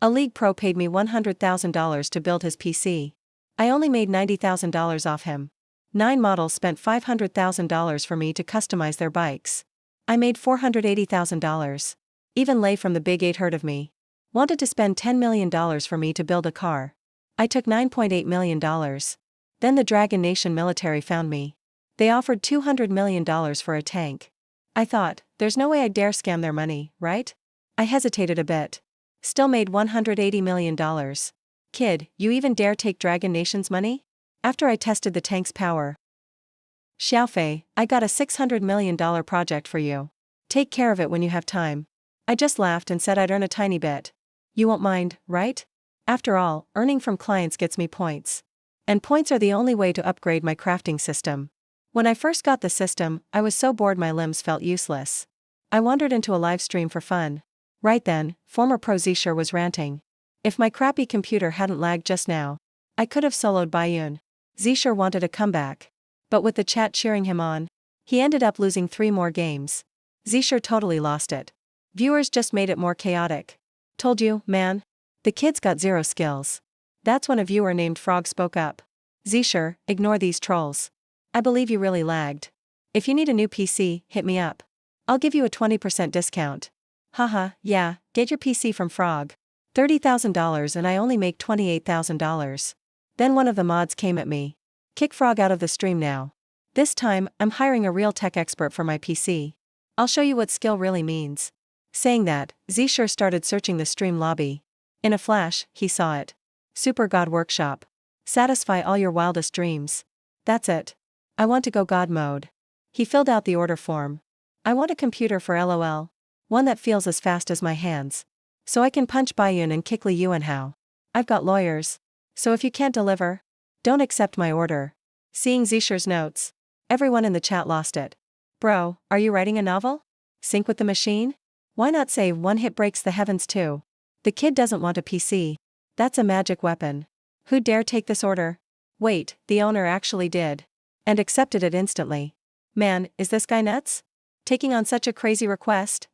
A League Pro paid me $100,000 to build his PC. I only made $90,000 off him. 9 models spent $500,000 for me to customize their bikes. I made $480,000. Even Lay from the Big 8 heard of me. Wanted to spend $10 million for me to build a car. I took $9.8 million. Then the Dragon Nation military found me. They offered $200 million for a tank. I thought, there's no way I'd dare scam their money, right? I hesitated a bit. Still made $180 million. Kid, you even dare take Dragon Nation's money? After I tested the tank's power. Xiaofei, I got a $600 million project for you. Take care of it when you have time. I just laughed and said I'd earn a tiny bit. You won't mind, right? After all, earning from clients gets me points. And points are the only way to upgrade my crafting system. When I first got the system, I was so bored my limbs felt useless. I wandered into a live stream for fun. Right then, former pro Zisher was ranting. If my crappy computer hadn't lagged just now, I could have soloed Bayun. Zisher wanted a comeback. But with the chat cheering him on, he ended up losing 3 more games. Zisher totally lost it. Viewers just made it more chaotic. Told you, man. The kid's got 0 skills. That's when a viewer named Frog spoke up. Zisher, ignore these trolls. I believe you really lagged. If you need a new PC, hit me up. I'll give you a 20% discount. Haha, yeah, get your PC from Frog. $30,000 and I only make $28,000. Then one of the mods came at me. Kick Frog out of the stream now. This time, I'm hiring a real tech expert for my PC. I'll show you what skill really means. Saying that, Zisher started searching the stream lobby. In a flash, he saw it. Super God Workshop. Satisfy all your wildest dreams. That's it. I want to go God mode. He filled out the order form. I want a computer for LOL. One that feels as fast as my hands. So I can punch Bayun and kick Li Yuanhao. I've got lawyers. So if you can't deliver, don't accept my order. Seeing Zisher's notes. Everyone in the chat lost it. Bro, are you writing a novel? Sync with the machine? Why not say one hit breaks the heavens too? The kid doesn't want a PC. That's a magic weapon. Who dare take this order? Wait, the owner actually did. And accepted it instantly. Man, is this guy nuts? Taking on such a crazy request?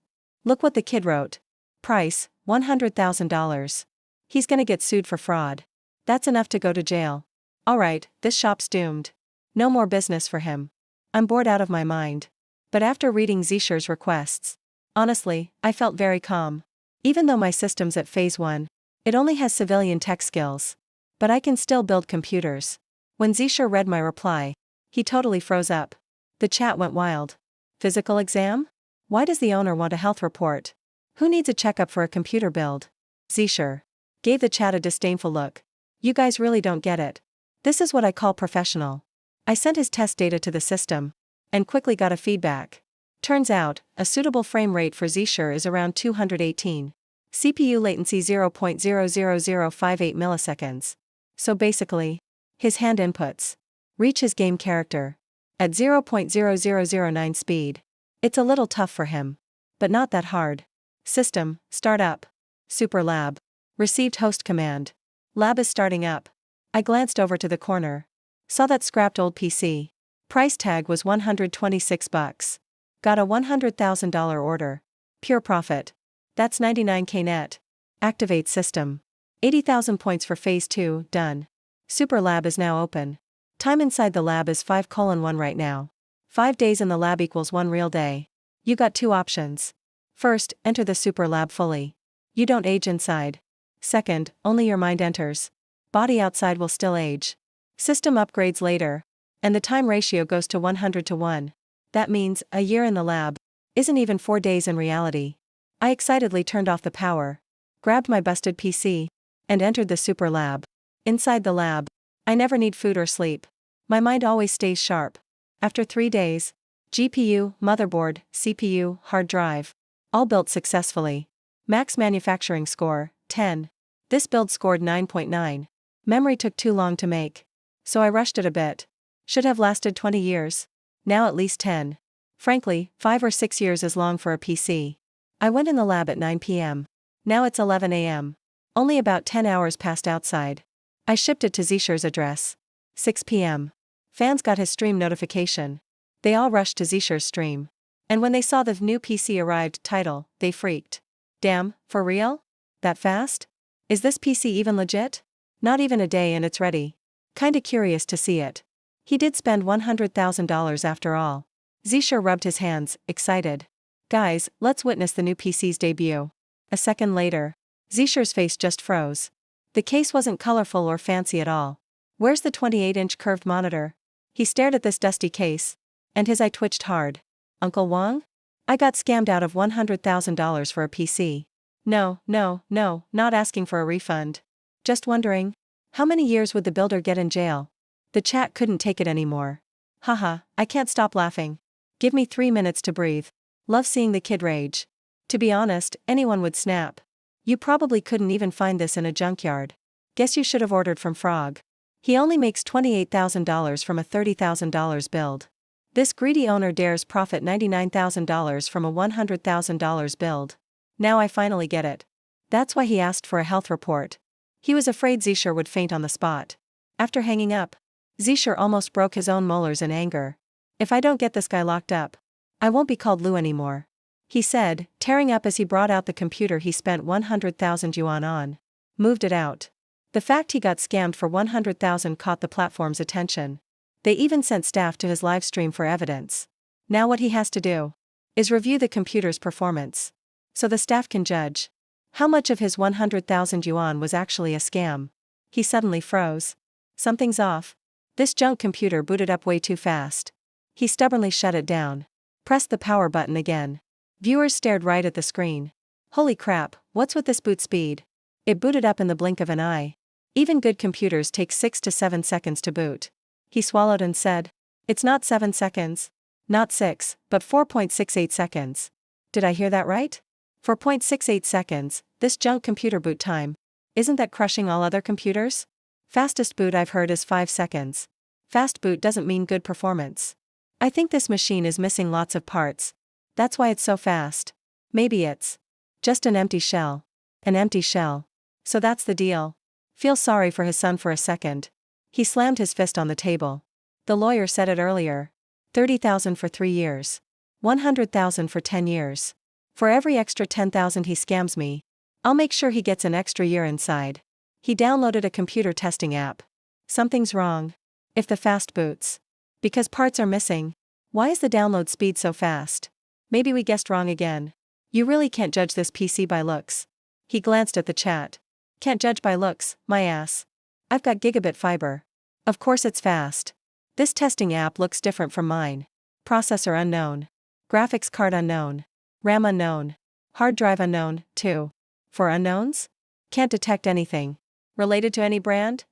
Look what the kid wrote. Price, $100,000. He's gonna get sued for fraud. That's enough to go to jail. Alright, this shop's doomed. No more business for him. I'm bored out of my mind. But after reading Zisher's requests, honestly, I felt very calm. Even though my system's at phase 1, it only has civilian tech skills. But I can still build computers. When Zisher read my reply, he totally froze up. The chat went wild. Physical exam? Why does the owner want a health report? Who needs a checkup for a computer build? Zisher gave the chat a disdainful look. You guys really don't get it. This is what I call professional. I sent his test data to the system, and quickly got a feedback. Turns out, a suitable frame rate for Zisher is around 218. CPU latency 0.00058 milliseconds. So basically, his hand inputs reach his game character at 0.0009 speed. It's a little tough for him. But not that hard. System, start up. Super Lab. Received host command. Lab is starting up. I glanced over to the corner. Saw that scrapped old PC. Price tag was $126. Got a $100,000 order. Pure profit. That's 99k net. Activate system. 80,000 points for phase 2, done. Super Lab is now open. Time inside the lab is 5:1 right now. 5 days in the lab equals 1 real day. You got 2 options. First, enter the Super Lab fully. You don't age inside. Second, only your mind enters. Body outside will still age. System upgrades later. And the time ratio goes to 100:1. That means, a year in the lab isn't even 4 days in reality. I excitedly turned off the power, grabbed my busted PC, and entered the Super Lab. Inside the lab, I never need food or sleep. My mind always stays sharp. After 3 days, GPU, motherboard, CPU, hard drive, all built successfully. Max manufacturing score, 10. This build scored 9.9. Memory took too long to make. So I rushed it a bit. Should have lasted 20 years. Now at least 10. Frankly, 5 or 6 years is long for a PC. I went in the lab at 9 p.m. Now it's 11 a.m. Only about 10 hours passed outside. I shipped it to Zisher's address. 6 p.m. Fans got his stream notification. They all rushed to Zisher's stream. And when they saw the new PC arrived title, they freaked. Damn, for real? That fast? Is this PC even legit? Not even a day and it's ready. Kinda curious to see it. He did spend $100,000 after all. Zisher rubbed his hands, excited. Guys, let's witness the new PC's debut. A second later, Zisher's face just froze. The case wasn't colorful or fancy at all. Where's the 28-inch curved monitor? He stared at this dusty case, and his eye twitched hard. Uncle Wong? I got scammed out of $100,000 for a PC. No, not asking for a refund. Just wondering, how many years would the builder get in jail? The chat couldn't take it anymore. Haha, I can't stop laughing. Give me 3 minutes to breathe. Love seeing the kid rage. To be honest, anyone would snap. You probably couldn't even find this in a junkyard. Guess you should have ordered from Frog. He only makes $28,000 from a $30,000 build. This greedy owner dares profit $99,000 from a $100,000 build. Now I finally get it. That's why he asked for a health report. He was afraid Zisher would faint on the spot. After hanging up, Zisher almost broke his own molars in anger. If I don't get this guy locked up, I won't be called Lou anymore, he said, tearing up as he brought out the computer he spent 100,000 yuan on. Moved it out. The fact he got scammed for 100,000 caught the platform's attention. They even sent staff to his live stream for evidence. Now what he has to do is review the computer's performance, so the staff can judge how much of his 100,000 yuan was actually a scam. He suddenly froze. Something's off. This junk computer booted up way too fast. He stubbornly shut it down. Pressed the power button again. Viewers stared right at the screen. Holy crap, what's with this boot speed? It booted up in the blink of an eye. Even good computers take 6 to 7 seconds to boot. He swallowed and said, "It's not 7 seconds. Not 6, but 4.68 seconds. Did I hear that right? 4.68 seconds, this junk computer boot time. Isn't that crushing all other computers? Fastest boot I've heard is 5 seconds. Fast boot doesn't mean good performance. I think this machine is missing lots of parts. That's why it's so fast. Maybe it's just an empty shell. An empty shell. So that's the deal." Feel sorry for his son for a second. He slammed his fist on the table. The lawyer said it earlier. 30,000 for 3 years. 100,000 for 10 years. For every extra 10,000 he scams me, I'll make sure he gets an extra year inside. He downloaded a computer testing app. Something's wrong. If the fast boots. Because parts are missing. Why is the download speed so fast? Maybe we guessed wrong again. You really can't judge this PC by looks. He glanced at the chat. Can't judge by looks, my ass. I've got gigabit fiber. Of course it's fast. This testing app looks different from mine. Processor unknown. Graphics card unknown. RAM unknown. Hard drive unknown, too. For unknowns? Can't detect anything. Related to any brand?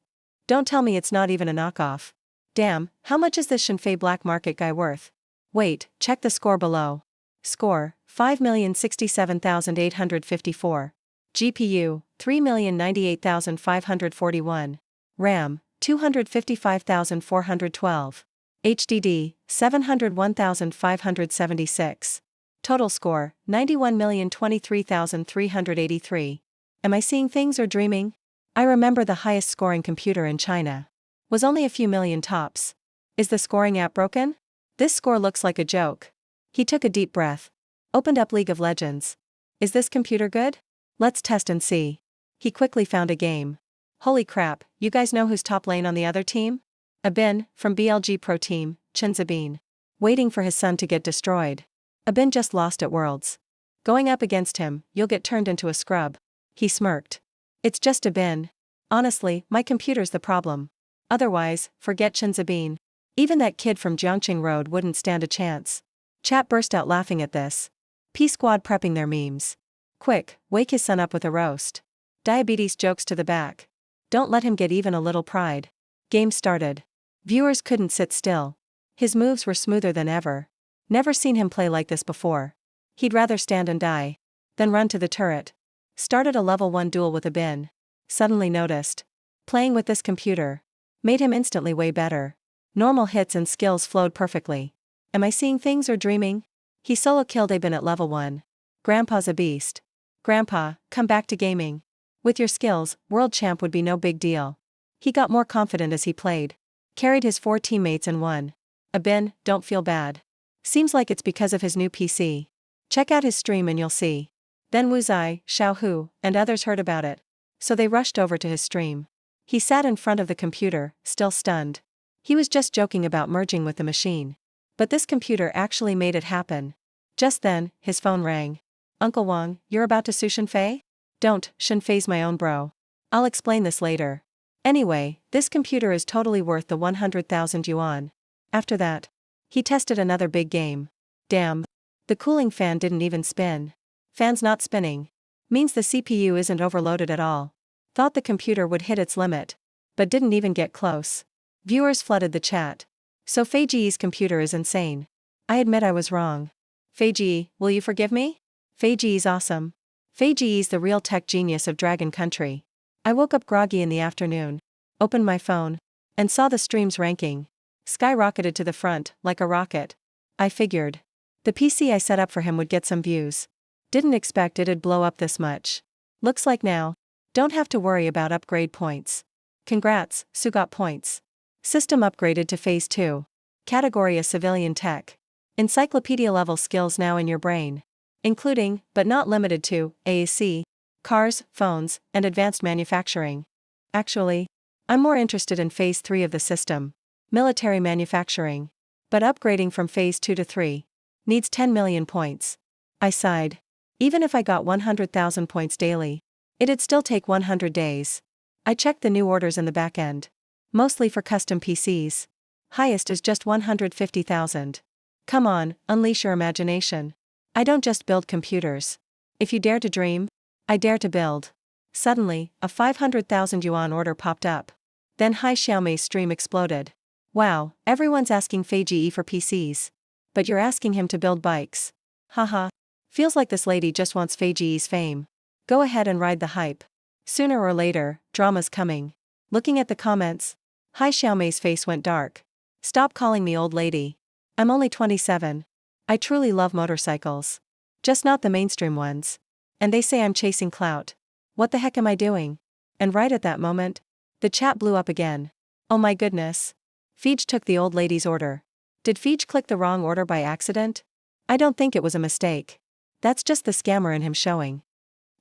Don't tell me it's not even a knockoff. Damn, how much is this Shinfei black market guy worth? Wait, check the score below. Score, 5,067,854. GPU, 3,098,541. RAM, 255,412. HDD, 701,576. Total score, 91,023,383. Am I seeing things or dreaming? I remember the highest scoring computer in China was only a few million tops. Is the scoring app broken? This score looks like a joke. He took a deep breath. Opened up League of Legends. Is this computer good? Let's test and see. He quickly found a game. Holy crap, you guys know who's top lane on the other team? Abin, from BLG Pro Team, Chinzabin. Waiting for his son to get destroyed. Abin just lost at Worlds. Going up against him, you'll get turned into a scrub. He smirked. It's just Abin. Honestly, my computer's the problem. Otherwise, forget Chinzabin. Even that kid from Jiangqing Road wouldn't stand a chance. Chat burst out laughing at this. P-Squad prepping their memes. Quick, wake his son up with a roast. Diabetes jokes to the back. Don't let him get even a little pride. Game started. Viewers couldn't sit still. His moves were smoother than ever. Never seen him play like this before. He'd rather stand and die than run to the turret. Started a level 1 duel with Abin. Suddenly noticed. Playing with this computer made him instantly way better. Normal hits and skills flowed perfectly. Am I seeing things or dreaming? He solo killed Abin at level 1. Grandpa's a beast. Grandpa, come back to gaming. With your skills, world champ would be no big deal. He got more confident as he played. Carried his 4 teammates and won. Abin, don't feel bad. Seems like it's because of his new PC. Check out his stream and you'll see. Then Wu Zai, Xiao Hu, and others heard about it. so they rushed over to his stream. He sat in front of the computer, still stunned. He was just joking about merging with the machine. But this computer actually made it happen. Just then, his phone rang. Uncle Wang, you're about to sue Shenfei? Don't, Shenfei's my own bro. I'll explain this later. Anyway, this computer is totally worth the 100,000 yuan. After that, he tested another big game. Damn. The cooling fan didn't even spin. Fan's not spinning. Means the CPU isn't overloaded at all. Thought the computer would hit its limit. But didn't even get close. Viewers flooded the chat. So Fei Ji's computer is insane. I admit I was wrong. Fei Ji, will you forgive me? Fei Ji's awesome. Fei Ji's the real tech genius of Dragon Country. I woke up groggy in the afternoon, opened my phone, and saw the stream's ranking. Skyrocketed to the front, like a rocket. I figured. The PC I set up for him would get some views. Didn't expect it'd blow up this much. Looks like now, don't have to worry about upgrade points. Congrats, Su got points. System upgraded to Phase 2. Category a civilian tech. Encyclopedia level skills now in your brain. Including, but not limited to, AAC, cars, phones, and advanced manufacturing. Actually, I'm more interested in Phase 3 of the system. Military manufacturing. But upgrading from Phase 2 to 3 needs 10 million points. I sighed. Even if I got 100,000 points daily, it'd still take 100 days. I checked the new orders in the back end. Mostly for custom PCs. Highest is just 150,000. Come on, unleash your imagination. I don't just build computers. If you dare to dream, I dare to build. Suddenly, a 500,000 yuan order popped up. Then Hai Xiaomei's stream exploded. Wow, everyone's asking Fei Ji for PCs. But you're asking him to build bikes. Haha. Feels like this lady just wants Fei Ji's fame. Go ahead and ride the hype. Sooner or later, drama's coming. Looking at the comments, Hai Xiaomei's face went dark. Stop calling me old lady. I'm only 27. I truly love motorcycles. Just not the mainstream ones. And they say I'm chasing clout. What the heck am I doing? And right at that moment, the chat blew up again. Oh my goodness. Feej took the old lady's order. Did Feej click the wrong order by accident? I don't think it was a mistake. That's just the scammer in him showing.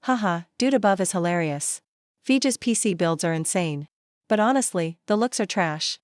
Haha, dude above is hilarious. Feej's PC builds are insane. But honestly, the looks are trash.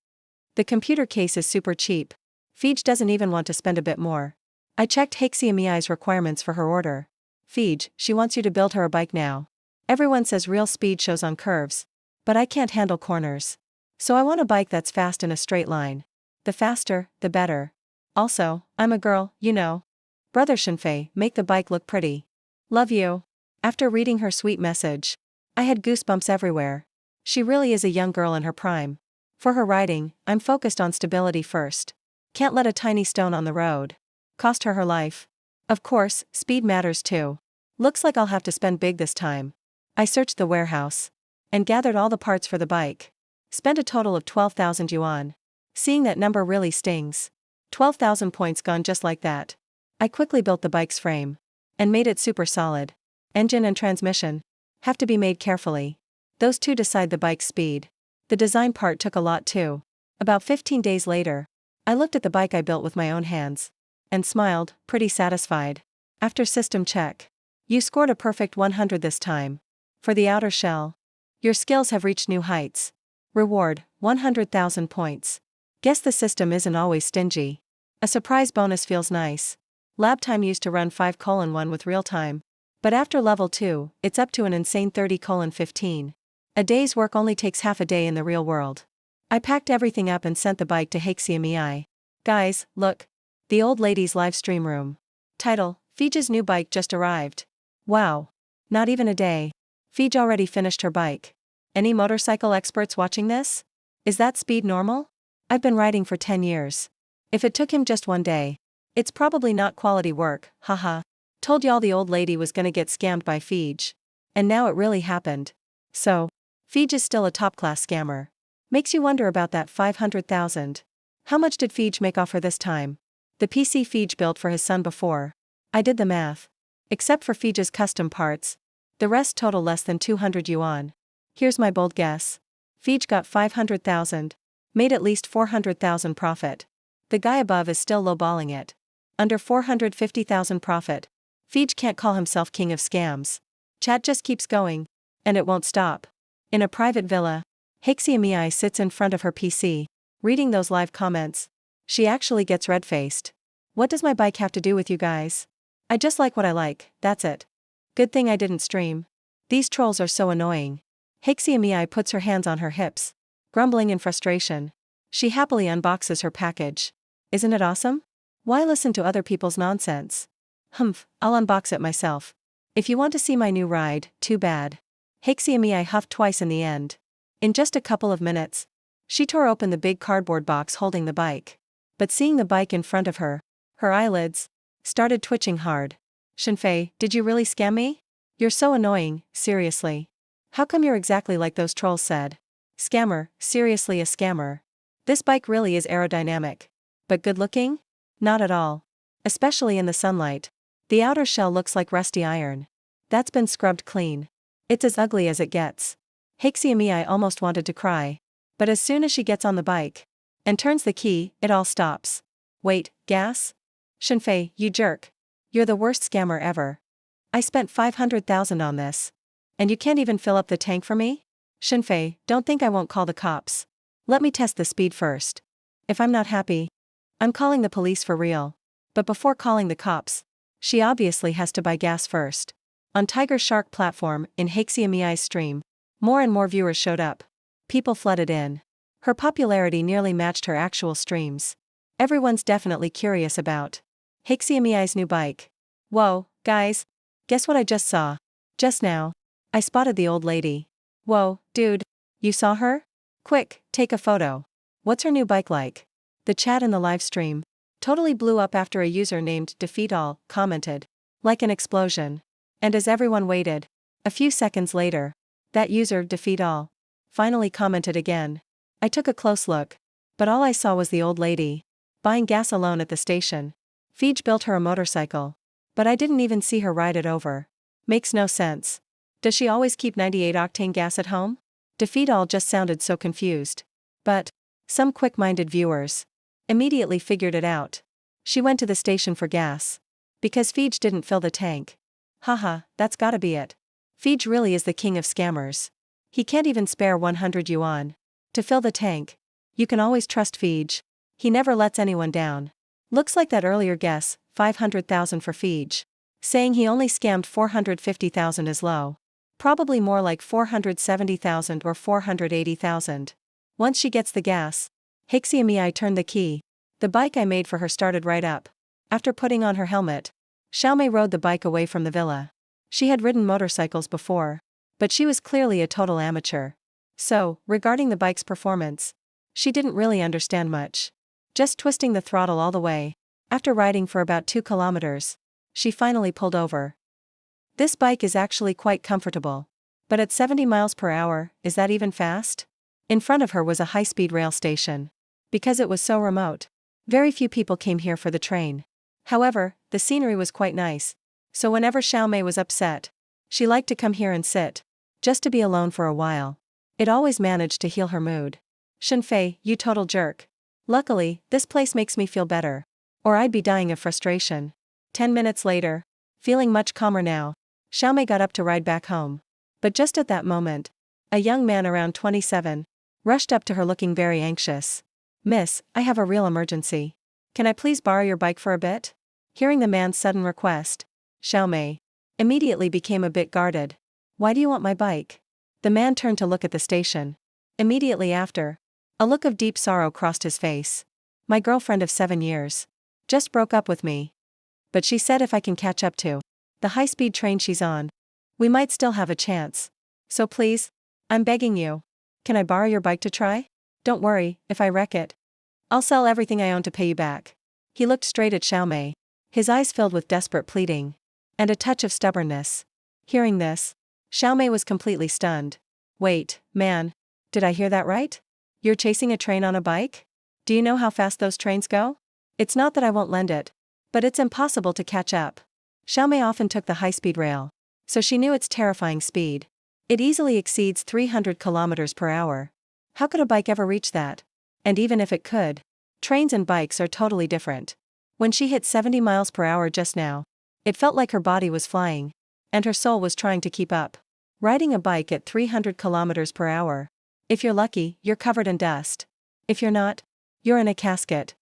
The computer case is super cheap. Feej doesn't even want to spend a bit more. I checked Haxiami's requirements for her order. Feej, she wants you to build her a bike now. Everyone says real speed shows on curves. But I can't handle corners. So I want a bike that's fast in a straight line. The faster, the better. Also, I'm a girl, you know. Brother Shenfei, make the bike look pretty. Love you. After reading her sweet message, I had goosebumps everywhere. She really is a young girl in her prime. For her riding, I'm focused on stability first. Can't let a tiny stone on the road cost her life. Of course, speed matters too. Looks like I'll have to spend big this time. I searched the warehouse and gathered all the parts for the bike. Spent a total of 12,000 yuan. Seeing that number really stings. 12,000 points gone just like that. I quickly built the bike's frame and made it super solid. Engine and transmission have to be made carefully. Those two decide the bike's speed. The design part took a lot too. About 15 days later, I looked at the bike I built with my own hands and smiled, pretty satisfied. After system check, you scored a perfect 100 this time. For the outer shell, your skills have reached new heights. Reward, 100,000 points. Guess the system isn't always stingy. A surprise bonus feels nice. Lab time used to run 5:1 with real time. But after level 2, it's up to an insane 30:15. A day's work only takes half a day in the real world. I packed everything up and sent the bike to Haxiami. Guys, look. The old lady's live stream room. Title, Feej's new bike just arrived. Wow. Not even a day. Feej already finished her bike. Any motorcycle experts watching this? Is that speed normal? I've been riding for 10 years. If it took him just one day, it's probably not quality work, haha. Told y'all the old lady was gonna get scammed by Feej. And now it really happened. So, Feej is still a top-class scammer. Makes you wonder about that 500,000. How much did Feej make off her this time? The PC Feej built for his son before. I did the math. Except for Feej's custom parts, the rest total less than 200 yuan. Here's my bold guess. Feej got 500,000. Made at least 400,000 profit. The guy above is still lowballing it. Under 450,000 profit. Feej can't call himself king of scams. Chat just keeps going. And it won't stop. In a private villa, Miyai sits in front of her PC, reading those live comments. She actually gets red-faced. What does my bike have to do with you guys? I just like what I like, that's it. Good thing I didn't stream. These trolls are so annoying. Miyai puts her hands on her hips, grumbling in frustration. She happily unboxes her package. Isn't it awesome? Why listen to other people's nonsense? Humph, I'll unbox it myself. If you want to see my new ride, too bad. Miyai huffed twice in the end. In just a couple of minutes, she tore open the big cardboard box holding the bike. But seeing the bike in front of her, her eyelids started twitching hard. Shenfei, did you really scam me? You're so annoying, seriously. How come you're exactly like those trolls said? Scammer, seriously a scammer. This bike really is aerodynamic. But good looking? Not at all. Especially in the sunlight. The outer shell looks like rusty iron. That's been scrubbed clean. It's as ugly as it gets. Miyai almost wanted to cry. But as soon as she gets on the bike and turns the key, it all stops. Wait, gas? Shenfei, you jerk. You're the worst scammer ever. I spent 500,000 on this. And you can't even fill up the tank for me? Shenfei, don't think I won't call the cops. Let me test the speed first. If I'm not happy, I'm calling the police for real. But before calling the cops, she obviously has to buy gas first. On Tiger Shark platform, in Miyai's stream, more and more viewers showed up. People flooded in. Her popularity nearly matched her actual streams. Everyone's definitely curious about Miyai's new bike. Whoa, guys. Guess what I just saw? Just now. I spotted the old lady. Whoa, dude. You saw her? Quick, take a photo. What's her new bike like? The chat in the live stream totally blew up after a user named DefeatAll commented. Like an explosion. And as everyone waited, a few seconds later, that user, DefeatAll, finally commented again. I took a close look, but all I saw was the old lady buying gas alone at the station. Feej built her a motorcycle, but I didn't even see her ride it over. Makes no sense. Does she always keep 98 octane gas at home? DefeatAll just sounded so confused. But some quick-minded viewers immediately figured it out. She went to the station for gas. Because Feej didn't fill the tank. Haha, that's gotta be it. Feej really is the king of scammers. He can't even spare 100 yuan to fill the tank. You can always trust Feej. He never lets anyone down. Looks like that earlier guess, 500,000 for Feej. Saying he only scammed 450,000 is low. Probably more like 470,000 or 480,000. Once she gets the gas, Miyai turned the key. The bike I made for her started right up. After putting on her helmet, Xiaomei rode the bike away from the villa. She had ridden motorcycles before, but she was clearly a total amateur. So, regarding the bike's performance, she didn't really understand much. Just twisting the throttle all the way. After riding for about 2 kilometers, she finally pulled over. This bike is actually quite comfortable. But at 70 miles per hour, is that even fast? In front of her was a high-speed rail station. Because it was so remote, very few people came here for the train. However, the scenery was quite nice. So whenever Xiaomei was upset, she liked to come here and sit. Just to be alone for a while. It always managed to heal her mood. Shenfei, you total jerk. Luckily, this place makes me feel better. Or I'd be dying of frustration. 10 minutes later, feeling much calmer now, Xiaomei got up to ride back home. But just at that moment, a young man around 27 rushed up to her looking very anxious. Miss, I have a real emergency. Can I please borrow your bike for a bit? Hearing the man's sudden request, Xiaomei immediately became a bit guarded. Why do you want my bike? The man turned to look at the station. Immediately after, a look of deep sorrow crossed his face. My girlfriend of 7 years just broke up with me. But she said if I can catch up to the high-speed train she's on, we might still have a chance. So please, I'm begging you. Can I borrow your bike to try? Don't worry, if I wreck it, I'll sell everything I own to pay you back. He looked straight at Xiaomei, his eyes filled with desperate pleading and a touch of stubbornness. Hearing this, Xiaomei was completely stunned. Wait, man, did I hear that right? You're chasing a train on a bike? Do you know how fast those trains go? It's not that I won't lend it, but it's impossible to catch up. Xiaomei often took the high-speed rail, so she knew its terrifying speed. It easily exceeds 300 kilometers per hour. How could a bike ever reach that? And even if it could, trains and bikes are totally different. When she hit 70 miles per hour just now, it felt like her body was flying, and her soul was trying to keep up. Riding a bike at 300 kilometers per hour. If you're lucky, you're covered in dust. If you're not, you're in a casket.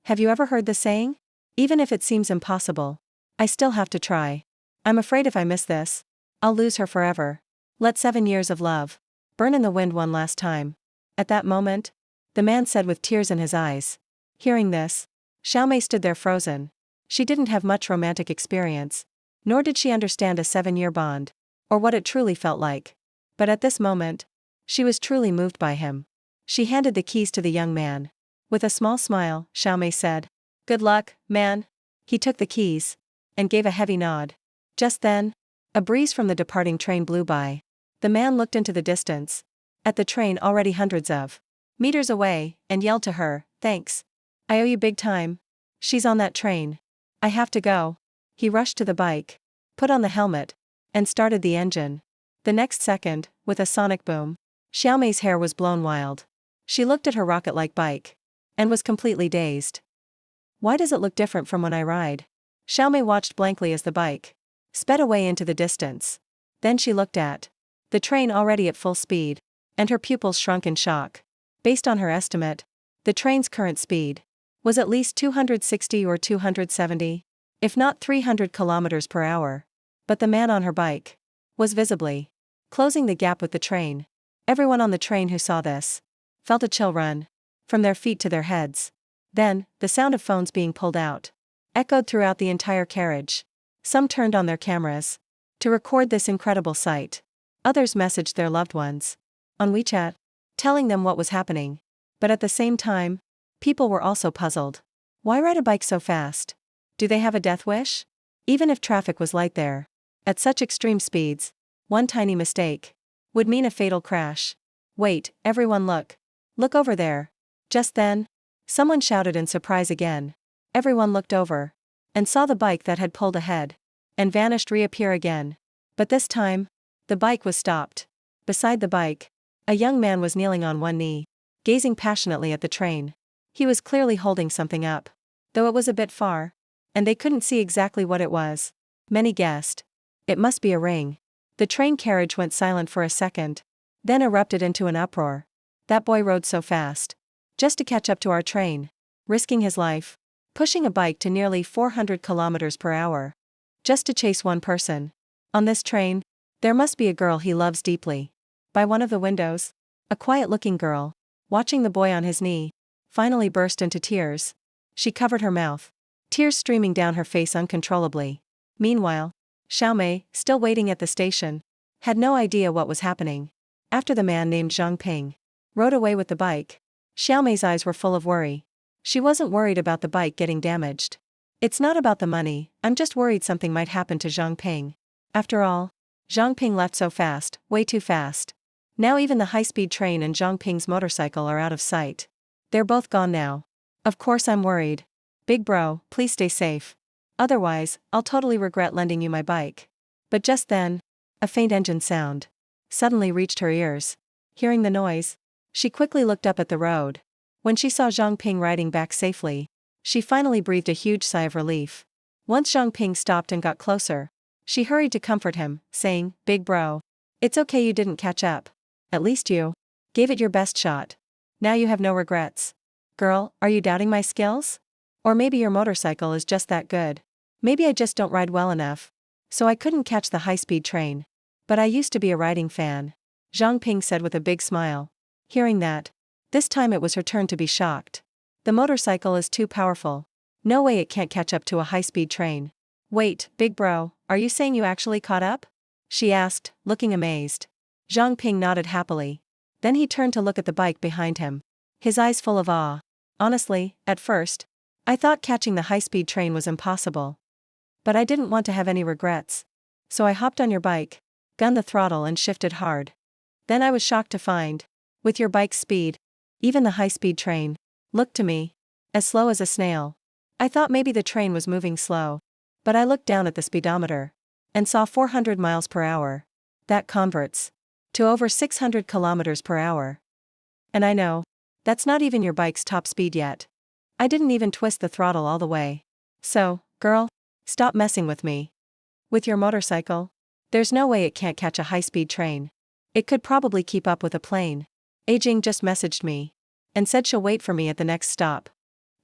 Have you ever heard the saying? Even if it seems impossible, I still have to try. I'm afraid if I miss this, I'll lose her forever. Let 7 years of love burn in the wind one last time. At that moment, the man said with tears in his eyes. Hearing this, Xiaomei stood there frozen. She didn't have much romantic experience, nor did she understand a 7-year bond, or what it truly felt like. But at this moment, she was truly moved by him. She handed the keys to the young man. With a small smile, Xiaomei said, "Good luck, man." He took the keys and gave a heavy nod. Just then, a breeze from the departing train blew by. The man looked into the distance, at the train already hundreds of meters away, and yelled to her, "Thanks. I owe you big time. She's on that train. I have to go." He rushed to the bike, put on the helmet, and started the engine. The next second, with a sonic boom, Xiaomei's hair was blown wild. She looked at her rocket-like bike and was completely dazed. Why does it look different from when I ride? Xiaomei watched blankly as the bike sped away into the distance. Then she looked at the train already at full speed, and her pupils shrunk in shock. Based on her estimate, the train's current speed was at least 260 or 270, if not 300 kilometers per hour. But the man on her bike was visibly closing the gap with the train. Everyone on the train who saw this felt a chill run from their feet to their heads. Then, the sound of phones being pulled out echoed throughout the entire carriage. Some turned on their cameras to record this incredible sight. Others messaged their loved ones on WeChat, telling them what was happening. But at the same time, people were also puzzled. Why ride a bike so fast? Do they have a death wish? Even if traffic was light there, at such extreme speeds, one tiny mistake would mean a fatal crash. Wait, everyone look. Look over there. Just then, someone shouted in surprise again. Everyone looked over and saw the bike that had pulled ahead and vanished reappear again. But this time, the bike was stopped. Beside the bike, a young man was kneeling on one knee, gazing passionately at the train. He was clearly holding something up, though it was a bit far, and they couldn't see exactly what it was. Many guessed it must be a ring. The train carriage went silent for a second, then erupted into an uproar. That boy rode so fast, just to catch up to our train, risking his life, pushing a bike to nearly 400 kilometers per hour, just to chase one person. On this train, there must be a girl he loves deeply. By one of the windows, a quiet-looking girl, watching the boy on his knee, finally burst into tears. She covered her mouth, tears streaming down her face uncontrollably. Meanwhile, Xiaomei, still waiting at the station, had no idea what was happening. After the man named Zhang Ping rode away with the bike, Xiaomei's eyes were full of worry. She wasn't worried about the bike getting damaged. "It's not about the money, I'm just worried something might happen to Zhang Ping." After all, Zhang Ping left so fast, way too fast. Now even the high-speed train and Zhang Ping's motorcycle are out of sight. They're both gone now. Of course I'm worried. Big bro, please stay safe. Otherwise, I'll totally regret lending you my bike. But just then, a faint engine sound suddenly reached her ears. Hearing the noise, she quickly looked up at the road. When she saw Zhang Ping riding back safely, she finally breathed a huge sigh of relief. Once Zhang Ping stopped and got closer, she hurried to comfort him, saying, "Big bro, it's okay you didn't catch up. At least you gave it your best shot. Now you have no regrets." "Girl, are you doubting my skills? Or maybe your motorcycle is just that good. Maybe I just don't ride well enough, so I couldn't catch the high-speed train. But I used to be a riding fan," Zhang Ping said with a big smile. Hearing that, this time it was her turn to be shocked. "The motorcycle is too powerful. No way it can't catch up to a high-speed train." "Wait, big bro, are you saying you actually caught up?" she asked, looking amazed. Zhang Ping nodded happily. Then he turned to look at the bike behind him, his eyes full of awe. "Honestly, at first, I thought catching the high-speed train was impossible. But I didn't want to have any regrets. So I hopped on your bike, gunned the throttle and shifted hard. Then I was shocked to find, with your bike's speed, even the high-speed train looked to me as slow as a snail. I thought maybe the train was moving slow. But I looked down at the speedometer and saw 400 miles per hour. That converts to over 600 kilometers per hour. And I know, that's not even your bike's top speed yet. I didn't even twist the throttle all the way. So, girl, stop messing with me. With your motorcycle, There's no way it can't catch a high-speed train. It could probably keep up with a plane. Ajing just messaged me and said she'll wait for me at the next stop.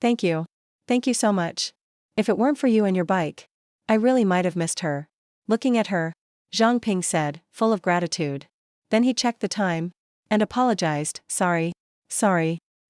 Thank you. Thank you so much. If it weren't for you and your bike, I really might have missed her. Looking at her, Zhang Ping said, full of gratitude. Then he checked the time and apologized. Sorry,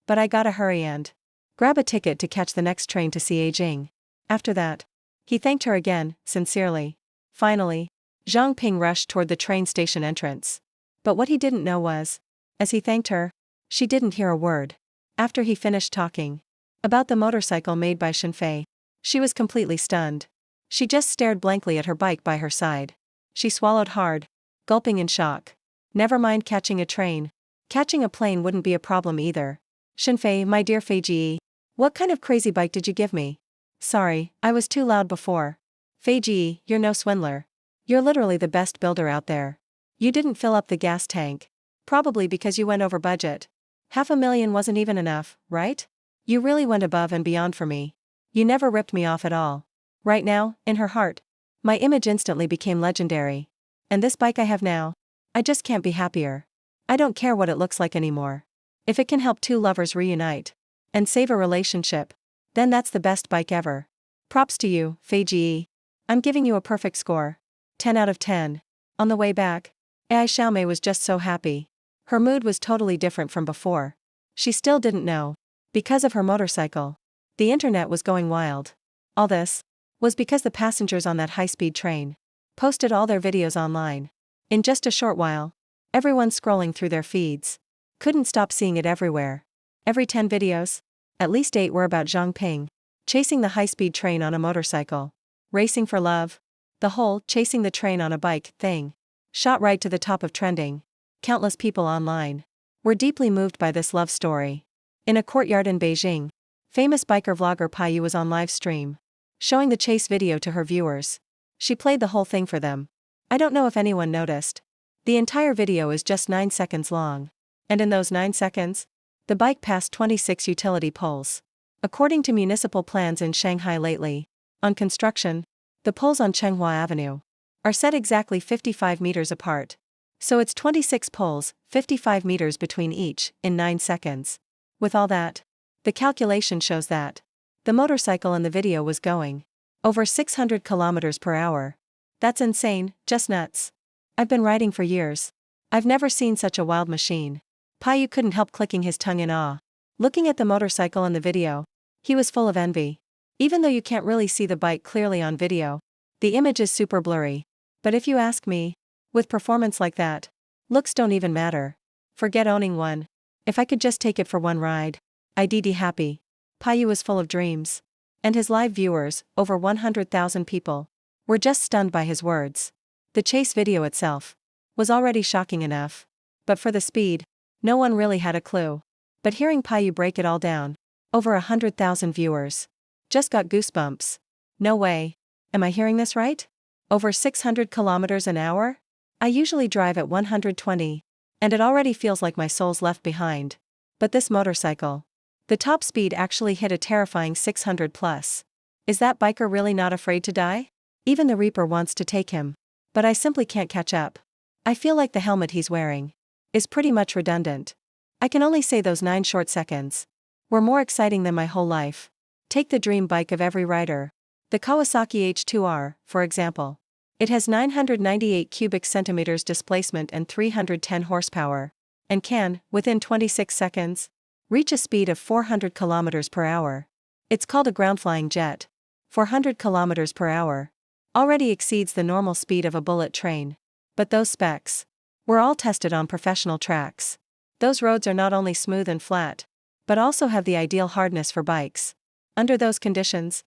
but I gotta hurry and grab a ticket to catch the next train to see Ajing. After that, he thanked her again, sincerely. Finally, Zhang Ping rushed toward the train station entrance. But what he didn't know was, as he thanked her, she didn't hear a word. After he finished talking about the motorcycle made by Shenfei, she was completely stunned. She just stared blankly at her bike by her side. She swallowed hard, gulping in shock. Never mind catching a train. Catching a plane wouldn't be a problem either. Shenfei, my dear Fei Ji, what kind of crazy bike did you give me? Sorry, I was too loud before. Fei Ji, you're no swindler. You're literally the best builder out there. You didn't fill up the gas tank. Probably because you went over budget. $500,000 wasn't even enough, right? You really went above and beyond for me. You never ripped me off at all. Right now, in her heart, my image instantly became legendary. And this bike I have now, I just can't be happier. I don't care what it looks like anymore. If it can help two lovers reunite and save a relationship, then that's the best bike ever. Props to you, Fei Ji. I'm giving you a perfect score. 10 out of 10. On the way back, Ai Xiaomei was just so happy. Her mood was totally different from before. She still didn't know. Because of her motorcycle, the internet was going wild. All this was because the passengers on that high-speed train posted all their videos online. In just a short while, everyone scrolling through their feeds couldn't stop seeing it everywhere. Every 10 videos, at least 8 were about Zhang Ping chasing the high-speed train on a motorcycle, racing for love. The whole chasing the train on a bike thing shot right to the top of trending. Countless people online were deeply moved by this love story. In a courtyard in Beijing, famous biker vlogger Pai Yu was on live stream, showing the chase video to her viewers. She played the whole thing for them. I don't know if anyone noticed. The entire video is just 9 seconds long. And in those 9 seconds, the bike passed 26 utility poles. According to municipal plans in Shanghai lately, on construction, the poles on Chenghua Avenue are set exactly 55 meters apart. So it's 26 poles, 55 meters between each, in 9 seconds. With all that, the calculation shows that the motorcycle in the video was going over 600 kilometers per hour. That's insane, just nuts. I've been riding for years. I've never seen such a wild machine. Pai Yu couldn't help clicking his tongue in awe. Looking at the motorcycle in the video, he was full of envy. Even though you can't really see the bike clearly on video, the image is super blurry. But if you ask me, with performance like that, looks don't even matter. Forget owning one. If I could just take it for one ride, I'd be happy. Pai Yu was full of dreams. And his live viewers, over 100,000 people, were just stunned by his words. The chase video itself was already shocking enough. But for the speed, no one really had a clue. But hearing Pai Yu break it all down, over 100,000 viewers, just got goosebumps. No way. Am I hearing this right? Over 600 kilometers an hour? I usually drive at 120, and it already feels like my soul's left behind. But this motorcycle, the top speed actually hit a terrifying 600 plus. Is that biker really not afraid to die? Even the Reaper wants to take him. But I simply can't catch up. I feel like the helmet he's wearing is pretty much redundant. I can only say those 9 short seconds were more exciting than my whole life. Take the dream bike of every rider. The Kawasaki H2R, for example. It has 998 cubic centimeters displacement and 310 horsepower, and can, within 26 seconds, reach a speed of 400 kilometers per hour. It's called a ground-flying jet. 400 kilometers per hour already exceeds the normal speed of a bullet train. But those specs were all tested on professional tracks. Those roads are not only smooth and flat, but also have the ideal hardness for bikes. Under those conditions,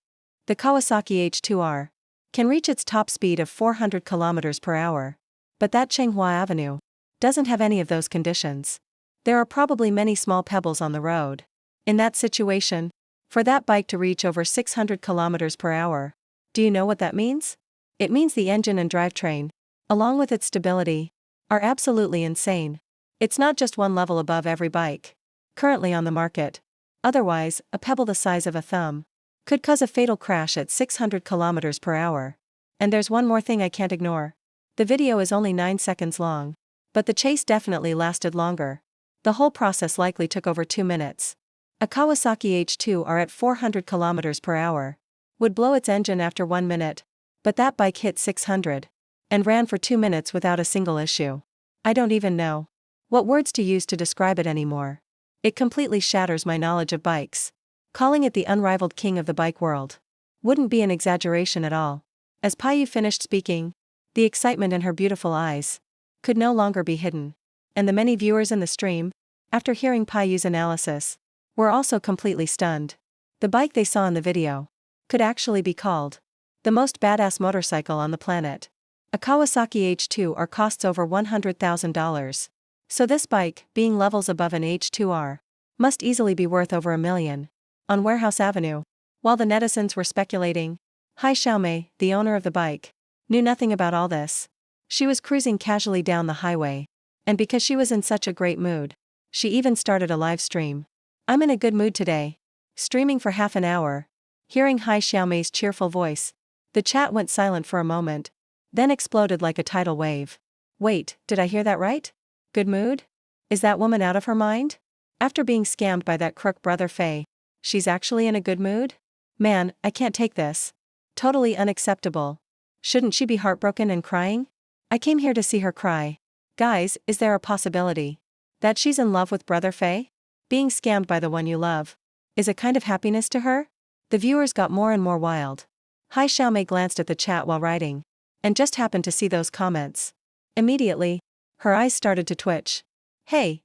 the Kawasaki H2R can reach its top speed of 400 kilometers per hour. But that Chenghua Avenue doesn't have any of those conditions. There are probably many small pebbles on the road. In that situation, for that bike to reach over 600 kilometers per hour, do you know what that means? It means the engine and drivetrain, along with its stability, are absolutely insane. It's not just one level above every bike currently on the market. Otherwise, a pebble the size of a thumb could cause a fatal crash at 600 kilometers per hour. And there's one more thing I can't ignore. The video is only 9 seconds long. But the chase definitely lasted longer. The whole process likely took over 2 minutes. A Kawasaki H2 R at 400 km per hour would blow its engine after 1 minute. But that bike hit 600 and ran for 2 minutes without a single issue. I don't even know what words to use to describe it anymore. It completely shatters my knowledge of bikes. Calling it the unrivaled king of the bike world wouldn't be an exaggeration at all. As Payu finished speaking, the excitement in her beautiful eyes could no longer be hidden. And the many viewers in the stream, after hearing Payu's analysis, were also completely stunned. The bike they saw in the video could actually be called the most badass motorcycle on the planet. A Kawasaki H2R costs over $100,000. So this bike, being levels above an H2R, must easily be worth over $1 million. On Warehouse Avenue, while the netizens were speculating, Hai Xiaomei, the owner of the bike, knew nothing about all this. She was cruising casually down the highway. And because she was in such a great mood, she even started a live stream. I'm in a good mood today. Streaming for half an hour. Hearing Hai Xiaomei's cheerful voice, the chat went silent for a moment, then exploded like a tidal wave. Wait, did I hear that right? Good mood? Is that woman out of her mind? After being scammed by that crook brother Faye, she's actually in a good mood? Man, I can't take this. Totally unacceptable. Shouldn't she be heartbroken and crying? I came here to see her cry. Guys, is there a possibility that she's in love with brother Faye? Being scammed by the one you love is a kind of happiness to her? The viewers got more and more wild. Hai Xiaomei glanced at the chat while writing, and just happened to see those comments. Immediately, her eyes started to twitch. Hey,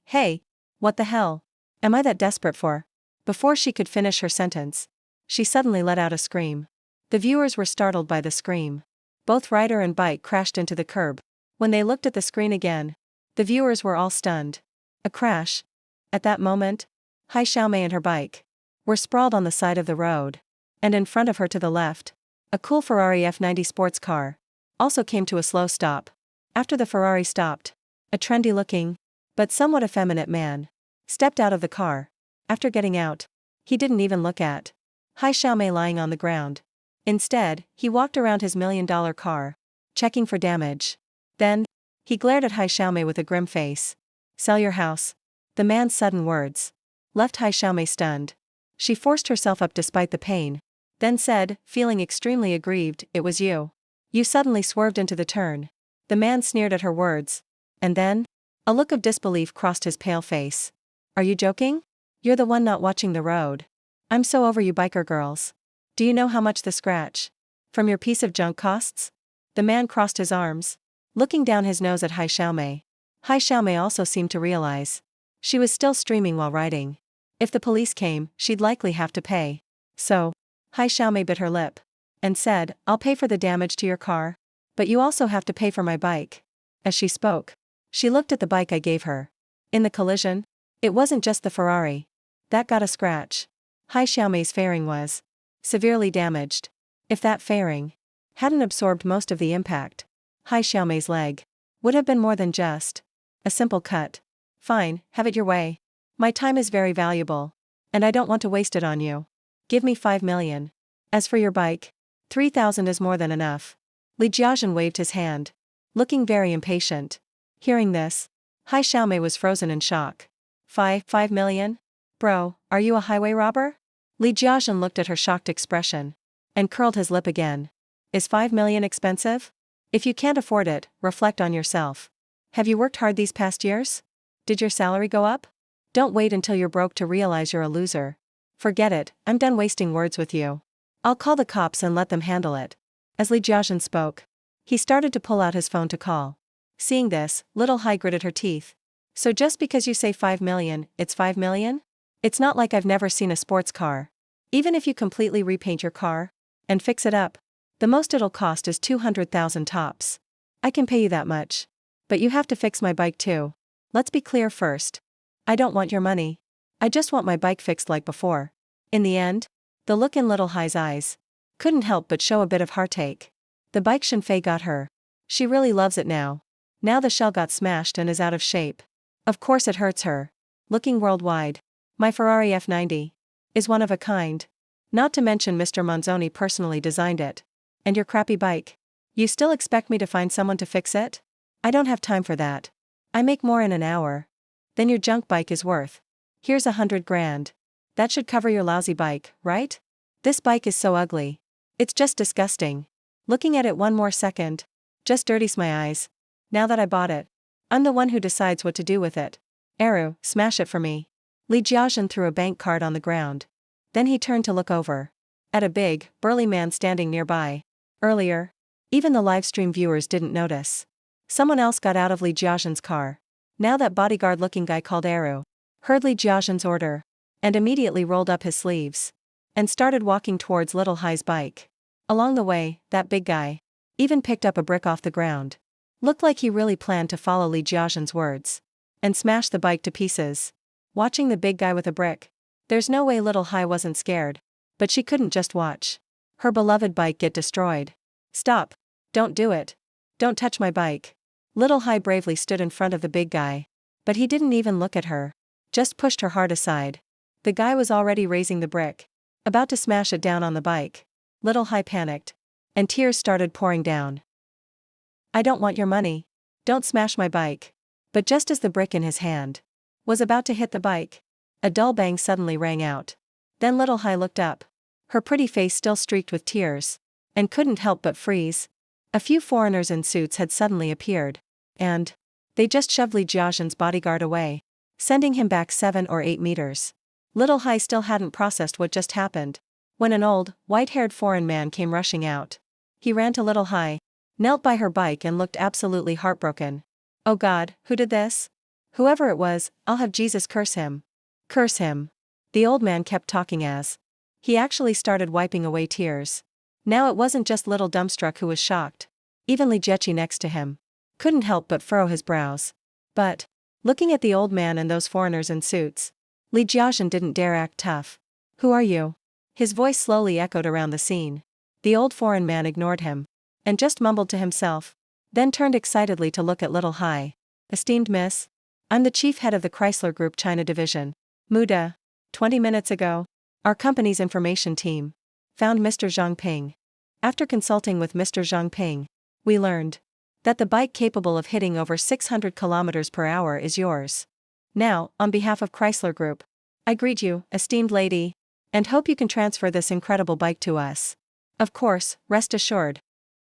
what the hell am I that desperate for? Before she could finish her sentence, she suddenly let out a scream. The viewers were startled by the scream. Both rider and bike crashed into the curb. When they looked at the screen again, the viewers were all stunned. A crash. At that moment, Hai Xiaomei and her bike were sprawled on the side of the road, and in front of her to the left, a cool Ferrari F90 sports car also came to a slow stop. After the Ferrari stopped, a trendy-looking, but somewhat effeminate man stepped out of the car. After getting out, he didn't even look at Hai Xiaomei lying on the ground. Instead, he walked around his $1 million car, checking for damage. Then, he glared at Hai Xiaomei with a grim face. Sell your house. The man's sudden words left Hai Xiaomei stunned. She forced herself up despite the pain, then said, feeling extremely aggrieved, "It was you. You suddenly swerved into the turn." The man sneered at her words. And then, a look of disbelief crossed his pale face. "Are you joking? You're the one not watching the road. I'm so over you biker girls. Do you know how much the scratch from your piece of junk costs?" The man crossed his arms, looking down his nose at Hai Xiaomei. Hai Xiaomei also seemed to realize she was still streaming while writing. If the police came, she'd likely have to pay. So, Hai Xiaomei bit her lip and said, "I'll pay for the damage to your car, but you also have to pay for my bike." As she spoke, she looked at the bike I gave her. In the collision, it wasn't just the Ferrari that got a scratch. Hai Xiaomei's fairing was severely damaged. If that fairing hadn't absorbed most of the impact, Hai Xiaomei's leg would have been more than just a simple cut. "Fine, have it your way. My time is very valuable, and I don't want to waste it on you. Give me 5 million. As for your bike, 3,000 is more than enough." Li Jiazhen waved his hand, looking very impatient. Hearing this, Hai Xiaomei was frozen in shock. 5 million? Bro, are you a highway robber? Li Jiazhen looked at her shocked expression and curled his lip again. Is 5 million expensive? If you can't afford it, reflect on yourself. Have you worked hard these past years? Did your salary go up? Don't wait until you're broke to realize you're a loser. Forget it, I'm done wasting words with you. I'll call the cops and let them handle it. As Li Jiazhen spoke, he started to pull out his phone to call. Seeing this, little Hai gritted her teeth. So just because you say 5 million, it's 5 million? It's not like I've never seen a sports car. Even if you completely repaint your car and fix it up, the most it'll cost is 200,000 tops. I can pay you that much. But you have to fix my bike too. Let's be clear first. I don't want your money. I just want my bike fixed like before. In the end, the look in little Hai's eyes couldn't help but show a bit of heartache. The bike Shenfei got her. She really loves it now. Now the shell got smashed and is out of shape. Of course it hurts her. Looking worldwide, my Ferrari F90 is one of a kind. Not to mention Mr. Manzoni personally designed it. And your crappy bike? You still expect me to find someone to fix it? I don't have time for that. I make more in an hour than your junk bike is worth. Here's 100 grand. That should cover your lousy bike, right? This bike is so ugly. It's just disgusting. Looking at it one more second just dirties my eyes. Now that I bought it, I'm the one who decides what to do with it. Eru, smash it for me. Li Jiazhen threw a bank card on the ground. Then he turned to look over at a big, burly man standing nearby. Earlier, even the livestream viewers didn't notice. Someone else got out of Li Jiazhen's car. Now that bodyguard-looking guy called Eru heard Li Jiazhen's order and immediately rolled up his sleeves and started walking towards Little Hai's bike. Along the way, that big guy even picked up a brick off the ground. Looked like he really planned to follow Li Jiazhen's words and smash the bike to pieces. Watching the big guy with a brick, there's no way Little Hai wasn't scared. But she couldn't just watch her beloved bike get destroyed. Stop. Don't do it. Don't touch my bike. Little Hai bravely stood in front of the big guy. But he didn't even look at her. Just pushed her hard aside. The guy was already raising the brick, about to smash it down on the bike. Little Hai panicked, and tears started pouring down. I don't want your money. Don't smash my bike. But just as the brick in his hand was about to hit the bike, a dull bang suddenly rang out. Then Little Hai looked up, her pretty face still streaked with tears, and couldn't help but freeze. A few foreigners in suits had suddenly appeared, and they just shoved Li Jiazhen's bodyguard away, sending him back 7 or 8 meters. Little Hai still hadn't processed what just happened when an old, white-haired foreign man came rushing out. He ran to Little Hai, knelt by her bike and looked absolutely heartbroken. Oh God, who did this? Whoever it was, I'll have Jesus curse him. Curse him. The old man kept talking as he actually started wiping away tears. Now it wasn't just little Dumbstruck who was shocked. Even Li Jiechi next to him couldn't help but furrow his brows. But, looking at the old man and those foreigners in suits, Li Jiazhen didn't dare act tough. Who are you? His voice slowly echoed around the scene. The old foreign man ignored him and just mumbled to himself, then turned excitedly to look at Little Hai. Esteemed miss, I'm the chief head of the Chrysler Group China division. Muda. 20 minutes ago, our company's information team found Mr. Zhang Ping. After consulting with Mr. Zhang Ping, we learned that the bike capable of hitting over 600 kilometers per hour is yours. Now, on behalf of Chrysler Group, I greet you, esteemed lady, and hope you can transfer this incredible bike to us. Of course, rest assured,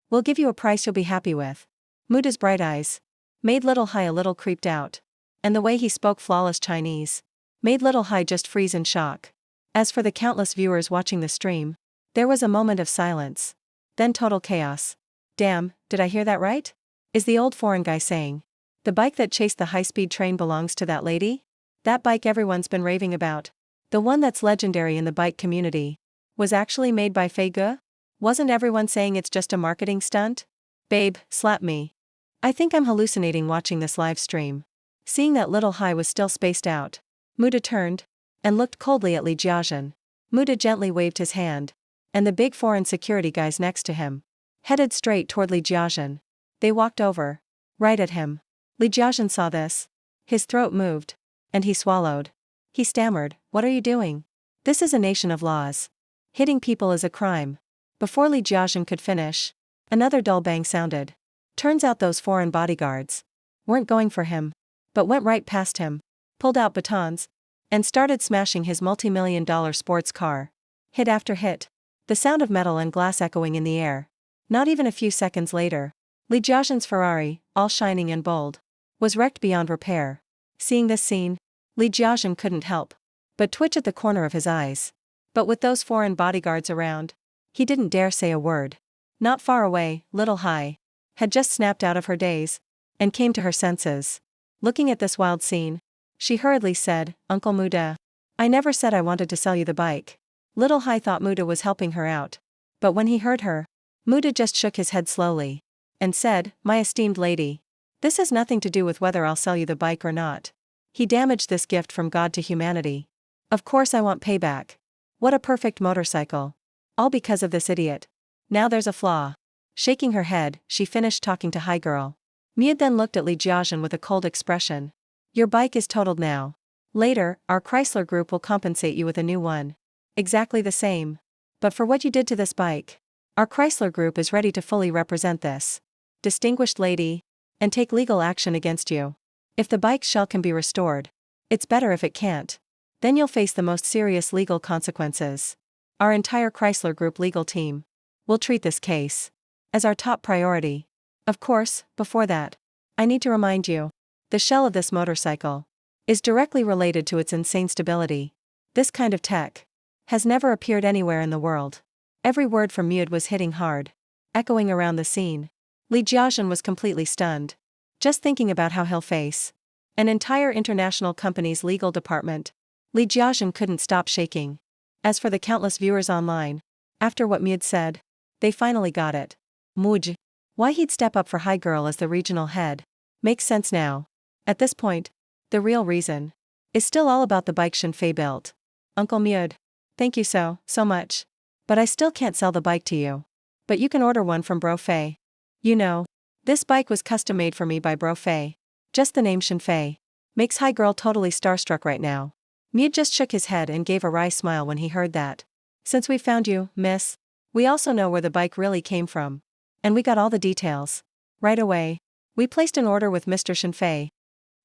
we'll give you a price you'll be happy with. Muda's bright eyes made Little Hai a little creeped out, and the way he spoke flawless Chinese made Little Hai just freeze in shock. As for the countless viewers watching the stream, there was a moment of silence. Then total chaos. Damn, did I hear that right? Is the old foreign guy saying the bike that chased the high-speed train belongs to that lady? That bike everyone's been raving about, the one that's legendary in the bike community, was actually made by Fei Ge? Wasn't everyone saying it's just a marketing stunt? Babe, slap me. I think I'm hallucinating watching this live stream. Seeing that Little Hai was still spaced out, Muda turned and looked coldly at Li Jiazhen. Muda gently waved his hand, and the big foreign security guys next to him headed straight toward Li Jiazhen. They walked over right at him. Li Jiazhen saw this. His throat moved, and he swallowed. He stammered, "What are you doing? This is a nation of laws. Hitting people is a crime." Before Li Jiazhen could finish, another dull bang sounded. Turns out those foreign bodyguards weren't going for him, but went right past him, pulled out batons, and started smashing his multi-million-dollar sports car. Hit after hit, the sound of metal and glass echoing in the air. Not even a few seconds later, Li Jiazhen's Ferrari, all shining and bold, was wrecked beyond repair. Seeing this scene, Li Jiazhen couldn't help but twitch at the corner of his eyes. But with those foreign bodyguards around, he didn't dare say a word. Not far away, Little Hai had just snapped out of her daze and came to her senses. Looking at this wild scene, she hurriedly said, "Uncle Muda, I never said I wanted to sell you the bike." Little Hai thought Muda was helping her out, but when he heard her, Muda just shook his head slowly and said, "My esteemed lady, this has nothing to do with whether I'll sell you the bike or not. He damaged this gift from God to humanity. Of course I want payback. What a perfect motorcycle. All because of this idiot. Now there's a flaw." Shaking her head, she finished talking to Hai Girl. Mud then looked at Li Jiazhen with a cold expression. "Your bike is totaled now. Later, our Chrysler Group will compensate you with a new one. Exactly the same. But for what you did to this bike, Our Chrysler Group is ready to fully represent this distinguished lady and take legal action against you. If the bike's shell can be restored, it's better if it can't. Then you'll face the most serious legal consequences. Our entire Chrysler Group legal team will treat this case as our top priority. Of course, before that, I need to remind you, the shell of this motorcycle is directly related to its insane stability. This kind of tech has never appeared anywhere in the world. Every word from Mud was hitting hard, echoing around the scene. Li Jiaxun was completely stunned, just thinking about how he'll face an entire international company's legal department. Li Jiaxun couldn't stop shaking. As for the countless viewers online, after what Mud said, they finally got it. Muj. Why he'd step up for High Girl as the regional head makes sense now. At this point, the real reason is still all about the bike Shenfei built. Uncle Mud, thank you so much. But I still can't sell the bike to you. But you can order one from Bro Fei. You know, this bike was custom made for me by Bro Fei. Just the name Shenfei makes High Girl totally starstruck right now. Mud just shook his head and gave a wry smile when he heard that. Since we found you, miss, we also know where the bike really came from. And we got all the details. Right away, we placed an order with Mr. Shenfei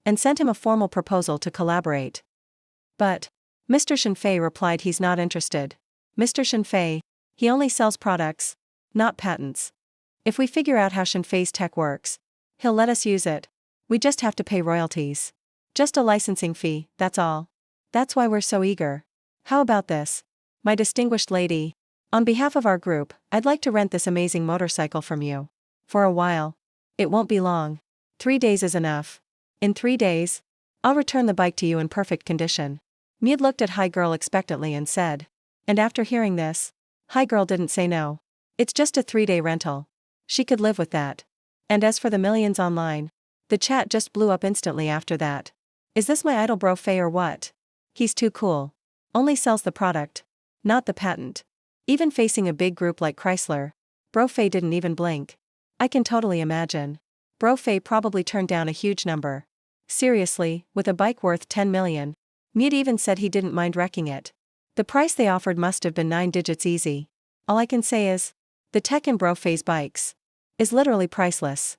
and sent him a formal proposal to collaborate. But Mr. Shenfei replied he's not interested. Mr. Shenfei, he only sells products, not patents. If we figure out how Shenfei's tech works, he'll let us use it. We just have to pay royalties. Just a licensing fee, that's all. That's why we're so eager. How about this? My distinguished lady, on behalf of our group, I'd like to rent this amazing motorcycle from you. For a while. It won't be long. 3 days is enough. In 3 days, I'll return the bike to you in perfect condition. Mud looked at High Girl expectantly and said. And after hearing this, High Girl didn't say no. It's just a 3-day rental. She could live with that. And as for the millions online, the chat just blew up instantly after that. Is this my idol Bro Fei or what? He's too cool. Only sells the product, not the patent. Even facing a big group like Chrysler, Bro Fei didn't even blink. I can totally imagine. Bro Fei probably turned down a huge number. Seriously, with a bike worth 10 million, Mud even said he didn't mind wrecking it. The price they offered must have been 9 digits easy. All I can say is, the tech in Bro Fei's bikes is literally priceless.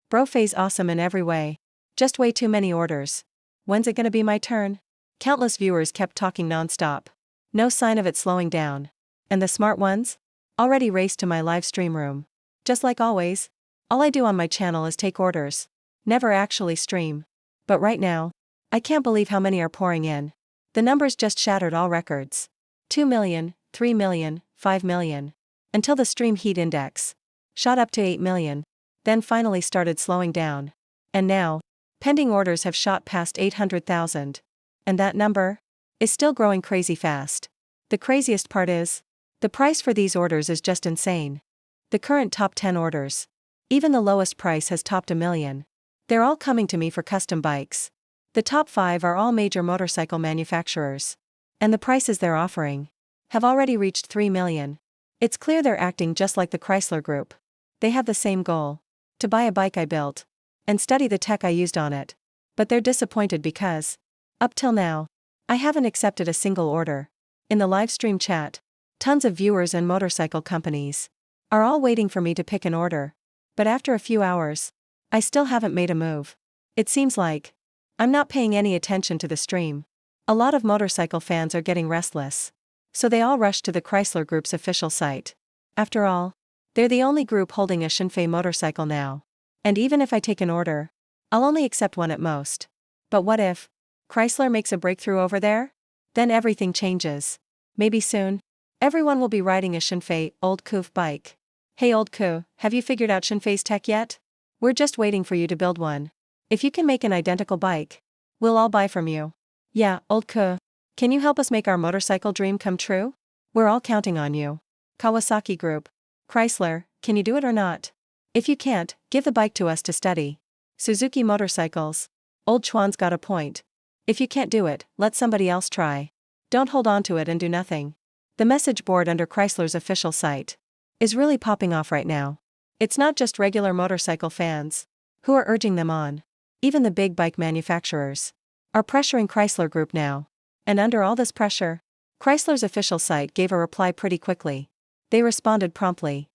Bro Fei's awesome in every way. Just way too many orders. When's it gonna be my turn? Countless viewers kept talking non-stop. No sign of it slowing down. And the smart ones? Already raced to my live stream room. Just like always, all I do on my channel is take orders. Never actually stream. But right now, I can't believe how many are pouring in. The numbers just shattered all records. 2 million, 3 million, 5 million. Until the stream heat index shot up to 8 million, then finally started slowing down. And now, pending orders have shot past 800,000. And that number is still growing crazy fast. The craziest part is, the price for these orders is just insane. The current top 10 orders, even the lowest price has topped 1 million. They're all coming to me for custom bikes. The top 5 are all major motorcycle manufacturers. And the prices they're offering have already reached 3 million. It's clear they're acting just like the Chrysler Group. They have the same goal, to buy a bike I built and study the tech I used on it. But they're disappointed because, up till now, I haven't accepted a single order. In the live stream chat, tons of viewers and motorcycle companies are all waiting for me to pick an order. But after a few hours, I still haven't made a move. It seems like I'm not paying any attention to the stream. A lot of motorcycle fans are getting restless. So they all rush to the Chrysler Group's official site. After all, they're the only group holding a Shenfei motorcycle now. And even if I take an order, I'll only accept one at most. But what if Chrysler makes a breakthrough over there? Then everything changes. Maybe soon, everyone will be riding a Shenfei Old Coupe bike. Hey Old Coupe, have you figured out Shenfei's tech yet? We're just waiting for you to build one. If you can make an identical bike, we'll all buy from you. Yeah, Old Coupe. Can you help us make our motorcycle dream come true? We're all counting on you. Kawasaki Group. Chrysler, can you do it or not? If you can't, give the bike to us to study. Suzuki Motorcycles. Old Chuan's got a point. If you can't do it, let somebody else try. Don't hold on to it and do nothing. The message board under Chrysler's official site is really popping off right now. It's not just regular motorcycle fans who are urging them on. Even the big bike manufacturers are pressuring Chrysler Group now. And under all this pressure, Chrysler's official site gave a reply pretty quickly. They responded promptly.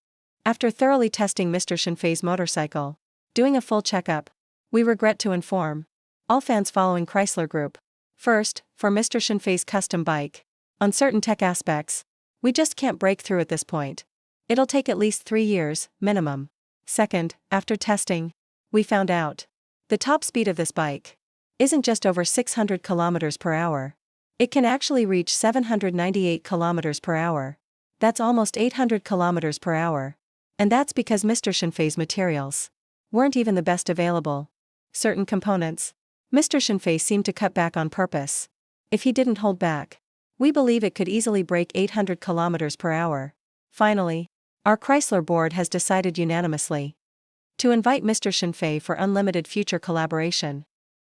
After thoroughly testing Mr. Shinfei's motorcycle, doing a full checkup, we regret to inform all fans following Chrysler Group. First, for Mr. Shinfei's custom bike. On certain tech aspects, we just can't break through at this point. It'll take at least 3 years, minimum. Second, after testing, we found out the top speed of this bike isn't just over 600 kilometers per hour. It can actually reach 798 kilometers per hour. That's almost 800 kilometers per hour. And that's because Mr. Shinfei's materials weren't even the best available. Certain components, Mr. Shinfei seemed to cut back on purpose. If he didn't hold back, we believe it could easily break 800 kilometers per hour. Finally, our Chrysler board has decided unanimously to invite Mr. Shinfei for unlimited future collaboration.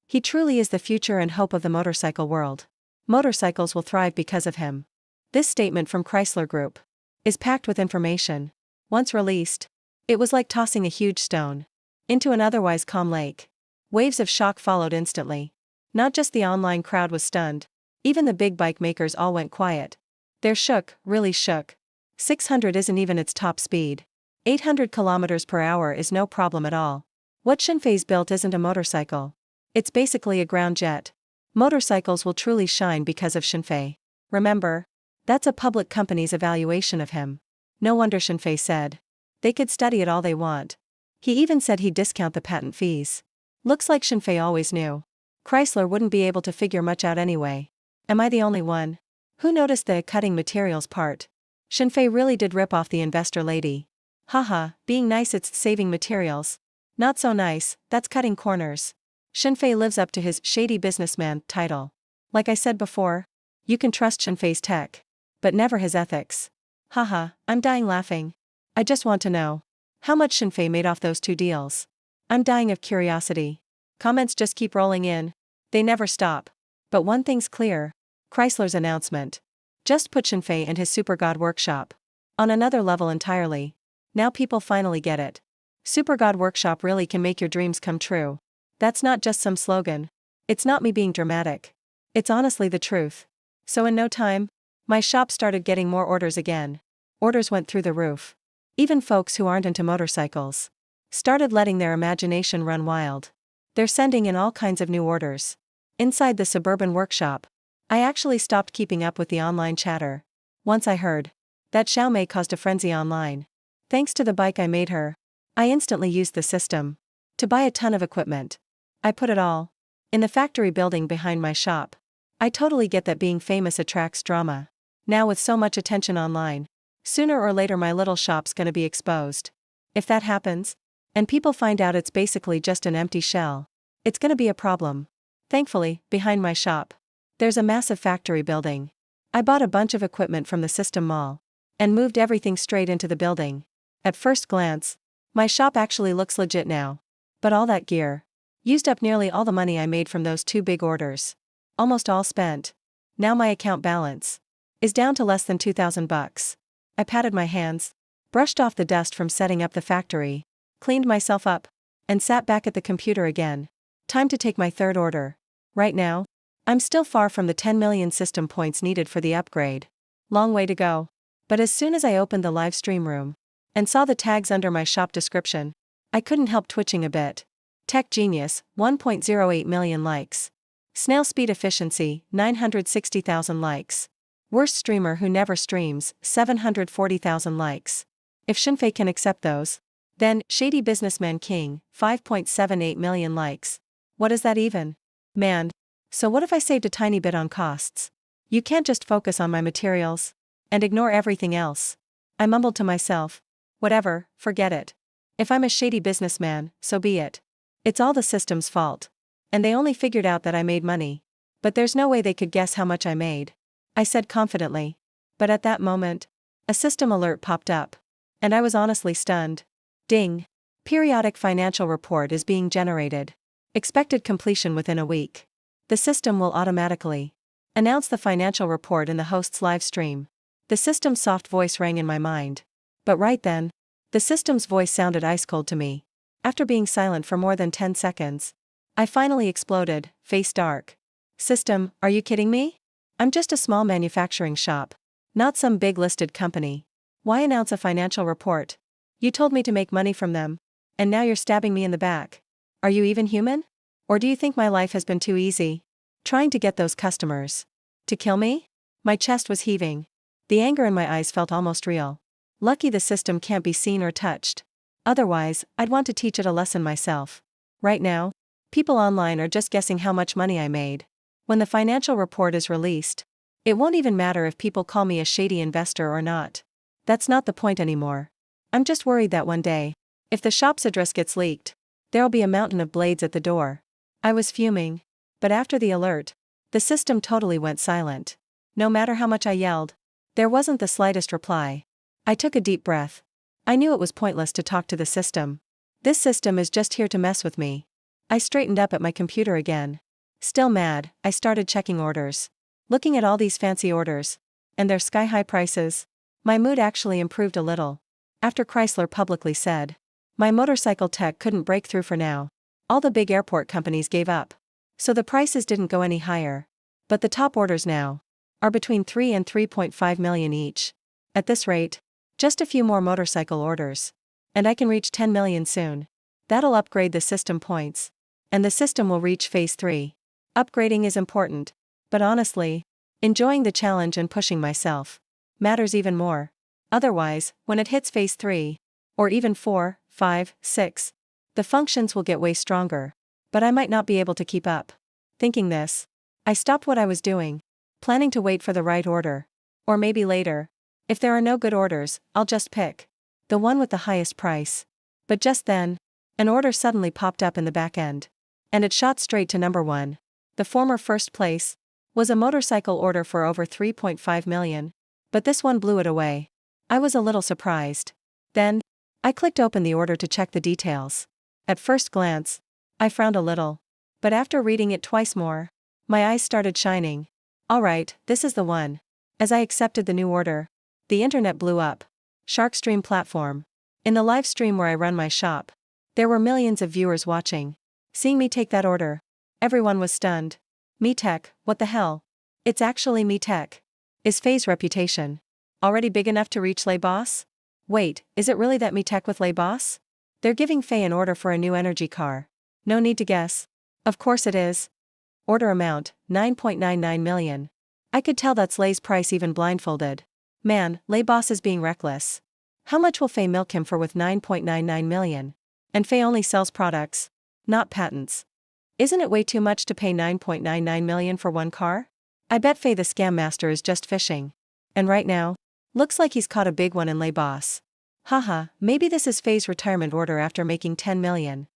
He truly is the future and hope of the motorcycle world. Motorcycles will thrive because of him. This statement from Chrysler Group is packed with information. Once released, it was like tossing a huge stone into an otherwise calm lake. Waves of shock followed instantly. Not just the online crowd was stunned, even the big bike makers all went quiet. They're shook, really shook. 600 isn't even its top speed. 800 kilometers per hour is no problem at all. What Shinfei's built isn't a motorcycle. It's basically a ground jet. Motorcycles will truly shine because of Shinfei. Remember, that's a public company's evaluation of him. No wonder Shinfei said they could study it all they want. He even said he'd discount the patent fees. Looks like Shinfei always knew Chrysler wouldn't be able to figure much out anyway. Am I the only one who noticed the cutting materials part? Shinfei really did rip off the investor lady. Haha, being nice it's saving materials. Not so nice, that's cutting corners. Shinfei lives up to his shady businessman title. Like I said before, you can trust Shinfei's tech, but never his ethics. Haha, I'm dying laughing. I just want to know how much Shinfei made off those 2 deals. I'm dying of curiosity. Comments just keep rolling in. They never stop. But one thing's clear. Chrysler's announcement just put Shinfei and his Super God Workshop on another level entirely. Now people finally get it. Super God Workshop really can make your dreams come true. That's not just some slogan. It's not me being dramatic. It's honestly the truth. So in no time, my shop started getting more orders again. Orders went through the roof. Even folks who aren't into motorcycles started letting their imagination run wild. They're sending in all kinds of new orders. Inside the suburban workshop, I actually stopped keeping up with the online chatter. Once I heard that Xiaomei caused a frenzy online. Thanks to the bike I made her, I instantly used the system to buy a ton of equipment. I put it all in the factory building behind my shop. I totally get that being famous attracts drama. Now with so much attention online, sooner or later my little shop's gonna be exposed. If that happens, and people find out it's basically just an empty shell, it's gonna be a problem. Thankfully, behind my shop, there's a massive factory building. I bought a bunch of equipment from the System Mall and moved everything straight into the building. At first glance, my shop actually looks legit now. But all that gear used up nearly all the money I made from those 2 big orders. Almost all spent. Now my account balance is down to less than $2,000. I patted my hands, brushed off the dust from setting up the factory, cleaned myself up, and sat back at the computer again. Time to take my 3rd order. Right now, I'm still far from the 10 million system points needed for the upgrade. Long way to go. But as soon as I opened the live stream room and saw the tags under my shop description, I couldn't help twitching a bit. Tech Genius, 1.08 million likes. Snail Speed Efficiency, 960,000 likes. Worst Streamer Who Never Streams, 740,000 likes. If Shinfei can accept those, then Shady Businessman King, 5.78 million likes. What is that even? Man. So what if I saved a tiny bit on costs? You can't just focus on my materials and ignore everything else. I mumbled to myself. Whatever, forget it. If I'm a shady businessman, so be it. It's all the system's fault. And they only figured out that I made money. But there's no way they could guess how much I made, I said confidently. But at that moment, a system alert popped up. And I was honestly stunned. Ding. Periodic financial report is being generated. Expected completion within a week. The system will automatically announce the financial report in the host's live stream. The system's soft voice rang in my mind. But right then, the system's voice sounded ice cold to me. After being silent for more than 10 seconds, I finally exploded, face dark. System, are you kidding me? I'm just a small manufacturing shop, not some big listed company. Why announce a financial report? You told me to make money from them. And now you're stabbing me in the back. Are you even human? Or do you think my life has been too easy? Trying to get those customers. To kill me? My chest was heaving. The anger in my eyes felt almost real. Lucky the system can't be seen or touched. Otherwise, I'd want to teach it a lesson myself. Right now, people online are just guessing how much money I made. When the financial report is released, it won't even matter if people call me a shady investor or not. That's not the point anymore. I'm just worried that one day, if the shop's address gets leaked, there'll be a mountain of blades at the door. I was fuming. But after the alert, the system totally went silent. No matter how much I yelled, there wasn't the slightest reply. I took a deep breath. I knew it was pointless to talk to the system. This system is just here to mess with me. I straightened up at my computer again. Still mad, I started checking orders. Looking at all these fancy orders, and their sky-high prices, my mood actually improved a little. After Chrysler publicly said, my motorcycle tech couldn't break through for now, all the big airport companies gave up. So the prices didn't go any higher. But the top orders now are between 3 and 3.5 million each. At this rate, just a few more motorcycle orders, and I can reach 10 million soon. That'll upgrade the system points. And the system will reach phase 3. Upgrading is important. But honestly, enjoying the challenge and pushing myself matters even more. Otherwise, when it hits phase 3, or even 4, 5, 6, the functions will get way stronger. But I might not be able to keep up. Thinking this, I stopped what I was doing, planning to wait for the right order. Or maybe later. If there are no good orders, I'll just pick the one with the highest price. But just then, an order suddenly popped up in the back end. And it shot straight to number 1. The former first place was a motorcycle order for over 3.5 million. But this one blew it away. I was a little surprised. Then, I clicked open the order to check the details. At first glance, I frowned a little. But after reading it twice more, my eyes started shining. Alright, this is the one. As I accepted the new order, the internet blew up. Sharkstream platform. In the live stream where I run my shop, there were millions of viewers watching. Seeing me take that order, everyone was stunned. Me Tech, what the hell? It's actually Me Tech. Is Faye's reputation already big enough to reach Les Boss? Wait, is it really that Me Tech with Les Boss? They're giving Faye an order for a new energy car. No need to guess. Of course it is. Order amount, 9.99 million. I could tell that's Lay's price even blindfolded. Man, Les Boss is being reckless. How much will Faye milk him for with 9.99 million? And Faye only sells products, not patents. Isn't it way too much to pay 9.99 million for one car? I bet Faye the scam master is just fishing. And right now, looks like he's caught a big one in Les Boss. Haha, maybe this is Faye's retirement order after making 10 million.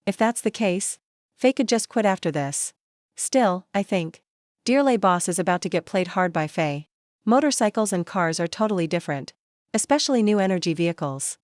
If that's the case, Faye could just quit after this. Still, I think Dear Les Boss is about to get played hard by Faye. Motorcycles and cars are totally different, especially new energy vehicles.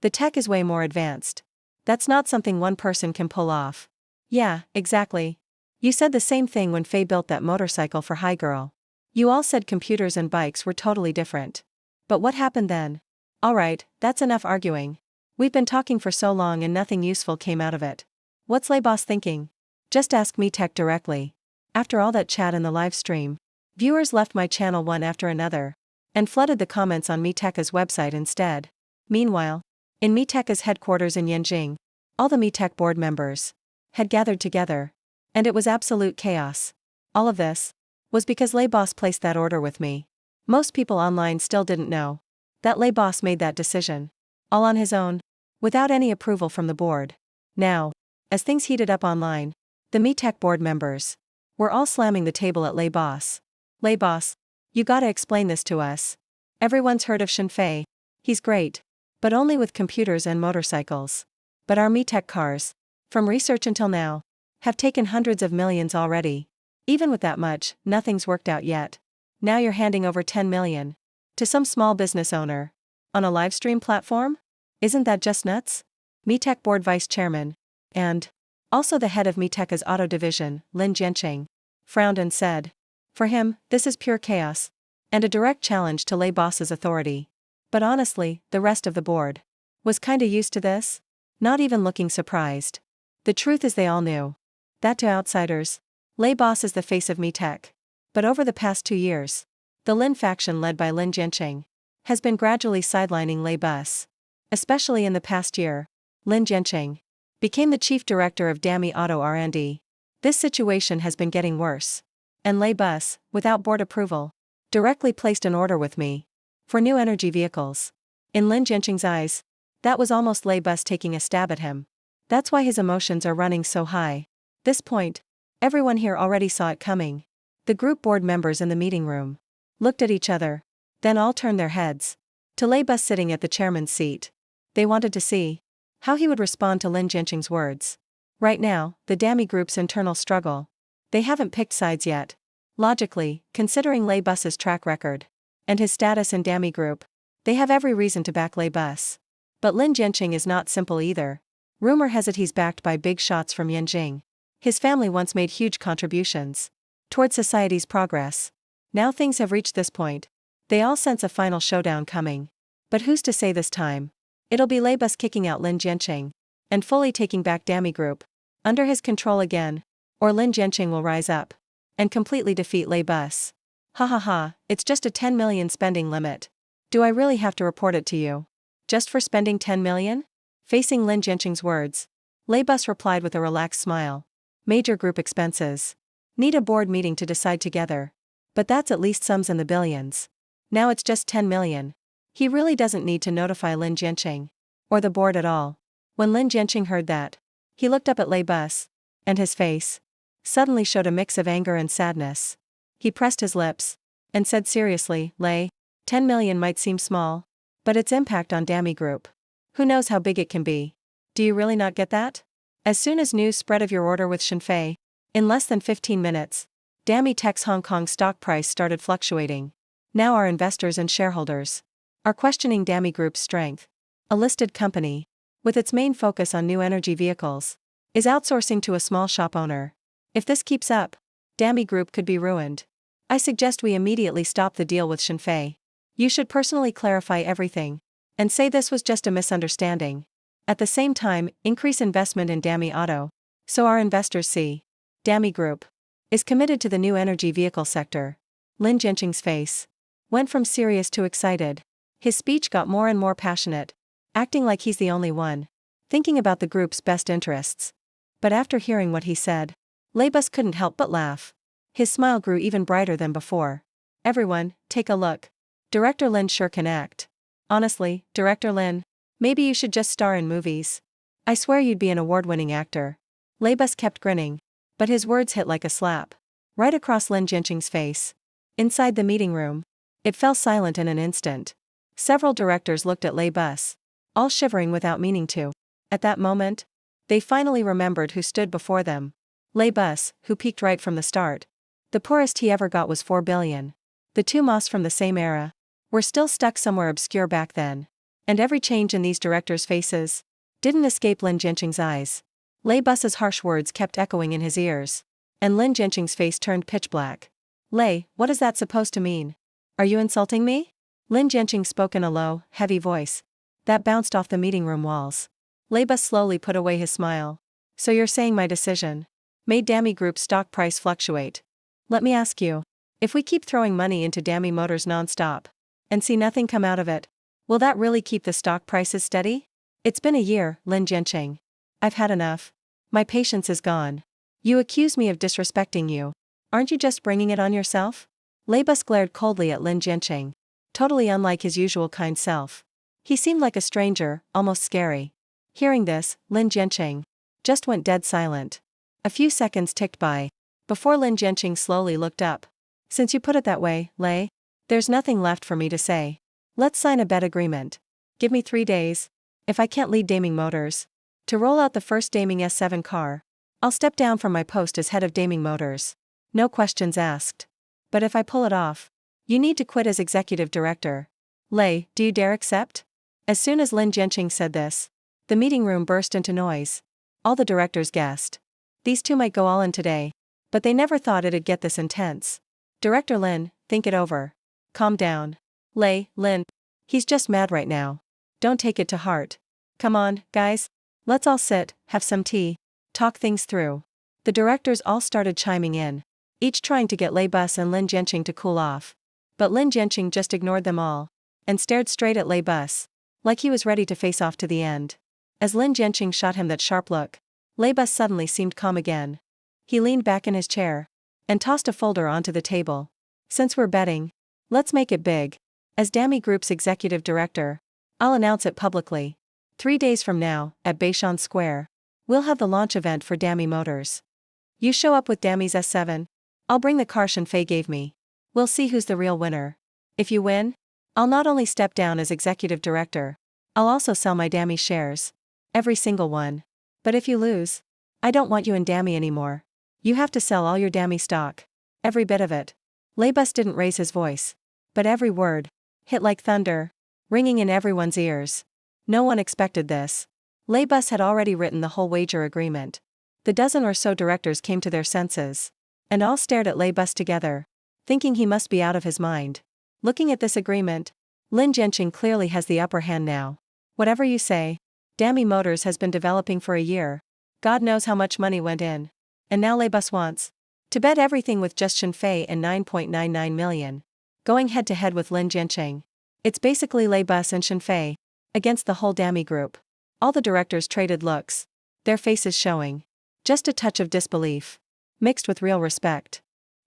The tech is way more advanced. That's not something one person can pull off. Yeah, exactly. You said the same thing when Faye built that motorcycle for Hi Girl. You all said computers and bikes were totally different. But what happened then? Alright, that's enough arguing. We've been talking for so long and nothing useful came out of it. What's Les Boss thinking? Just ask Me Tech directly. After all that chat in the live stream, viewers left my channel one after another, and flooded the comments on Me Tech's website instead. Meanwhile, in Me Tech's headquarters in Yanjing, all the Me Tech board members had gathered together, and it was absolute chaos. All of this was because Les Boss placed that order with me. Most people online still didn't know that Les Boss made that decision, all on his own, without any approval from the board. Now, as things heated up online, the Me Tech board members were all slamming the table at Les Boss. Les Boss, you gotta explain this to us. Everyone's heard of Shenfei. He's great, but only with computers and motorcycles. But our Me Tech cars, from research until now, have taken hundreds of millions already. Even with that much, nothing's worked out yet. Now you're handing over 10 million to some small business owner on a live stream platform? Isn't that just nuts? Me Tech board vice chairman, and also the head of Me Tech's auto division, Lin Jianqing, frowned and said, for him, this is pure chaos, and a direct challenge to Les Boss's authority. But honestly, the rest of the board was kinda used to this, not even looking surprised. The truth is they all knew that to outsiders, Les Boss is the face of Me Tech. But over the past 2 years, the Lin faction led by Lin Jianqing has been gradually sidelining Les Boss. especially in the past year. Lin Jianqing became the chief director of Dami Auto R&D. This situation has been getting worse. And Lei Bus, without board approval, directly placed an order with me for new energy vehicles. In Lin Jianqing's eyes, that was almost Lei Bus taking a stab at him. That's why his emotions are running so high. This point, everyone here already saw it coming. The group board members in the meeting room looked at each other, then all turned their heads to Lei Bus sitting at the chairman's seat. They wanted to see how he would respond to Lin Jianqing's words. Right now, the Dami group's internal struggle. They haven't picked sides yet. Logically, considering Lei Bus's track record and his status in Dami group, they have every reason to back Lei Bus. But Lin Jianqing is not simple either. Rumor has it he's backed by big shots from Yanjing. His family once made huge contributions toward society's progress. Now things have reached this point. They all sense a final showdown coming. But who's to say this time? It'll be Lei Bus kicking out Lin Jianqing and fully taking back Dami Group under his control again, or Lin Jianqing will rise up and completely defeat Lei Bus. Ha ha ha, it's just a 10 million spending limit. Do I really have to report it to you? Just for spending 10 million? Facing Lin Jianqing's words, Lei Bus replied with a relaxed smile. Major group expenses. Need a board meeting to decide together. But that's at least sums in the billions. Now it's just 10 million. He really doesn't need to notify Lin Jianqing or the board at all. When Lin Jianqing heard that, he looked up at Lei Bus, and his face suddenly showed a mix of anger and sadness. He pressed his lips and said seriously, Lei, 10 million might seem small, but its impact on Dami Group, who knows how big it can be? Do you really not get that? As soon as news spread of your order with Shenfei, in less than 15 minutes, Dami Tech's Hong Kong stock price started fluctuating. Now our investors and shareholders are questioning Dami Group's strength. A listed company, with its main focus on new energy vehicles, is outsourcing to a small shop owner. If this keeps up, Dami Group could be ruined. I suggest we immediately stop the deal with Shenfei. You should personally clarify everything and say this was just a misunderstanding. At the same time, increase investment in Dami Auto, so our investors see Dami Group is committed to the new energy vehicle sector. Lin Jianqing's face went from serious to excited. His speech got more and more passionate, acting like he's the only one thinking about the group's best interests. But after hearing what he said, Lei Bus couldn't help but laugh. His smile grew even brighter than before. Everyone, take a look. Director Lin sure can act. Honestly, Director Lin, maybe you should just star in movies. I swear you'd be an award-winning actor. Lei Bus kept grinning, but his words hit like a slap right across Lin Jianqing's face. Inside the meeting room, it fell silent in an instant. Several directors looked at Lei Bus, all shivering without meaning to. At that moment, they finally remembered who stood before them. Lei Bus, who peaked right from the start. The poorest he ever got was 4 billion. The two Moss from the same era were still stuck somewhere obscure back then. And every change in these directors' faces didn't escape Lin Jianqing's eyes. Lei Bus's harsh words kept echoing in his ears, and Lin Jianqing's face turned pitch black. Lei, what is that supposed to mean? Are you insulting me? Lin Jianqing spoke in a low, heavy voice that bounced off the meeting room walls. Lei Bus slowly put away his smile. So you're saying my decision made Dami Group's stock price fluctuate? Let me ask you, if we keep throwing money into Dami Motors non-stop and see nothing come out of it, will that really keep the stock prices steady? It's been a year, Lin Jianqing. I've had enough. My patience is gone. You accuse me of disrespecting you. Aren't you just bringing it on yourself? Lei Bus glared coldly at Lin Jianqing, totally unlike his usual kind self. He seemed like a stranger, almost scary. Hearing this, Lin Jianqing just went dead silent. A few seconds ticked by before Lin Jianqing slowly looked up. Since you put it that way, Lei, there's nothing left for me to say. Let's sign a bet agreement. Give me 3 days. If I can't lead Daming Motors to roll out the first Daming S7 car, I'll step down from my post as head of Daming Motors. No questions asked. But if I pull it off, you need to quit as executive director. Lei, do you dare accept? As soon as Lin Jianqing said this, the meeting room burst into noise. All the directors guessed. These two might go all in today, but they never thought it'd get this intense. Director Lin, think it over. Calm down. Lei, Lin, he's just mad right now. Don't take it to heart. Come on, guys. Let's all sit, have some tea, talk things through. The directors all started chiming in, each trying to get Lei Bus and Lin Jianqing to cool off. But Lin Jianqing just ignored them all and stared straight at Lei Bus. like he was ready to face off to the end. As Lin Jianqing shot him that sharp look, Lei Bus suddenly seemed calm again. He leaned back in his chair and tossed a folder onto the table. Since we're betting, let's make it big. As Dami Group's executive director, I'll announce it publicly. 3 days from now, at Beishan Square, we'll have the launch event for Dami Motors. You show up with Dami's S7. I'll bring the car Shenfei gave me. We'll see who's the real winner. If you win, I'll not only step down as executive director, I'll also sell my Dami shares. Every single one. But if you lose, I don't want you in Dami anymore. You have to sell all your Dami stock. Every bit of it. Lei Bus didn't raise his voice. But every word hit like thunder, ringing in everyone's ears. No one expected this. Lei Bus had already written the whole wager agreement. The dozen or so directors came to their senses, and all stared at Lei Bus together, thinking he must be out of his mind. Looking at this agreement, Lin Jianqing clearly has the upper hand now. Whatever you say, Dami Motors has been developing for a year. God knows how much money went in. And now Lei Bus wants to bet everything with just Shenfei and 9.99 million. Going head to head with Lin Jianqing. It's basically Lei Bus and Shenfei against the whole Dami Group. All the directors traded looks, their faces showing just a touch of disbelief, mixed with real respect.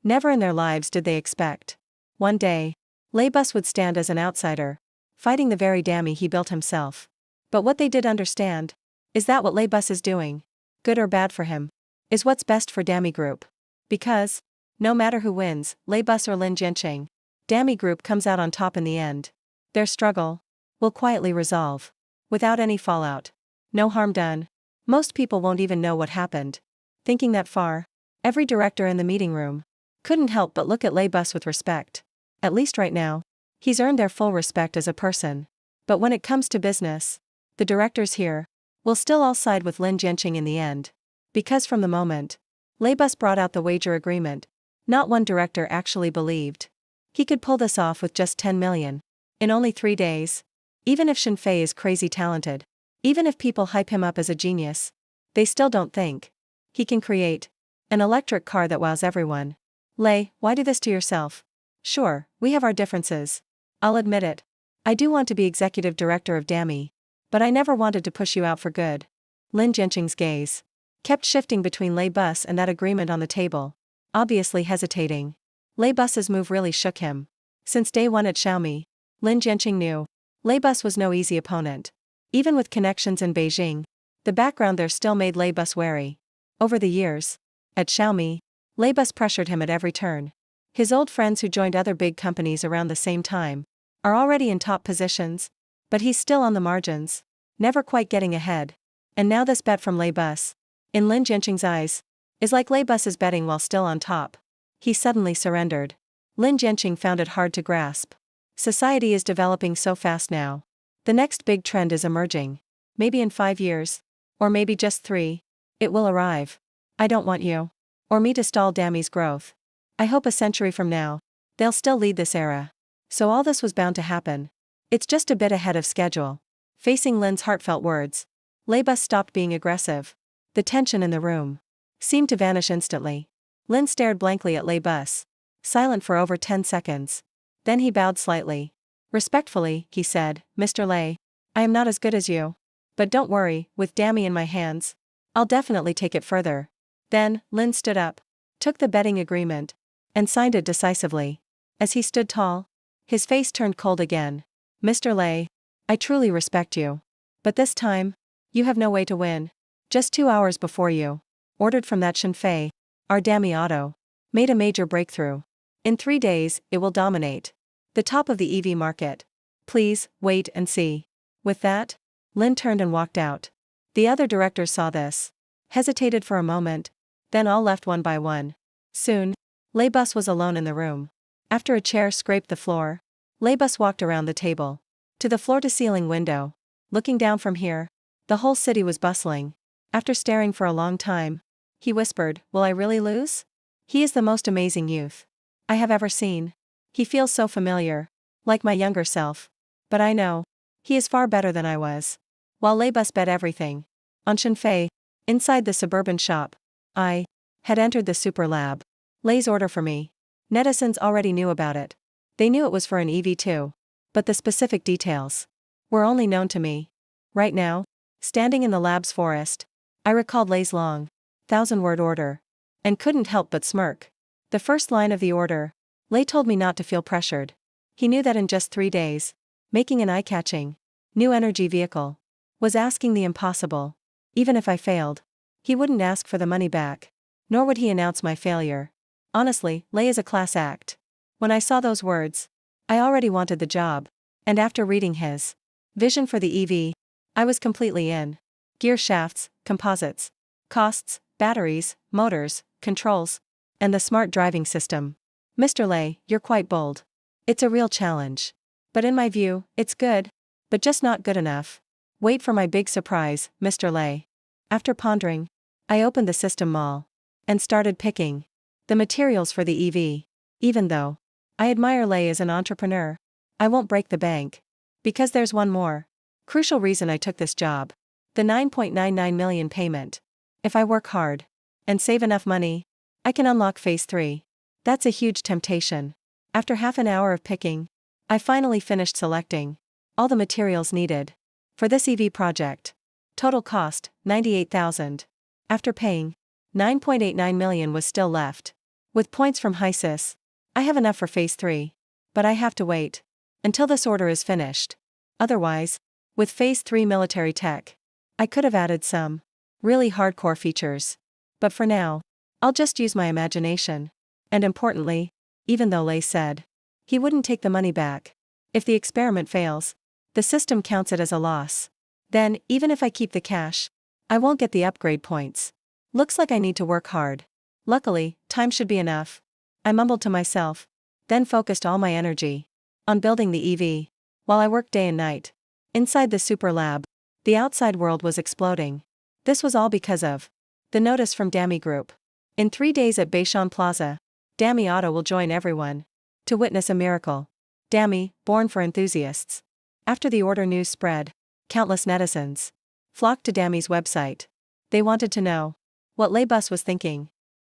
Never in their lives did they expect one day Lei Bus would stand as an outsider, fighting the very Dami he built himself. But what they did understand is that what Lei Bus is doing, good or bad for him, is what's best for Dami Group. Because, no matter who wins, Lei Bus or Lin Jianqing, Dami Group comes out on top in the end. Their struggle will quietly resolve, without any fallout. No harm done. Most people won't even know what happened. Thinking that far, every director in the meeting room couldn't help but look at Lei Bus with respect. At least right now, he's earned their full respect as a person. But when it comes to business, the directors here will still all side with Lin Jianqing in the end. Because from the moment Lei Bus brought out the wager agreement, not one director actually believed he could pull this off with just 10 million. In only 3 days. Even if Shenfei is crazy talented, even if people hype him up as a genius, they still don't think he can create an electric car that wows everyone. Lei, why do this to yourself? Sure, we have our differences. I'll admit it. I do want to be executive director of Dami, but I never wanted to push you out for good. Lin Jianqing's gaze kept shifting between Lei Bus and that agreement on the table, obviously hesitating. Lei Bus's move really shook him. Since day one at Xiaomi, Lin Jianqing knew Lei Bus was no easy opponent. Even with connections in Beijing, the background there still made Lei Bus wary. Over the years, at Xiaomi, Lei Bus pressured him at every turn. His old friends who joined other big companies around the same time are already in top positions, but he's still on the margins, never quite getting ahead. And now this bet from Lei Bus, in Lin Jianqing's eyes, is like Lei Bus's betting while still on top. He suddenly surrendered. Lin Jianqing found it hard to grasp. Society is developing so fast now. The next big trend is emerging. Maybe in 5 years, or maybe just 3, it will arrive. I don't want you or me to stall Dami's growth. I hope a century from now, they'll still lead this era. So all this was bound to happen. It's just a bit ahead of schedule. Facing Lin's heartfelt words, Lei Bus stopped being aggressive. The tension in the room seemed to vanish instantly. Lin stared blankly at Lei Bus, silent for over 10 seconds. Then he bowed slightly. Respectfully, he said, Mr. Lei, I am not as good as you. But don't worry, with Dami in my hands, I'll definitely take it further. Then, Lin stood up, took the betting agreement, and signed it decisively. As he stood tall, his face turned cold again. Mr. Lei, I truly respect you. But this time, you have no way to win. Just 2 hours before you ordered from that Shenfei, our Dami Auto made a major breakthrough. In 3 days, it will dominate the top of the EV market. Please, wait and see. With that, Lin turned and walked out. The other directors saw this, hesitated for a moment, then all left one by one. Soon, Lei Bus was alone in the room. After a chair scraped the floor, Lei Bus walked around the table to the floor-to-ceiling window. Looking down from here, the whole city was bustling. After staring for a long time, he whispered, Will I really lose? He is the most amazing youth I have ever seen. He feels so familiar, like my younger self. But I know he is far better than I was. While Lei Bus bet everything on Shenfei, inside the suburban shop, I had entered the super lab. Lei's order for me. Netizens already knew about it. They knew it was for an EV too. But the specific details were only known to me. Right now, standing in the lab's forest, I recalled Lei's long, 1,000-word order, and couldn't help but smirk. The first line of the order, Lei told me not to feel pressured. He knew that in just 3 days, making an eye-catching, new energy vehicle, was asking the impossible. Even if I failed, he wouldn't ask for the money back, nor would he announce my failure. Honestly, Lei is a class act. When I saw those words, I already wanted the job, and after reading his vision for the EV, I was completely in. Gear shafts, composites, costs, batteries, motors, controls, and the smart driving system. Mr. Lei, you're quite bold. It's a real challenge. But in my view, it's good, but just not good enough. Wait for my big surprise, Mr. Lei. After pondering, I opened the system mall and started picking the materials for the EV. Even though I admire Lei as an entrepreneur, I won't break the bank. Because there's one more crucial reason I took this job. The 9.99 million payment. If I work hard and save enough money, I can unlock phase 3. That's a huge temptation. After half an hour of picking, I finally finished selecting all the materials needed for this EV project. Total cost, $98,000. After paying, 9.89 million was still left. With points from HISIS, I have enough for phase 3. But I have to wait until this order is finished. Otherwise, with phase 3 military tech, I could have added some really hardcore features. But for now, I'll just use my imagination. And importantly, even though Lei said he wouldn't take the money back if the experiment fails, the system counts it as a loss. Then, even if I keep the cash, I won't get the upgrade points. Looks like I need to work hard. Luckily, time should be enough. I mumbled to myself, then focused all my energy on building the EV, while I worked day and night. Inside the super lab, the outside world was exploding. This was all because of the notice from Dami Group. In 3 days at Bayshon Plaza, Dami Auto will join everyone to witness a miracle. Dami, born for enthusiasts. After the order news spread, countless netizens flocked to Dami's website. They wanted to know what Leibus was thinking.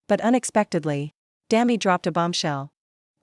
But unexpectedly, Dami dropped a bombshell.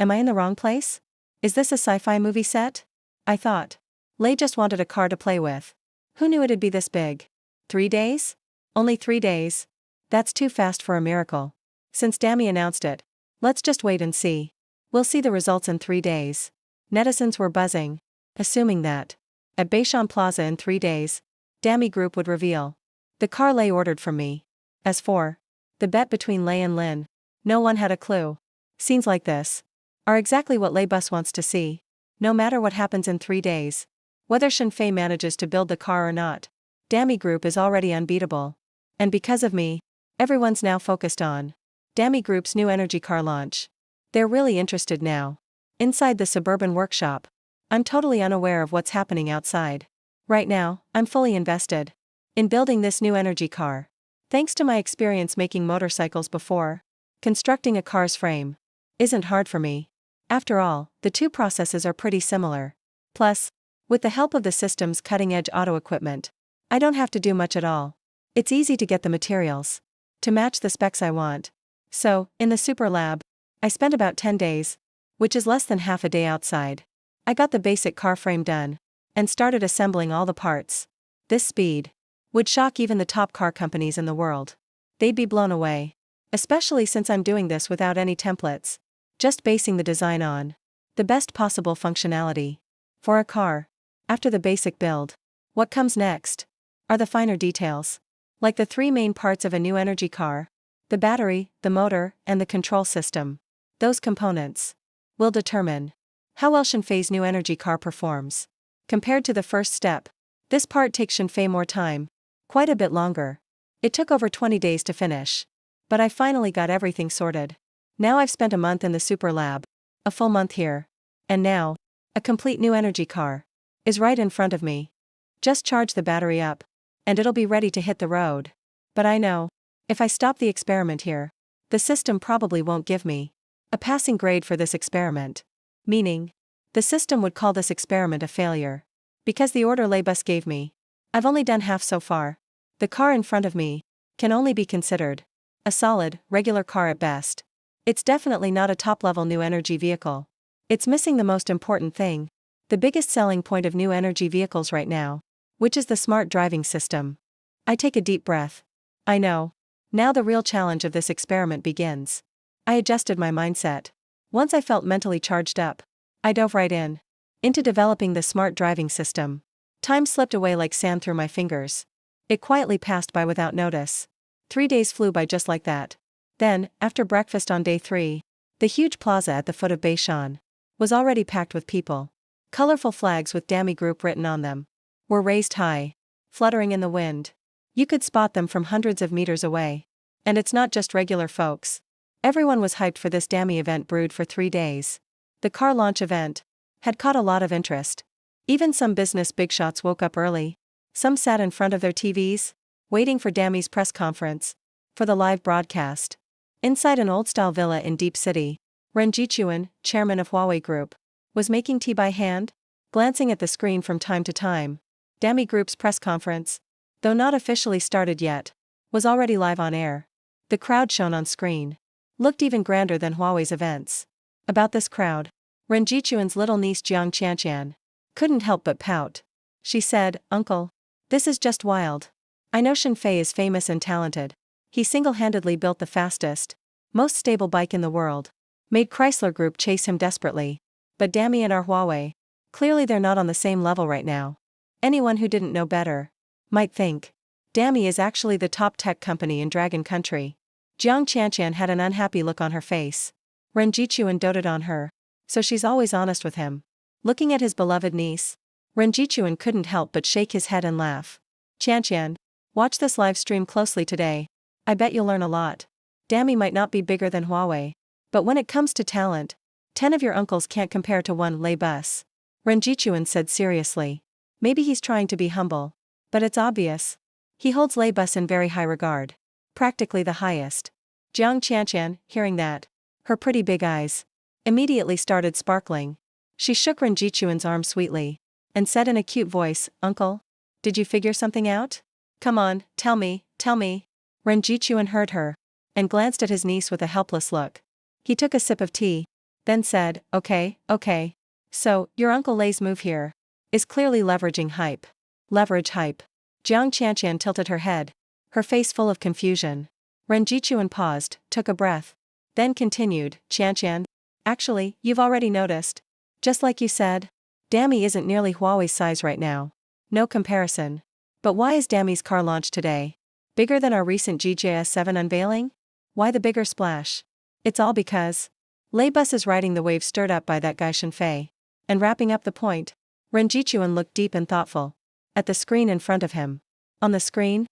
Am I in the wrong place? Is this a sci-fi movie set? I thought. Lei just wanted a car to play with. Who knew it'd be this big? 3 days? Only 3 days? That's too fast for a miracle. Since Dami announced it, let's just wait and see. We'll see the results in 3 days. Netizens were buzzing, assuming that at Bayshon Plaza in 3 days, Dami Group would reveal the car Lei ordered from me. As for the bet between Lei and Lin, no one had a clue. Scenes like this are exactly what Leibus wants to see. No matter what happens in 3 days, whether Shenfei manages to build the car or not, Dami Group is already unbeatable. And because of me, everyone's now focused on Dami Group's new energy car launch. They're really interested now. Inside the suburban workshop, I'm totally unaware of what's happening outside. Right now, I'm fully invested in building this new energy car. Thanks to my experience making motorcycles before, constructing a car's frame isn't hard for me. After all, the two processes are pretty similar. Plus, with the help of the system's cutting-edge auto equipment, I don't have to do much at all. It's easy to get the materials to match the specs I want. So, in the super lab, I spent about 10 days, which is less than half a day outside. I got the basic car frame done and started assembling all the parts. This speed would shock even the top car companies in the world. They'd be blown away. Especially since I'm doing this without any templates, just basing the design on the best possible functionality for a car. After the basic build, what comes next are the finer details, like the 3 main parts of a new energy car: the battery, the motor, and the control system. Those components will determine how well Shenfei's new energy car performs. Compared to the first step, this part takes Shenfei more time, quite a bit longer. It took over 20 days to finish. But I finally got everything sorted. Now I've spent a month in the super lab, a full month here. And now, a complete new energy car is right in front of me. Just charge the battery up, and it'll be ready to hit the road. But I know, if I stop the experiment here, the system probably won't give me a passing grade for this experiment. Meaning, the system would call this experiment a failure. Because the order Leibus gave me, I've only done half so far. The car in front of me can only be considered a solid, regular car at best. It's definitely not a top-level new energy vehicle. It's missing the most important thing: The biggest selling point of new energy vehicles right now, which is the smart driving system. I take a deep breath. I know. Now the real challenge of this experiment begins. I adjusted my mindset. Once I felt mentally charged up, I dove right into developing the smart driving system. Time slipped away like sand through my fingers. It quietly passed by without notice. 3 days flew by just like that. Then, after breakfast on day 3, the huge plaza at the foot of Beishan was already packed with people. Colorful flags with Dami Group written on them were raised high, fluttering in the wind. You could spot them from hundreds of meters away. And it's not just regular folks. Everyone was hyped for this Dami event brewed for 3 days. The car launch event had caught a lot of interest. Even some business big shots woke up early. Some sat in front of their TVs, waiting for Dami's press conference, for the live broadcast. Inside an old-style villa in Deep City, Ren Jichuan, chairman of Huawei Group, was making tea by hand, glancing at the screen from time to time. Dami Group's press conference, though not officially started yet, was already live on air. The crowd shown on screen looked even grander than Huawei's events. About this crowd, Ren Jichuan's little niece Jiang Qianqian couldn't help but pout. She said, "Uncle, this is just wild. I know Shenfei is famous and talented. He single-handedly built the fastest, most stable bike in the world. Made Chrysler Group chase him desperately. But Dami and our Huawei, clearly they're not on the same level right now. Anyone who didn't know better might think Dami is actually the top tech company in Dragon Country." Jiang Qianqian had an unhappy look on her face. Ren Jichuan doted on her, so she's always honest with him. Looking at his beloved niece, Ren Jichuan couldn't help but shake his head and laugh. "Qianqian, watch this live stream closely today. I bet you'll learn a lot. Dami might not be bigger than Huawei, but when it comes to talent, 10 of your uncles can't compare to one Lei Bus," Ren Jichuan said seriously. Maybe he's trying to be humble, but it's obvious. He holds Lei Bus in very high regard. Practically the highest. Jiang Qianqian, hearing that, her pretty big eyes immediately started sparkling. She shook Ren Jichuan's arm sweetly and said in a cute voice, "Uncle, did you figure something out? Come on, tell me, tell me." Ren Jichuan heard her and glanced at his niece with a helpless look. He took a sip of tea, then said, okay. So, your Uncle Lei's move here is clearly leveraging hype. Leverage hype. Jiang Qianqian tilted her head, her face full of confusion. Ren Jichuan paused, took a breath, then continued, "Qianqian, actually, you've already noticed. Just like you said, Dami isn't nearly Huawei's size right now. No comparison. But why is Dami's car launch today bigger than our recent GJS7 unveiling? Why the bigger splash? It's all because Lei Bus is riding the wave stirred up by that guy Shenfei." And wrapping up the point, Ren Jichuan looked deep and thoughtful at the screen in front of him. On the screen,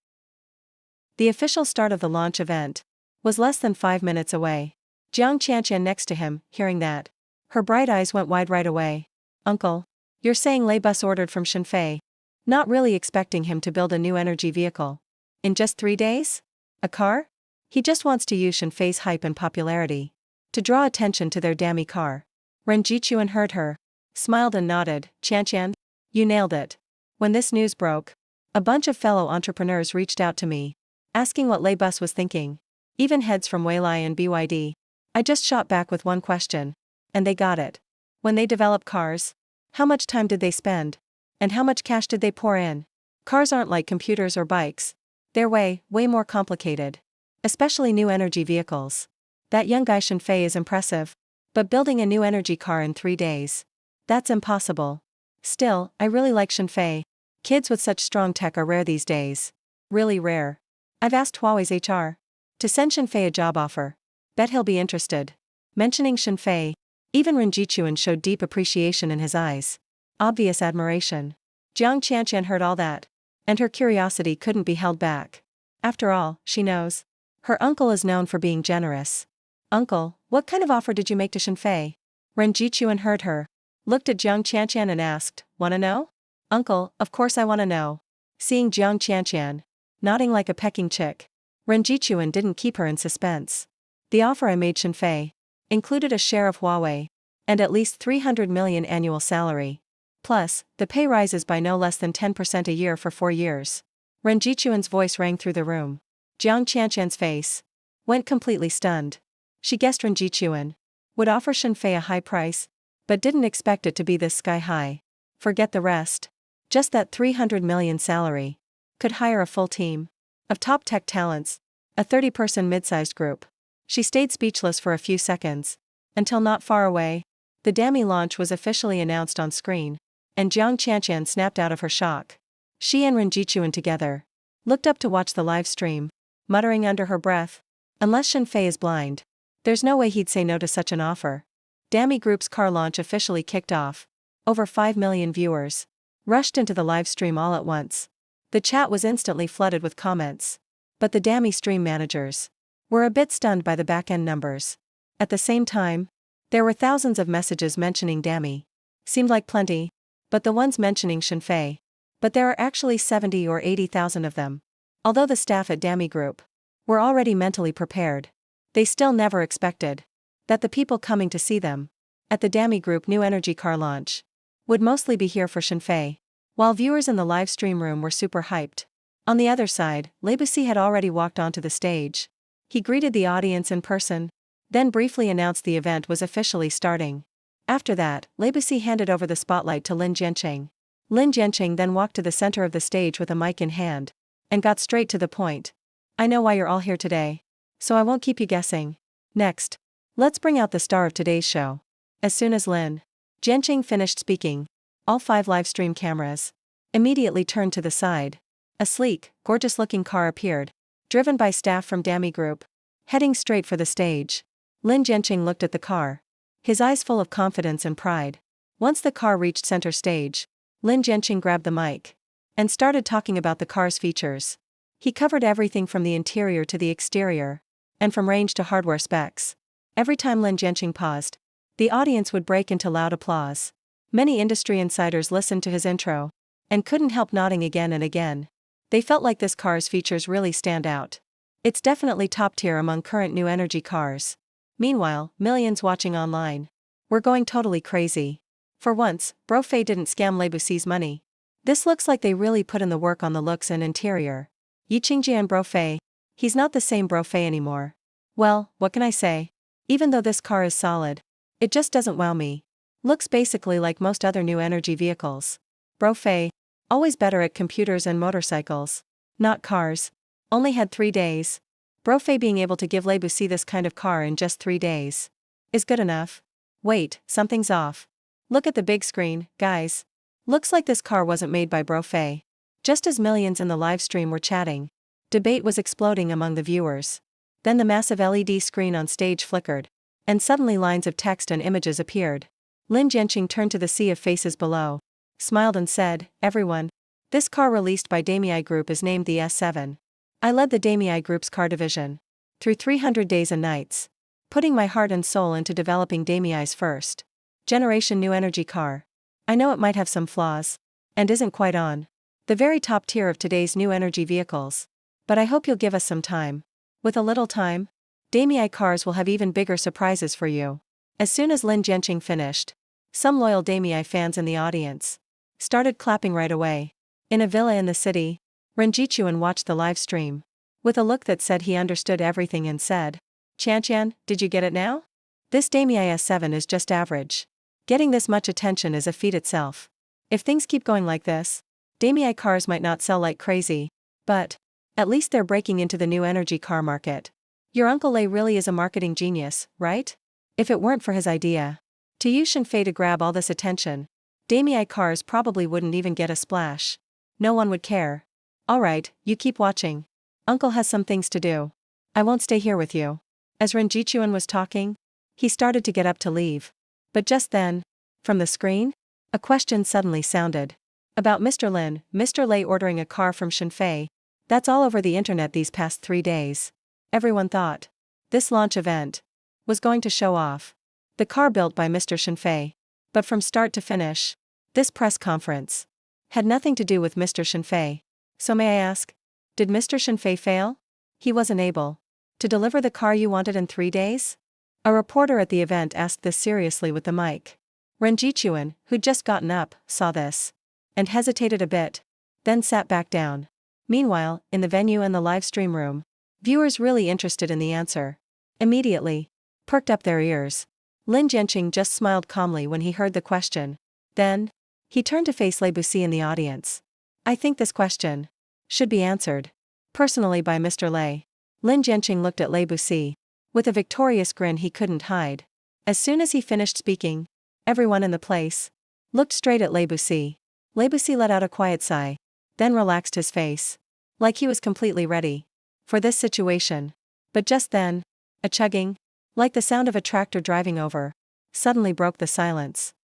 the official start of the launch event was less than 5 minutes away. Jiang Qianqian next to him, hearing that, her bright eyes went wide right away. "Uncle, you're saying Lei Bus ordered from Shenfei, not really expecting him to build a new energy vehicle in just 3 days? A car? He just wants to use Shenfei's hype and popularity to draw attention to their Dami car." Ren Jichuan heard her, smiled and nodded. "Qianqian, you nailed it. When this news broke, a bunch of fellow entrepreneurs reached out to me, asking what Lei Bus was thinking. Even heads from Weilai and BYD. I just shot back with one question, and they got it. When they develop cars, how much time did they spend? And how much cash did they pour in? Cars aren't like computers or bikes. They're way more complicated. Especially new energy vehicles. That young guy Shenfei is impressive, but building a new energy car in 3 days, that's impossible. Still, I really like Shenfei. Kids with such strong tech are rare these days. Really rare. I've asked Huawei's HR to send Shenfei a job offer. Bet he'll be interested." Mentioning Shenfei, even Ren Jichuan showed deep appreciation in his eyes. Obvious admiration. Jiang Qianqian heard all that, and her curiosity couldn't be held back. After all, she knows her uncle is known for being generous. "Uncle, what kind of offer did you make to Shenfei?" Ren Jichuan heard her, looked at Jiang Qianqian and asked, "Wanna know?" "Uncle, of course I wanna know." Seeing Jiang Qianqian nodding like a pecking chick, Ren Jichuan didn't keep her in suspense. "The offer I made Shenfei included a share of Huawei and at least 300 million annual salary. Plus, the pay rises by no less than 10% a year for 4 years. Ren Jichuan's voice rang through the room. Jiang Qianqian's face went completely stunned. She guessed Ren Jichuan would offer Shenfei a high price, but didn't expect it to be this sky high. Forget the rest. Just that 300 million salary. Could hire a full team of top tech talents, a 30-person mid-sized group. She stayed speechless for a few seconds, until not far away, the Dami launch was officially announced on screen, and Jiang Qianqian snapped out of her shock. She and Ren Jichuan together looked up to watch the live stream, muttering under her breath, unless Shenfei is blind, there's no way he'd say no to such an offer. Dami Group's car launch officially kicked off. Over 5 million viewers rushed into the live stream all at once. The chat was instantly flooded with comments. But the Dami stream managers were a bit stunned by the back-end numbers. At the same time, there were thousands of messages mentioning Dami. Seemed like plenty, but the ones mentioning Shenfei. But there are actually 70 or 80,000 of them. Although the staff at Dami Group were already mentally prepared, they still never expected that the people coming to see them at the Dami Group new energy car launch would mostly be here for Shenfei. While viewers in the live stream room were super hyped, on the other side, Lei Busi had already walked onto the stage. He greeted the audience in person, then briefly announced the event was officially starting. After that, Lei Busi handed over the spotlight to Lin Jianqing. Lin Jianqing then walked to the center of the stage with a mic in hand, and got straight to the point. I know why you're all here today, so I won't keep you guessing. Next, let's bring out the star of today's show. As soon as Lin Jianqing finished speaking, all 5 live stream cameras immediately turned to the side. A sleek, gorgeous-looking car appeared, driven by staff from Dami Group, heading straight for the stage. Lin Jianqing looked at the car, his eyes full of confidence and pride. Once the car reached center stage, Lin Jianqing grabbed the mic and started talking about the car's features. He covered everything from the interior to the exterior, and from range to hardware specs. Every time Lin Jianqing paused, the audience would break into loud applause. Many industry insiders listened to his intro and couldn't help nodding again and again. They felt like this car's features really stand out. It's definitely top tier among current new energy cars. Meanwhile, millions watching online were going totally crazy. For once, Bro Fei didn't scam Lei Busi's money. This looks like they really put in the work on the looks and interior. Yi Qingjian Bro Fei, he's not the same Bro Fei anymore. Well, what can I say? Even though this car is solid, it just doesn't wow me. Looks basically like most other new energy vehicles. Bro Fei, always better at computers and motorcycles, not cars. Only had 3 days. Bro Fei being able to give Lei Busi this kind of car in just 3 days is good enough. Wait, something's off. Look at the big screen, guys. Looks like this car wasn't made by Bro Fei. Just as millions in the live stream were chatting, debate was exploding among the viewers. Then the massive LED screen on stage flickered, and suddenly lines of text and images appeared. Lin Jianqing turned to the sea of faces below, smiled and said, "Everyone, this car released by Dami Group is named the S7. I led the Dami Group's car division through 300 days and nights, putting my heart and soul into developing Dami's first generation new energy car. I know it might have some flaws, and isn't quite on the very top tier of today's new energy vehicles, but I hope you'll give us some time. With a little time, Dami cars will have even bigger surprises for you." As soon as Lin Jianqing finished, some loyal Dami fans in the audience started clapping right away. In a villa in the city, Ren Jichuan watched the live stream with a look that said he understood everything and said, "Qianqian, did you get it now? This Dami S7 is just average. Getting this much attention is a feat itself. If things keep going like this, Dami cars might not sell like crazy, but at least they're breaking into the new energy car market. Your Uncle Lei really is a marketing genius, right? If it weren't for his idea to use Shenfei to grab all this attention, Dami cars probably wouldn't even get a splash. No one would care. Alright, you keep watching. Uncle has some things to do. I won't stay here with you." As Ren Jichuan was talking, he started to get up to leave. But just then, from the screen, a question suddenly sounded. About Mr. Lei ordering a car from Shenfei. That's all over the internet these past 3 days. Everyone thought this launch event was going to show off the car built by Mr. Shenfei. But from start to finish, this press conference had nothing to do with Mr. Shenfei. So may I ask, did Mr. Shenfei fail? He wasn't able to deliver the car you wanted in 3 days? A reporter at the event asked this seriously with the mic. Ren Jichuan, who'd just gotten up, saw this and hesitated a bit, then sat back down. Meanwhile, in the venue and the live stream room, viewers really interested in the answer immediately perked up their ears. Lin Jianqing just smiled calmly when he heard the question. Then, He turned to face Lei Bussy in the audience. I think this question should be answered personally by Mr. Lei. Lin Jianqing looked at Lei Bussy with a victorious grin he couldn't hide. As soon as he finished speaking, everyone in the place looked straight at Lei Bussy. Lei Bussy let out a quiet sigh, then relaxed his face, like he was completely ready for this situation. But just then, a chugging, like the sound of a tractor driving over, suddenly broke the silence.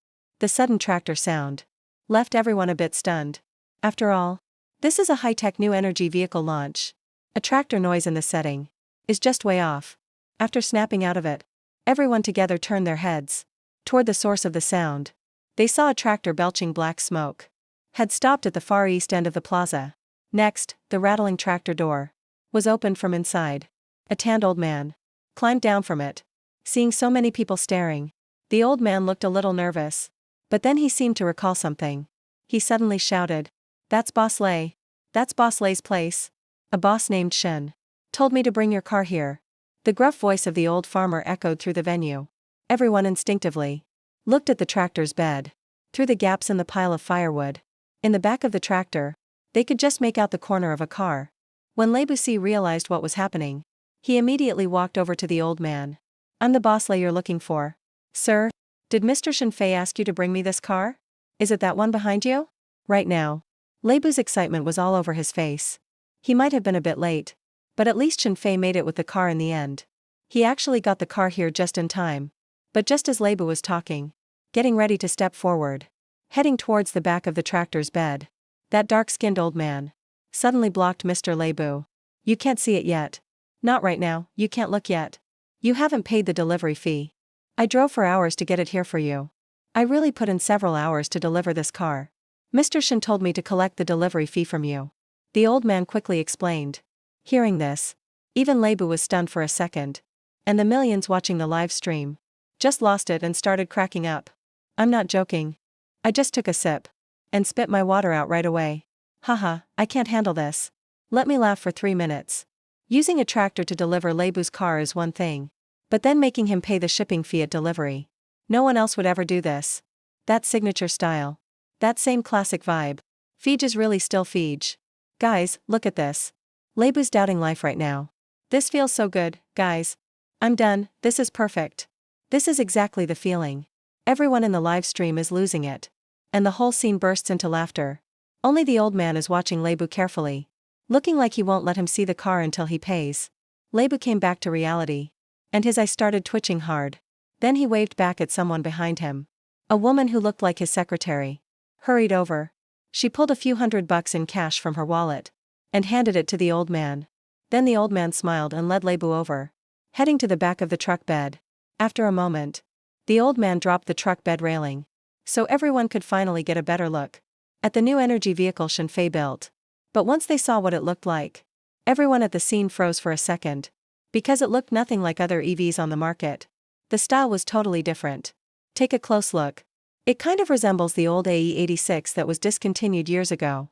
The sudden tractor sound left everyone a bit stunned. After all, this is a high-tech new energy vehicle launch. A tractor noise in this setting is just way off. After snapping out of it, everyone together turned their heads toward the source of the sound. They saw a tractor belching black smoke had stopped at the far east end of the plaza. Next, the rattling tractor door was opened from inside. A tanned old man climbed down from it. Seeing so many people staring, the old man looked a little nervous. But then he seemed to recall something. He suddenly shouted, "That's Boss Lei. That's Boss Lei's place. A boss named Shen told me to bring your car here." The gruff voice of the old farmer echoed through the venue. Everyone instinctively looked at the tractor's bed. Through the gaps in the pile of firewood in the back of the tractor, they could just make out the corner of a car. When Lei Bussy realized what was happening, he immediately walked over to the old man. "I'm the Boss Lei you're looking for. Sir, did Mr. Shenfei ask you to bring me this car? Is it that one behind you?" Right now, Lei Bu's excitement was all over his face. He might have been a bit late, but at least Shenfei made it with the car in the end. He actually got the car here just in time. But just as Lei Bu was talking, getting ready to step forward, heading towards the back of the tractor's bed, that dark-skinned old man suddenly blocked Mr. Lei Bu. "You can't see it yet. Not right now, you can't look yet. You haven't paid the delivery fee. I drove for hours to get it here for you. I really put in several hours to deliver this car. Mr. Shen told me to collect the delivery fee from you," the old man quickly explained. Hearing this, even Lei Bu was stunned for a second. And the millions watching the live stream just lost it and started cracking up. "I'm not joking. I just took a sip and spit my water out right away. Haha, I can't handle this. Let me laugh for 3 minutes. Using a tractor to deliver Lei Bu's car is one thing, but then making him pay the shipping fee at delivery. No one else would ever do this. That signature style. That same classic vibe. Feej is really still Feej. Guys, look at this. Lei Bu's doubting life right now. This feels so good, guys. I'm done, this is perfect. This is exactly the feeling. Everyone in the live stream is losing it. And the whole scene bursts into laughter. Only the old man is watching Lei Bu carefully, looking like he won't let him see the car until he pays. Lei Bu came back to reality, and his eyes started twitching hard. Then he waved back at someone behind him. A woman who looked like his secretary hurried over. She pulled a few $100 in cash from her wallet and handed it to the old man. Then the old man smiled and led Lei Bu over, heading to the back of the truck bed. After a moment, the old man dropped the truck bed railing, so everyone could finally get a better look at the new energy vehicle Shenfei built. But once they saw what it looked like, everyone at the scene froze for a second, because it looked nothing like other EVs on the market. The style was totally different. Take a close look. It kind of resembles the old AE86 that was discontinued years ago.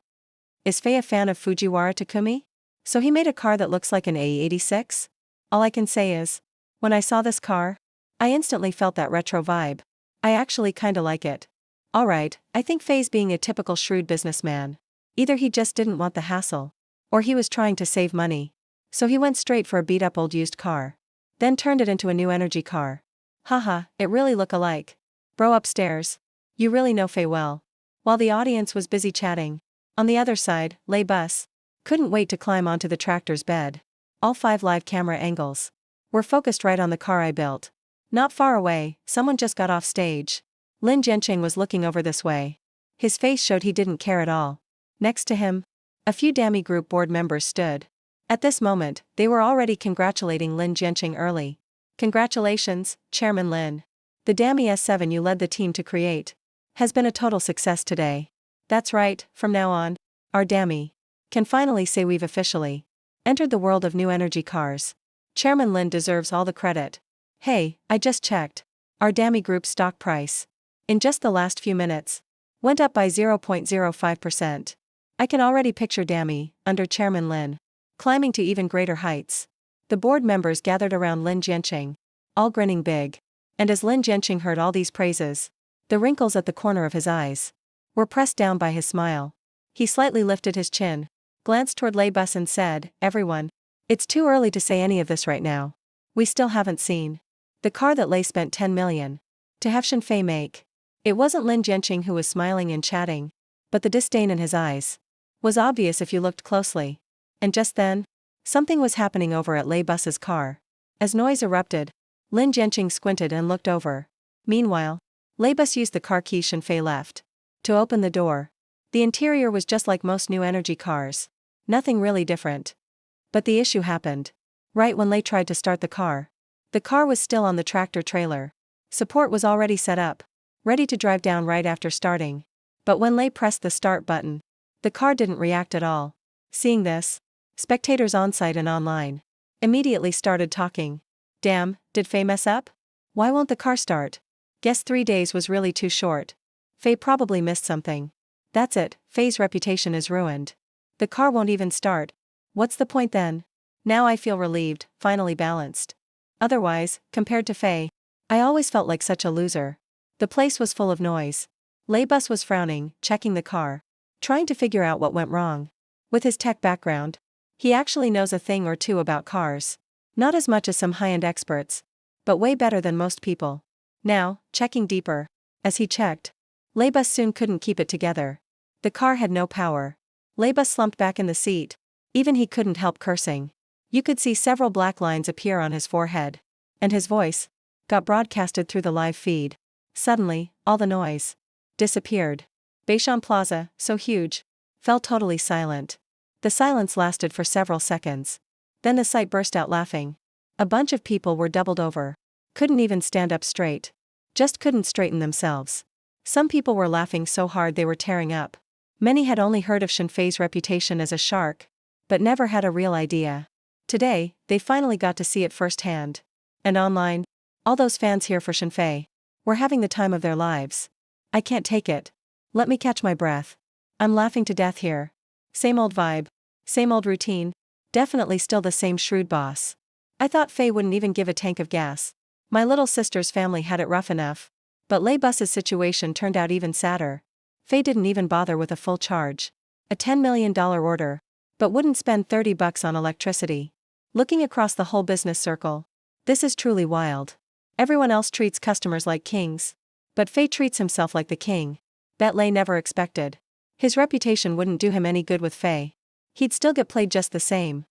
Is Fei a fan of Fujiwara Takumi? So he made a car that looks like an AE86? All I can say is, when I saw this car, I instantly felt that retro vibe. I actually kinda like it. Alright, I think Fei's being a typical shrewd businessman. Either he just didn't want the hassle, or he was trying to save money. So he went straight for a beat-up old used car, then turned it into a new energy car. Haha, it really look alike. Bro upstairs. You really know Fei well. While the audience was busy chatting, on the other side, Lei Bus couldn't wait to climb onto the tractor's bed. All 5 live camera angles were focused right on the car I built. Not far away, someone just got off stage. Lin Jianqing was looking over this way. His face showed he didn't care at all. Next to him, a few Dami Group board members stood. At this moment, they were already congratulating Lin Jianqing early. Congratulations, Chairman Lin. The Dami S7 you led the team to create has been a total success today. That's right, from now on, our Dami can finally say we've officially entered the world of new energy cars. Chairman Lin deserves all the credit. Hey, I just checked. Our Dami Group's stock price, in just the last few minutes, went up by 0.05%. I can already picture Dami, under Chairman Lin, climbing to even greater heights. The board members gathered around Lin Jianqing, all grinning big. And as Lin Jianqing heard all these praises, the wrinkles at the corner of his eyes were pressed down by his smile. He slightly lifted his chin, glanced toward Laybus and said, "Everyone, it's too early to say any of this right now. We still haven't seen the car that Lei spent 10 million to have Shenfei make." It wasn't Lin Jianqing who was smiling and chatting, but the disdain in his eyes was obvious if you looked closely. And just then, something was happening over at Laybus's car. As noise erupted, Lin Jianqing squinted and looked over. Meanwhile, Laybus used the car key Shenfei left to open the door. The interior was just like most new energy cars. Nothing really different. But the issue happened right when Lei tried to start the car. The car was still on the tractor trailer. Support was already set up, ready to drive down right after starting. But when Lei pressed the start button, the car didn't react at all. Seeing this, spectators on-site and online immediately started talking. "Damn, did Fei mess up? Why won't the car start? Guess 3 days was really too short. Fei probably missed something. That's it, Fei's reputation is ruined. The car won't even start. What's the point then? Now I feel relieved, finally balanced. Otherwise, compared to Fei, I always felt like such a loser." The place was full of noise. Laybus was frowning, checking the car, trying to figure out what went wrong. With his tech background, he actually knows a thing or two about cars. Not as much as some high-end experts, but way better than most people. Now, checking deeper. As he checked, Laybus soon couldn't keep it together. The car had no power. Laybus slumped back in the seat. Even he couldn't help cursing. You could see several black lines appear on his forehead. And his voice got broadcasted through the live feed. Suddenly, all the noise disappeared. Beishan Plaza, so huge, fell totally silent. The silence lasted for several seconds. Then the site burst out laughing. A bunch of people were doubled over. Couldn't even stand up straight. Just couldn't straighten themselves. Some people were laughing so hard they were tearing up. Many had only heard of Shenfei's reputation as a shark, but never had a real idea. Today, they finally got to see it firsthand. And online, all those fans here for Shenfei were having the time of their lives. "I can't take it. Let me catch my breath. I'm laughing to death here. Same old vibe. Same old routine. Definitely still the same shrewd boss. I thought Fei wouldn't even give a tank of gas. My little sister's family had it rough enough. But Laybus's situation turned out even sadder. Fei didn't even bother with a full charge. A $10 million order. But wouldn't spend $30 on electricity. Looking across the whole business circle, this is truly wild. Everyone else treats customers like kings. But Fei treats himself like the king. Bet Lei never expected. His reputation wouldn't do him any good with Fei. He'd still get played just the same.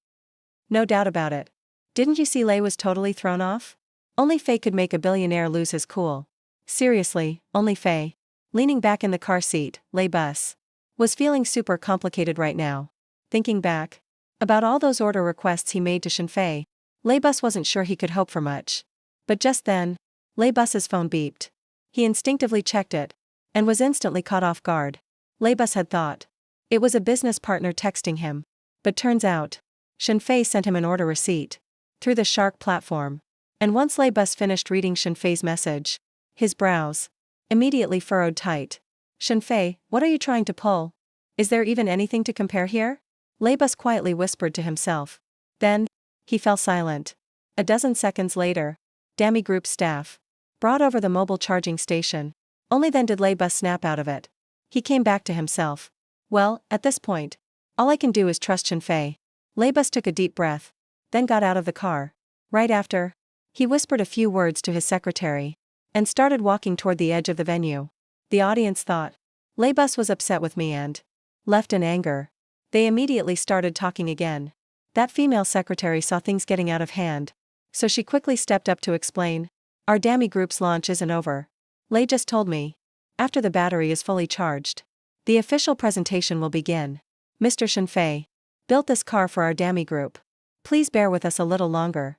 No doubt about it. Didn't you see Lei was totally thrown off? Only Fei could make a billionaire lose his cool. Seriously, only Fei. Leaning back in the car seat, Laybus was feeling super complicated right now. Thinking back about all those order requests he made to Shenfei, Laybus wasn't sure he could hope for much. But just then, Laybus's phone beeped. He instinctively checked it, and was instantly caught off guard. Laybus had thought it was a business partner texting him. But turns out, Shenfei sent him an order receipt through the Shark platform. And once Laybus finished reading Shenfei's message, his brows immediately furrowed tight. "Shenfei, what are you trying to pull? Is there even anything to compare here?" Laybus quietly whispered to himself. Then, he fell silent. A dozen seconds later, Dami Group staff brought over the mobile charging station. Only then did Laybus snap out of it. He came back to himself. Well, at this point, all I can do is trust Shenfei. Laybus took a deep breath, then got out of the car. Right after, he whispered a few words to his secretary and started walking toward the edge of the venue. The audience thought Laybus was upset with me and left in anger. They immediately started talking again. That female secretary saw things getting out of hand, so she quickly stepped up to explain. "Our Dami Group's launch isn't over. Lei just told me. After the battery is fully charged, the official presentation will begin. Mr. Shenfei built this car for our Dami Group. Please bear with us a little longer."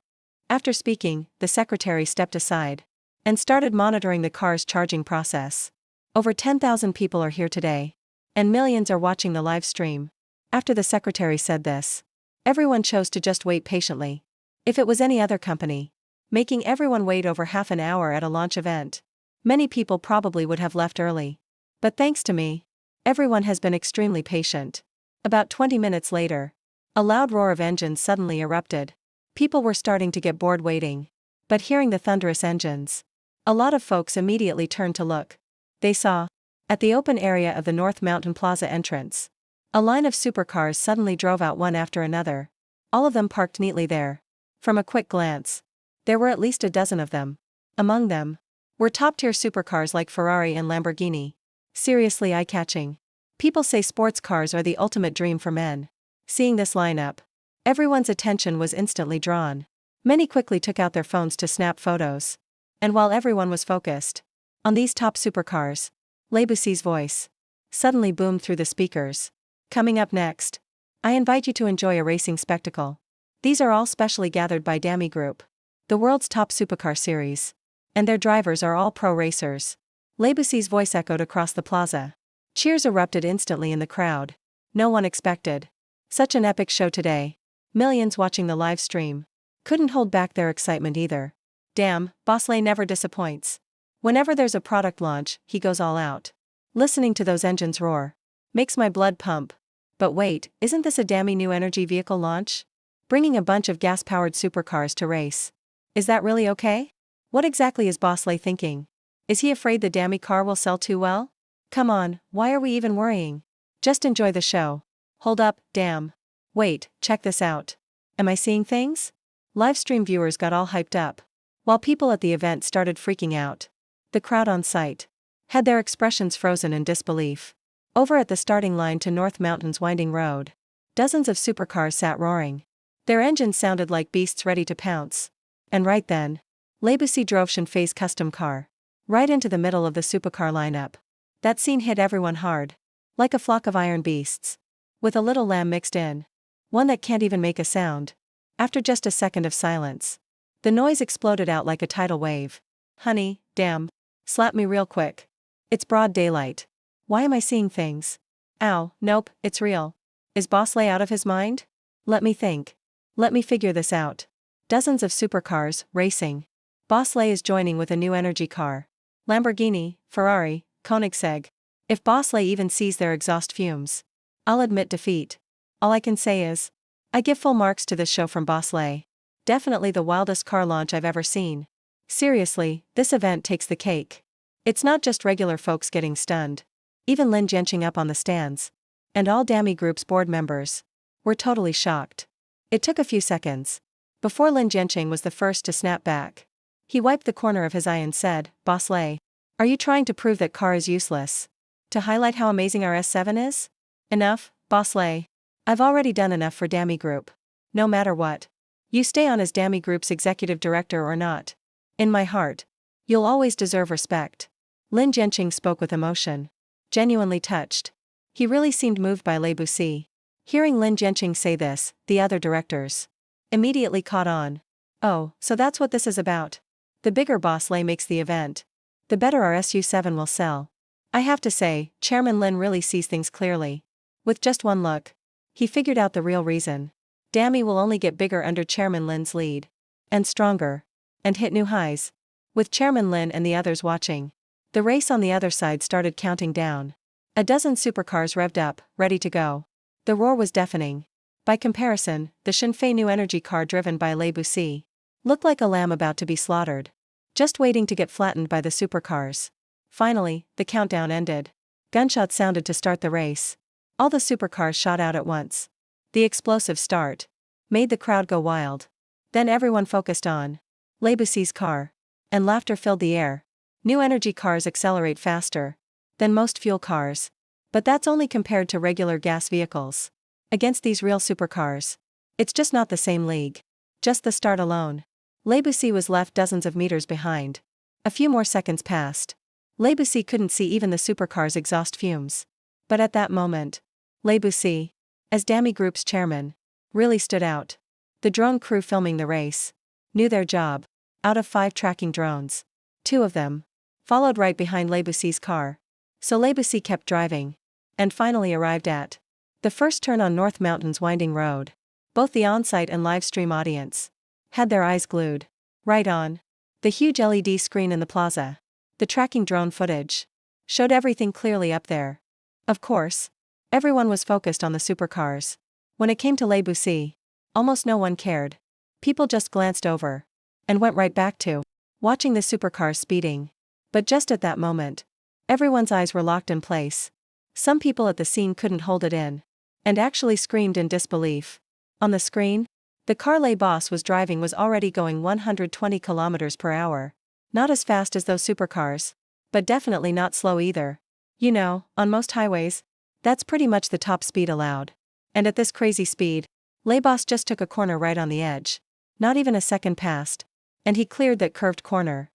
After speaking, the secretary stepped aside and started monitoring the car's charging process. Over 10,000 people are here today, and millions are watching the live stream. After the secretary said this, everyone chose to just wait patiently. If it was any other company, making everyone wait over half an hour at a launch event, many people probably would have left early. But thanks to me, everyone has been extremely patient. About 20 minutes later, a loud roar of engines suddenly erupted. People were starting to get bored waiting. But hearing the thunderous engines, a lot of folks immediately turned to look. They saw At the open area of the North Mountain Plaza entrance, a line of supercars suddenly drove out one after another, all of them parked neatly there. From a quick glance, there were at least a dozen of them. Among them were top-tier supercars like Ferrari and Lamborghini. Seriously eye-catching. People say sports cars are the ultimate dream for men. Seeing this lineup, everyone's attention was instantly drawn. Many quickly took out their phones to snap photos. And while everyone was focused on these top supercars, Le Bussy's voice suddenly boomed through the speakers. Coming up next, I invite you to enjoy a racing spectacle. These are all specially gathered by Dami Group, the world's top supercar series. And their drivers are all pro racers. Le Bussy's voice echoed across the plaza. Cheers erupted instantly in the crowd. No one expected such an epic show today. Millions watching the live stream couldn't hold back their excitement either. Damn, Bosley never disappoints. Whenever there's a product launch, he goes all out. Listening to those engines roar makes my blood pump. But wait, isn't this a Dami new energy vehicle launch? Bringing a bunch of gas-powered supercars to race. Is that really okay? What exactly is Bosley thinking? Is he afraid the Dami car will sell too well? Come on, why are we even worrying? Just enjoy the show. Hold up, damn. Wait, check this out. Am I seeing things? Livestream viewers got all hyped up, while people at the event started freaking out. The crowd on site had their expressions frozen in disbelief. Over at the starting line to North Mountain's winding road, dozens of supercars sat roaring. Their engines sounded like beasts ready to pounce. And right then, Le Bussy drove Shinfei's custom car right into the middle of the supercar lineup. That scene hit everyone hard, like a flock of iron beasts, with a little lamb mixed in, one that can't even make a sound. After just a second of silence, the noise exploded out like a tidal wave. Honey, damn, slap me real quick. It's broad daylight. Why am I seeing things? Ow, nope, it's real. Is Bosley out of his mind? Let me think. Let me figure this out. Dozens of supercars, racing. Bosley is joining with a new energy car. Lamborghini, Ferrari, Koenigsegg. If Bosley even sees their exhaust fumes, I'll admit defeat. All I can say is, I give full marks to this show from Bosley. Definitely the wildest car launch I've ever seen. Seriously, this event takes the cake. It's not just regular folks getting stunned. Even Lin Jianqing up on the stands, and all Dami Group's board members, were totally shocked. It took a few seconds before Lin Jianqing was the first to snap back. He wiped the corner of his eye and said, Bosley, are you trying to prove that car is useless? To highlight how amazing our S7 is? Enough, Bosley. I've already done enough for Dami Group. No matter what, you stay on as Dami Group's executive director or not. In my heart, you'll always deserve respect. Lin Jianqing spoke with emotion. Genuinely touched. He really seemed moved by Le Bussy. Hearing Lin Jianqing say this, the other directors immediately caught on. Oh, so that's what this is about. The bigger Bosley makes the event, the better our SU7 will sell. I have to say, Chairman Lin really sees things clearly. With just one look, he figured out the real reason. Dami will only get bigger under Chairman Lin's lead. And stronger. And hit new highs. With Chairman Lin and the others watching, the race on the other side started counting down. A dozen supercars revved up, ready to go. The roar was deafening. By comparison, the Shinfei new energy car driven by Le Bussy looked like a lamb about to be slaughtered, just waiting to get flattened by the supercars. Finally, the countdown ended. Gunshots sounded to start the race. All the supercars shot out at once. The explosive start made the crowd go wild. Then everyone focused on Le Bussy's car, and laughter filled the air. New energy cars accelerate faster than most fuel cars, but that's only compared to regular gas vehicles. Against these real supercars, it's just not the same league. Just the start alone, Le Bussy was left dozens of meters behind. A few more seconds passed. Le Bussy couldn't see even the supercar's exhaust fumes. But at that moment, Le Bussy, as Dami Group's chairman, really stood out. The drone crew filming the race knew their job. Out of 5 tracking drones, 2 of them followed right behind Le Bussy's car. So Le Bussy kept driving, and finally arrived at the first turn on North Mountain's winding road. Both the on-site and live-stream audience had their eyes glued right on the huge LED screen in the plaza. The tracking drone footage showed everything clearly up there. Of course, everyone was focused on the supercars. When it came to Le Bussy, almost no one cared. People just glanced over and went right back to watching the supercars speeding. But just at that moment, Everyone's eyes were locked in place. Some people at the scene couldn't hold it in. And actually screamed in disbelief. On the screen, the car Le Boss was driving was already going 120 kilometers per hour. Not as fast as those supercars. But definitely not slow either. You know, on most highways, that's pretty much the top speed allowed. And at this crazy speed, Le Boss just took a corner right on the edge. Not even a second passed. And he cleared that curved corner.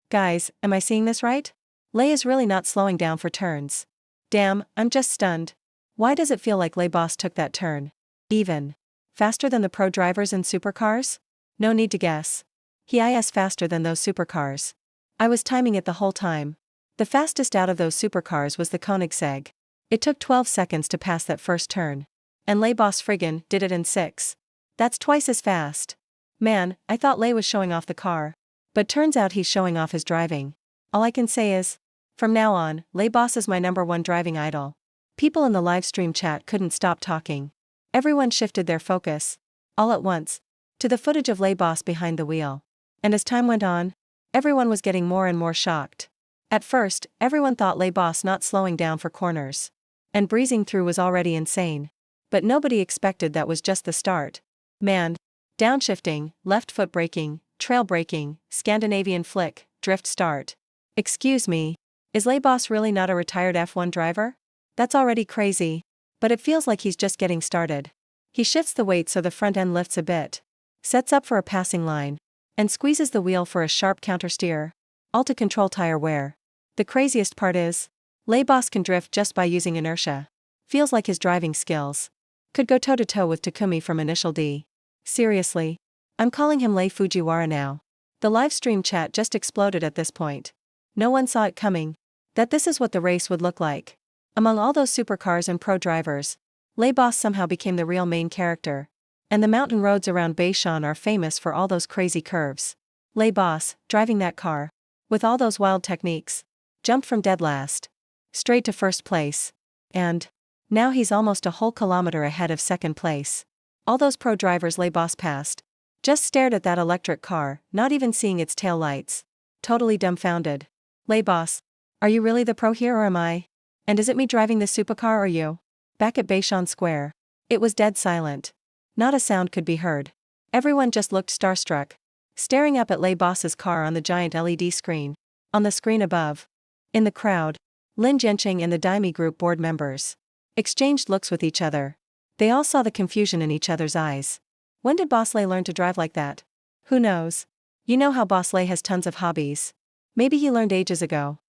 Guys, am I seeing this right? Le is really not slowing down for turns. Damn, I'm just stunned. Why does it feel like Le Boss took that turn? Even faster than the pro drivers in supercars? No need to guess. He is faster than those supercars. I was timing it the whole time. The fastest out of those supercars was the Koenigsegg. It took 12 seconds to pass that first turn. And Le Boss friggin' did it in 6. That's twice as fast. Man, I thought Le was showing off the car. But turns out he's showing off his driving. All I can say is, from now on, Le Boss is my #1 driving idol. People in the live stream chat couldn't stop talking. Everyone shifted their focus, all at once, to the footage of Le Boss behind the wheel. And as time went on, everyone was getting more and more shocked. At first, everyone thought Le Boss not slowing down for corners and breezing through was already insane. But nobody expected that was just the start. Man, downshifting, left foot braking, trail braking, Scandinavian flick, drift start. Excuse me, is Le Boss really not a retired F1 driver? That's already crazy. But it feels like he's just getting started. He shifts the weight so the front end lifts a bit, sets up for a passing line, and squeezes the wheel for a sharp countersteer, all to control tire wear. The craziest part is, Le Boss can drift just by using inertia. Feels like his driving skills could go toe-to-toe with Takumi from Initial D. Seriously. I'm calling him Le Fujiwara now. The livestream chat just exploded at this point. No one saw it coming. That this is what the race would look like. Among all those supercars and pro drivers, Le Boss somehow became the real main character. And the mountain roads around Beishan are famous for all those crazy curves. Le Boss, driving that car, with all those wild techniques, jumped from dead last, straight to first place. And now he's almost a whole kilometer ahead of second place. All those pro drivers Le Boss passed just stared at that electric car, not even seeing its tail lights. Totally dumbfounded. Le Boss, are you really the pro here or am I? And is it me driving the supercar or you? Back at Beishan Square, it was dead silent. Not a sound could be heard. Everyone just looked starstruck, staring up at Le Boss's car on the giant LED screen. On the screen above, in the crowd, Lin Jianqing and the Daimi Group board members exchanged looks with each other. They all saw the confusion in each other's eyes. When did Boss Le learn to drive like that? Who knows? You know how Boss Le has tons of hobbies. Maybe he learned ages ago.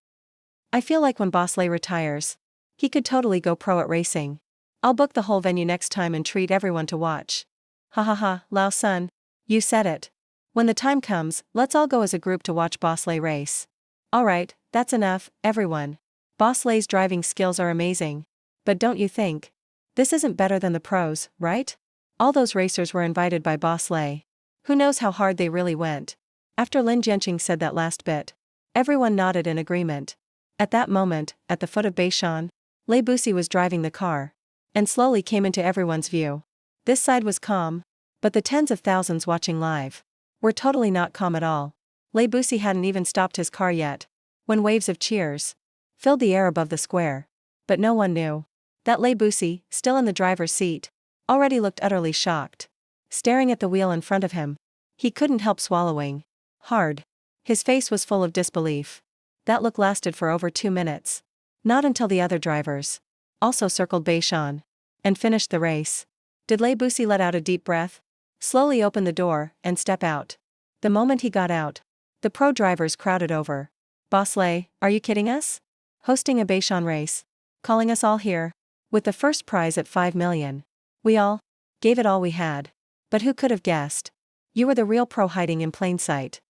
I feel like when Boss Le retires, he could totally go pro at racing. I'll book the whole venue next time and treat everyone to watch. Ha ha ha, Lao Sun. You said it. When the time comes, let's all go as a group to watch Boss Le race. Alright, that's enough, everyone. Boss Le's driving skills are amazing. But don't you think? This isn't better than the pros, right? All those racers were invited by Boss Le. Who knows how hard they really went? After Lin Jianqing said that last bit, everyone nodded in agreement. At that moment, at the foot of Beishan, Le Boss was driving the car, and slowly came into everyone's view. This side was calm, but the tens of thousands watching live were totally not calm at all. Le Boss hadn't even stopped his car yet, when waves of cheers filled the air above the square. But no one knew that Le Boss, still in the driver's seat, already looked utterly shocked. Staring at the wheel in front of him, he couldn't help swallowing hard. His face was full of disbelief. That look lasted for over 2 minutes. Not until the other drivers also circled Beishan and finished the race did Le Boss let out a deep breath, slowly open the door, and step out. The moment he got out, the pro drivers crowded over. Boss Le, are you kidding us? Hosting a Beishan race, calling us all here, with the first prize at 5 million. We all gave it all we had. But who could have guessed? You were the real pro hiding in plain sight.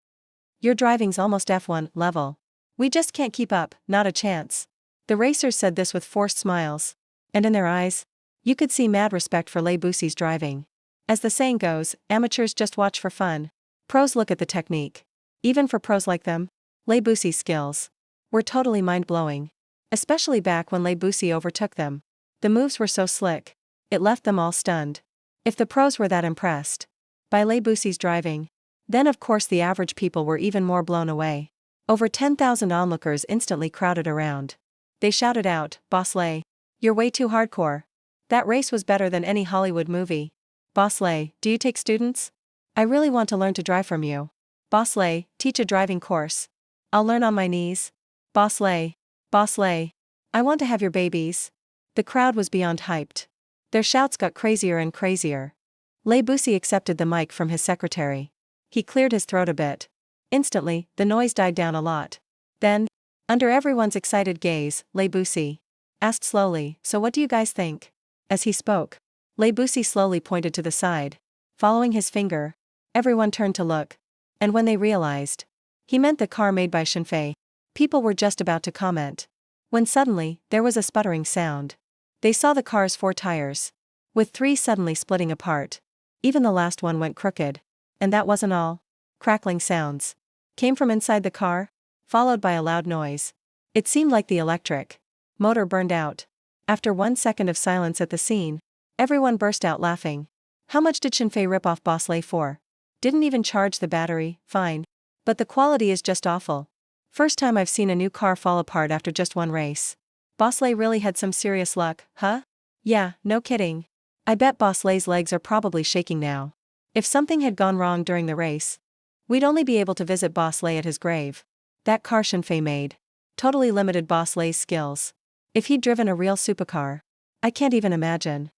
Your driving's almost F1 level. We just can't keep up, not a chance. The racers said this with forced smiles, and in their eyes, you could see mad respect for Le Boss's driving. As the saying goes, amateurs just watch for fun. Pros look at the technique. Even for pros like them, Le Boss's skills were totally mind-blowing. Especially back when Le Boss overtook them. The moves were so slick, it left them all stunned. If the pros were that impressed by Le Boss's driving, then of course the average people were even more blown away. Over 10,000 onlookers instantly crowded around. They shouted out, "Boss Lay, you're way too hardcore. That race was better than any Hollywood movie. Boss Lay, do you take students? I really want to learn to drive from you. Boss Lay, teach a driving course. I'll learn on my knees. Boss Lay, I want to have your babies." The crowd was beyond hyped. Their shouts got crazier and crazier. Lay Bussy accepted the mic from his secretary. He cleared his throat a bit. Instantly, the noise died down a lot. Then, under everyone's excited gaze, Lay Bussy asked slowly, "So what do you guys think?" As he spoke, Lay Bussy slowly pointed to the side. Following his finger, everyone turned to look. And when they realized he meant the car made by Shinfei, people were just about to comment, when suddenly, there was a sputtering sound. They saw the car's 4 tires, with 3 suddenly splitting apart. Even the last one went crooked. And that wasn't all. Crackling sounds came from inside the car, followed by a loud noise. It seemed like the electric motor burned out. After 1 second of silence at the scene, everyone burst out laughing. How much did Shinfei rip off Boss Lay for? Didn't even charge the battery, fine. But the quality is just awful. First time I've seen a new car fall apart after just 1 race. Boss Lay really had some serious luck, huh? Yeah, no kidding. I bet Boss Lay's legs are probably shaking now. If something had gone wrong during the race, we'd only be able to visit Boss Lay at his grave. That car Shinfei made totally limited Boss Lay's skills. If he'd driven a real supercar, I can't even imagine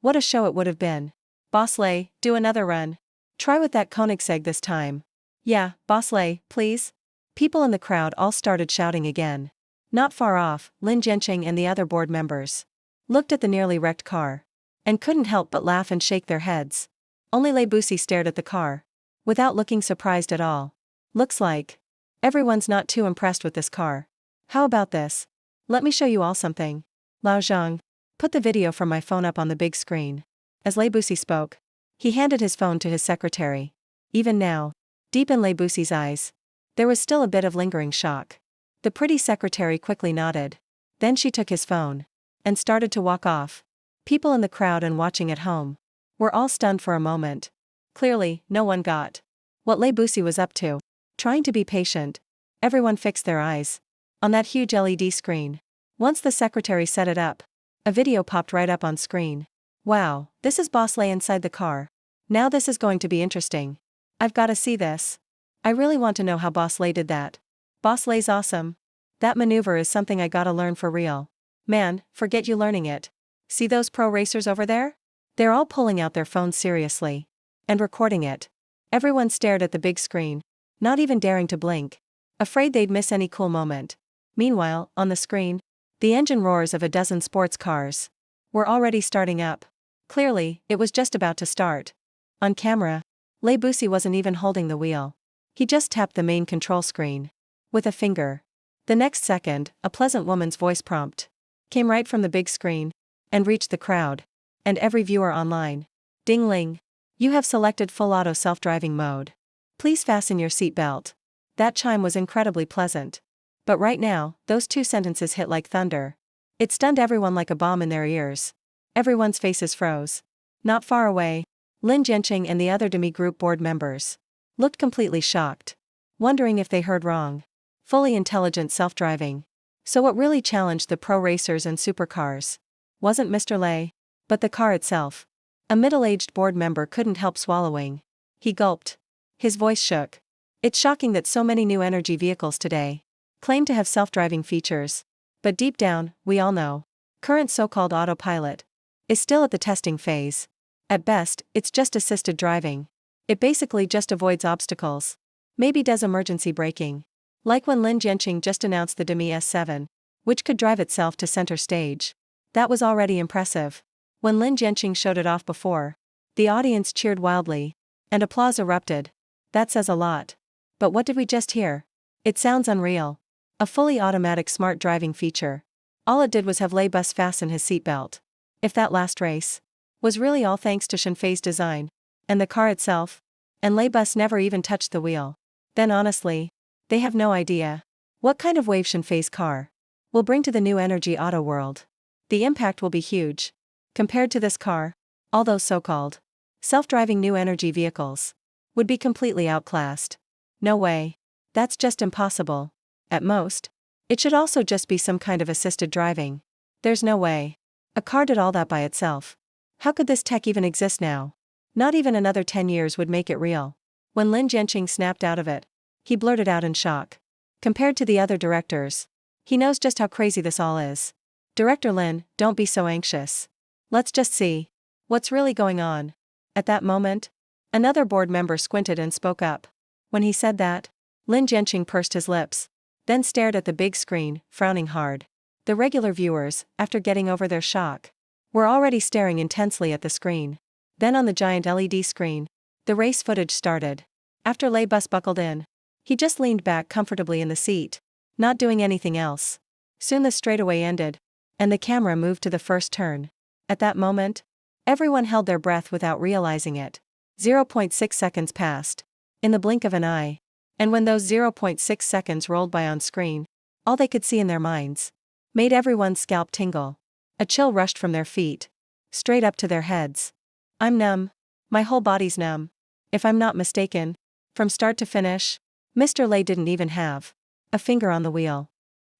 what a show it would have been. Boss Lay, do another run. Try with that Koenigsegg this time. Yeah, Boss Lay, please. People in the crowd all started shouting again. Not far off, Lin Jianqing and the other board members looked at the nearly wrecked car and couldn't help but laugh and shake their heads. Only Lay Bussy stared at the car without looking surprised at all. Looks like everyone's not too impressed with this car. How about this? Let me show you all something. Lao Zhang, put the video from my phone up on the big screen. As Lay Bussy spoke, he handed his phone to his secretary. Even now, deep in Lay Bussy's eyes, there was still a bit of lingering shock. The pretty secretary quickly nodded. Then she took his phone and started to walk off. People in the crowd and watching at home were all stunned for a moment. Clearly, no one got what Lay Bussy was up to. Trying to be patient, everyone fixed their eyes on that huge LED screen. Once the secretary set it up, a video popped right up on screen. Wow, this is Boss Lay inside the car. Now this is going to be interesting. I've got to see this. I really want to know how Boss Lay did that. Boss Lay's awesome. That maneuver is something I gotta learn for real. Man, forget you learning it. See those pro racers over there? They're all pulling out their phones seriously and recording it. Everyone stared at the big screen, not even daring to blink, afraid they'd miss any cool moment. Meanwhile, on the screen, the engine roars of a dozen sports cars were already starting up. Clearly, it was just about to start. On camera, Lay Bussy wasn't even holding the wheel. He just tapped the main control screen with a finger. The next second, a pleasant woman's voice prompt came right from the big screen and reached the crowd and every viewer online. Ding-ling. You have selected full auto self-driving mode. Please fasten your seatbelt. That chime was incredibly pleasant. But right now, those 2 sentences hit like thunder. It stunned everyone like a bomb in their ears. Everyone's faces froze. Not far away, Lin Jianqing and the other Demi Group board members looked completely shocked, wondering if they heard wrong. Fully intelligent self-driving. So what really challenged the pro racers and supercars wasn't Mr. Lay, but the car itself. A middle-aged board member couldn't help swallowing. He gulped. His voice shook. It's shocking that so many new energy vehicles today claim to have self-driving features. But deep down, we all know, current so-called autopilot is still at the testing phase. At best, it's just assisted driving. It basically just avoids obstacles. Maybe does emergency braking. Like when Lin Jianqing just announced the Demi S7, which could drive itself to center stage. That was already impressive. When Lin Jianqing showed it off before, the audience cheered wildly, and applause erupted. That says a lot. But what did we just hear? It sounds unreal. A fully automatic smart driving feature. All it did was have Lay Bus fasten his seatbelt. If that last race was really all thanks to Shinfei's design, and the car itself, and Lay Bus never even touched the wheel, then honestly, they have no idea what kind of wave Shinfei's car will bring to the new energy auto world. The impact will be huge. Compared to this car, all those so-called self-driving new energy vehicles would be completely outclassed. No way. That's just impossible. At most. It should also just be some kind of assisted driving. There's no way. A car did all that by itself. How could this tech even exist now? Not even another 10 years would make it real. When Lin Jianqing snapped out of it, he blurted out in shock. Compared to the other directors, he knows just how crazy this all is. Director Lin, don't be so anxious. Let's just see what's really going on. At that moment, another board member squinted and spoke up. When he said that, Lin Jianqing pursed his lips, then stared at the big screen, frowning hard. The regular viewers, after getting over their shock, were already staring intensely at the screen. Then on the giant LED screen, the race footage started. After Lei Bus buckled in, he just leaned back comfortably in the seat, not doing anything else. Soon the straightaway ended, and the camera moved to the first turn. At that moment, everyone held their breath without realizing it. 0.6 seconds passed, in the blink of an eye. And when those 0.6 seconds rolled by on screen, all they could see in their minds made everyone's scalp tingle. A chill rushed from their feet, straight up to their heads. I'm numb. My whole body's numb. If I'm not mistaken, from start to finish, Mr. Lei didn't even have a finger on the wheel.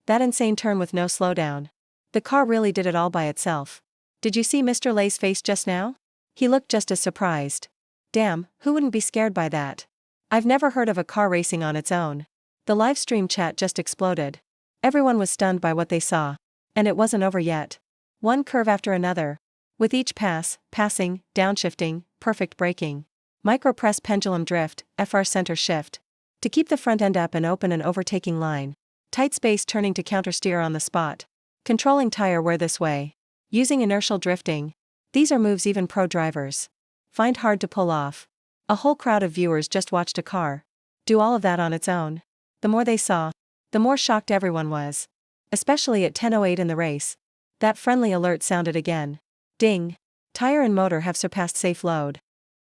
That insane turn with no slowdown. The car really did it all by itself. Did you see Mr. Lei's face just now? He looked just as surprised. Damn, who wouldn't be scared by that? I've never heard of a car racing on its own. The live stream chat just exploded. Everyone was stunned by what they saw. And it wasn't over yet. One curve after another. With each passing, downshifting, perfect braking. Micro-press pendulum drift, FR center shift. To keep the front end up and open an overtaking line. Tight space turning to countersteer on the spot. Controlling tire wear this way. Using inertial drifting. These are moves even pro drivers find hard to pull off. A whole crowd of viewers just watched a car do all of that on its own. The more they saw, the more shocked everyone was. Especially at 10:08 in the race. That friendly alert sounded again. Ding. Tire and motor have surpassed safe load.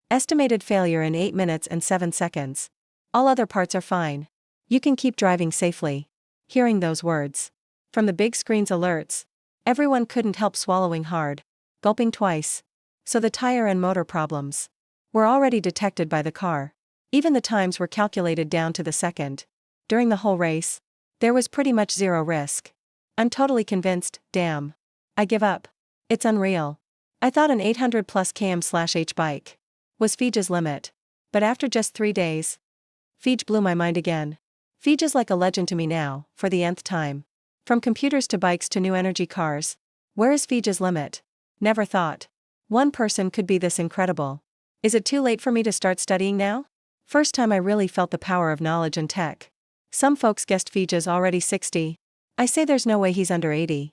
Estimated failure in 8 minutes and 7 seconds. All other parts are fine. You can keep driving safely. Hearing those words from the big screen's alerts, everyone couldn't help swallowing hard, gulping twice. So the tire and motor problems were already detected by the car. Even the times were calculated down to the second. During the whole race, there was pretty much zero risk. I'm totally convinced, damn. I give up. It's unreal. I thought an 800 plus km/h bike was Fige's limit. But after just 3 days, Fige blew my mind again. Fige is like a legend to me now, for the nth time. From computers to bikes to new energy cars. Where is Fige's limit? Never thought one person could be this incredible. Is it too late for me to start studying now? First time I really felt the power of knowledge and tech. Some folks guessed Fige's already 60. I say there's no way he's under 80.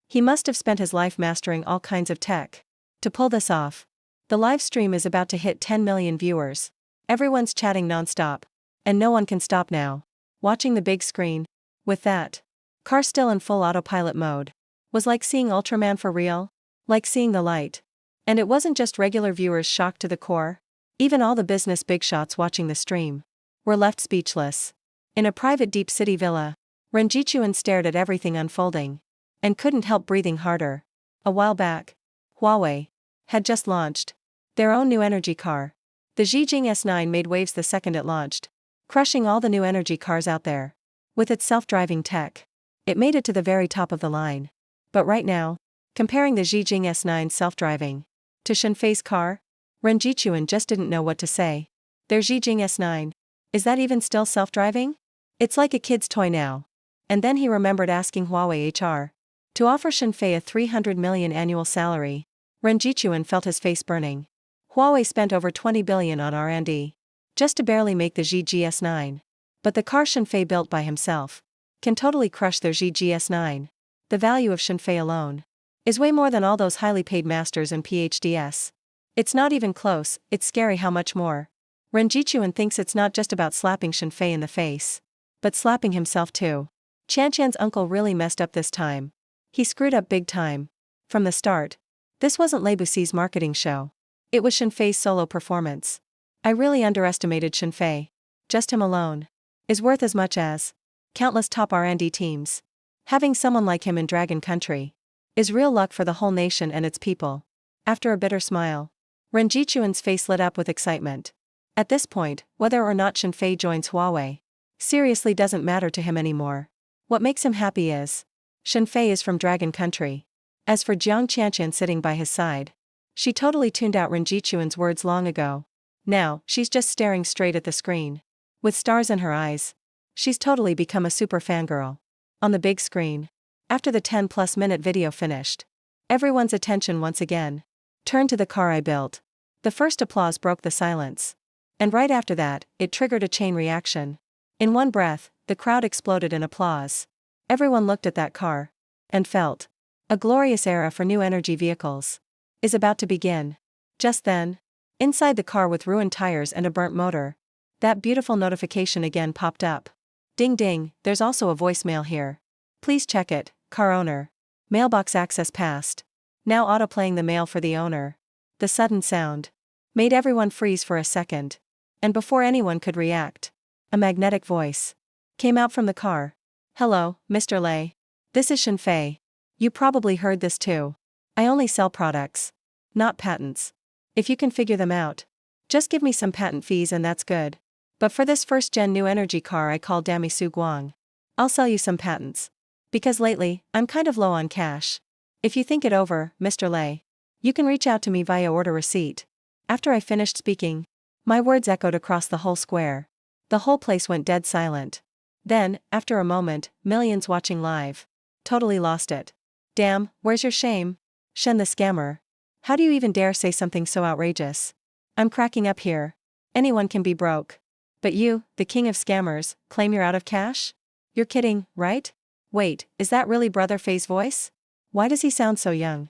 He must have spent his life mastering all kinds of tech to pull this off. The live stream is about to hit 10 million viewers. Everyone's chatting nonstop. And no one can stop now. Watching the big screen, with that car still in full autopilot mode, was like seeing Ultraman for real, like seeing the light. And it wasn't just regular viewers shocked to the core. Even all the business big shots watching the stream were left speechless. In a private deep city villa, Ren Jichuan stared at everything unfolding and couldn't help breathing harder. A while back, Huawei had just launched their own new energy car. The Zhejiang S9 made waves the second it launched, crushing all the new energy cars out there. With its self-driving tech, it made it to the very top of the line. But right now, comparing the Zhejiang S9 self-driving to Shenfei's car, Ren Jichuan just didn't know what to say. Their Zhejiang S9, is that even still self-driving? It's like a kid's toy now. And then he remembered asking Huawei HR to offer Shenfei a 300 million annual salary. Ren Jichuan felt his face burning. Huawei spent over 20 billion on R&D just to barely make the Zhejiang S9. But the car Shenfei built by himself can totally crush their Zhejiang S9. The value of Shenfei alone is way more than all those highly paid masters and PhDs. It's not even close. It's scary how much more. Ren Jichuan thinks it's not just about slapping Shenfei in the face, but slapping himself too. Qianqian's uncle really messed up this time. He screwed up big time. From the start, this wasn't Lei Buxi's marketing show. It was Shenfei's solo performance. I really underestimated Shenfei. Just him alone is worth as much as countless top R&D teams. Having someone like him in Dragon Country is real luck for the whole nation and its people. After a bitter smile, Ren Jichuan's face lit up with excitement. At this point, whether or not Shenfei joins Huawei seriously doesn't matter to him anymore. What makes him happy is Shenfei is from Dragon Country. As for Jiang Qianqian sitting by his side, she totally tuned out Renjichuan's words long ago. Now, she's just staring straight at the screen. With stars in her eyes. She's totally become a super fangirl. On the big screen. After the 10+ minute video finished, everyone's attention once again turned to the car I built. The first applause broke the silence. And right after that, it triggered a chain reaction. In one breath, the crowd exploded in applause. Everyone looked at that car. And felt. A glorious era for new energy vehicles is about to begin. Just then, inside the car with ruined tires and a burnt motor, that beautiful notification again popped up. Ding ding, there's also a voicemail here. Please check it, car owner. Mailbox access passed. Now autoplaying the mail for the owner. The sudden sound made everyone freeze for a second. And before anyone could react, a magnetic voice came out from the car. Hello, Mr. Lei. This is Shenfei. You probably heard this too. I only sell products, not patents. If you can figure them out, just give me some patent fees and that's good. But for this first-gen new energy car I call Damisu Guang, I'll sell you some patents. Because lately, I'm kind of low on cash. If you think it over, Mr. Lei, you can reach out to me via order receipt. After I finished speaking, my words echoed across the whole square. The whole place went dead silent. Then, after a moment, millions watching live totally lost it. Damn, where's your shame? Shen the scammer. How do you even dare say something so outrageous? I'm cracking up here. Anyone can be broke. But you, the king of scammers, claim you're out of cash? You're kidding, right? Wait, is that really Brother Fei's voice? Why does he sound so young?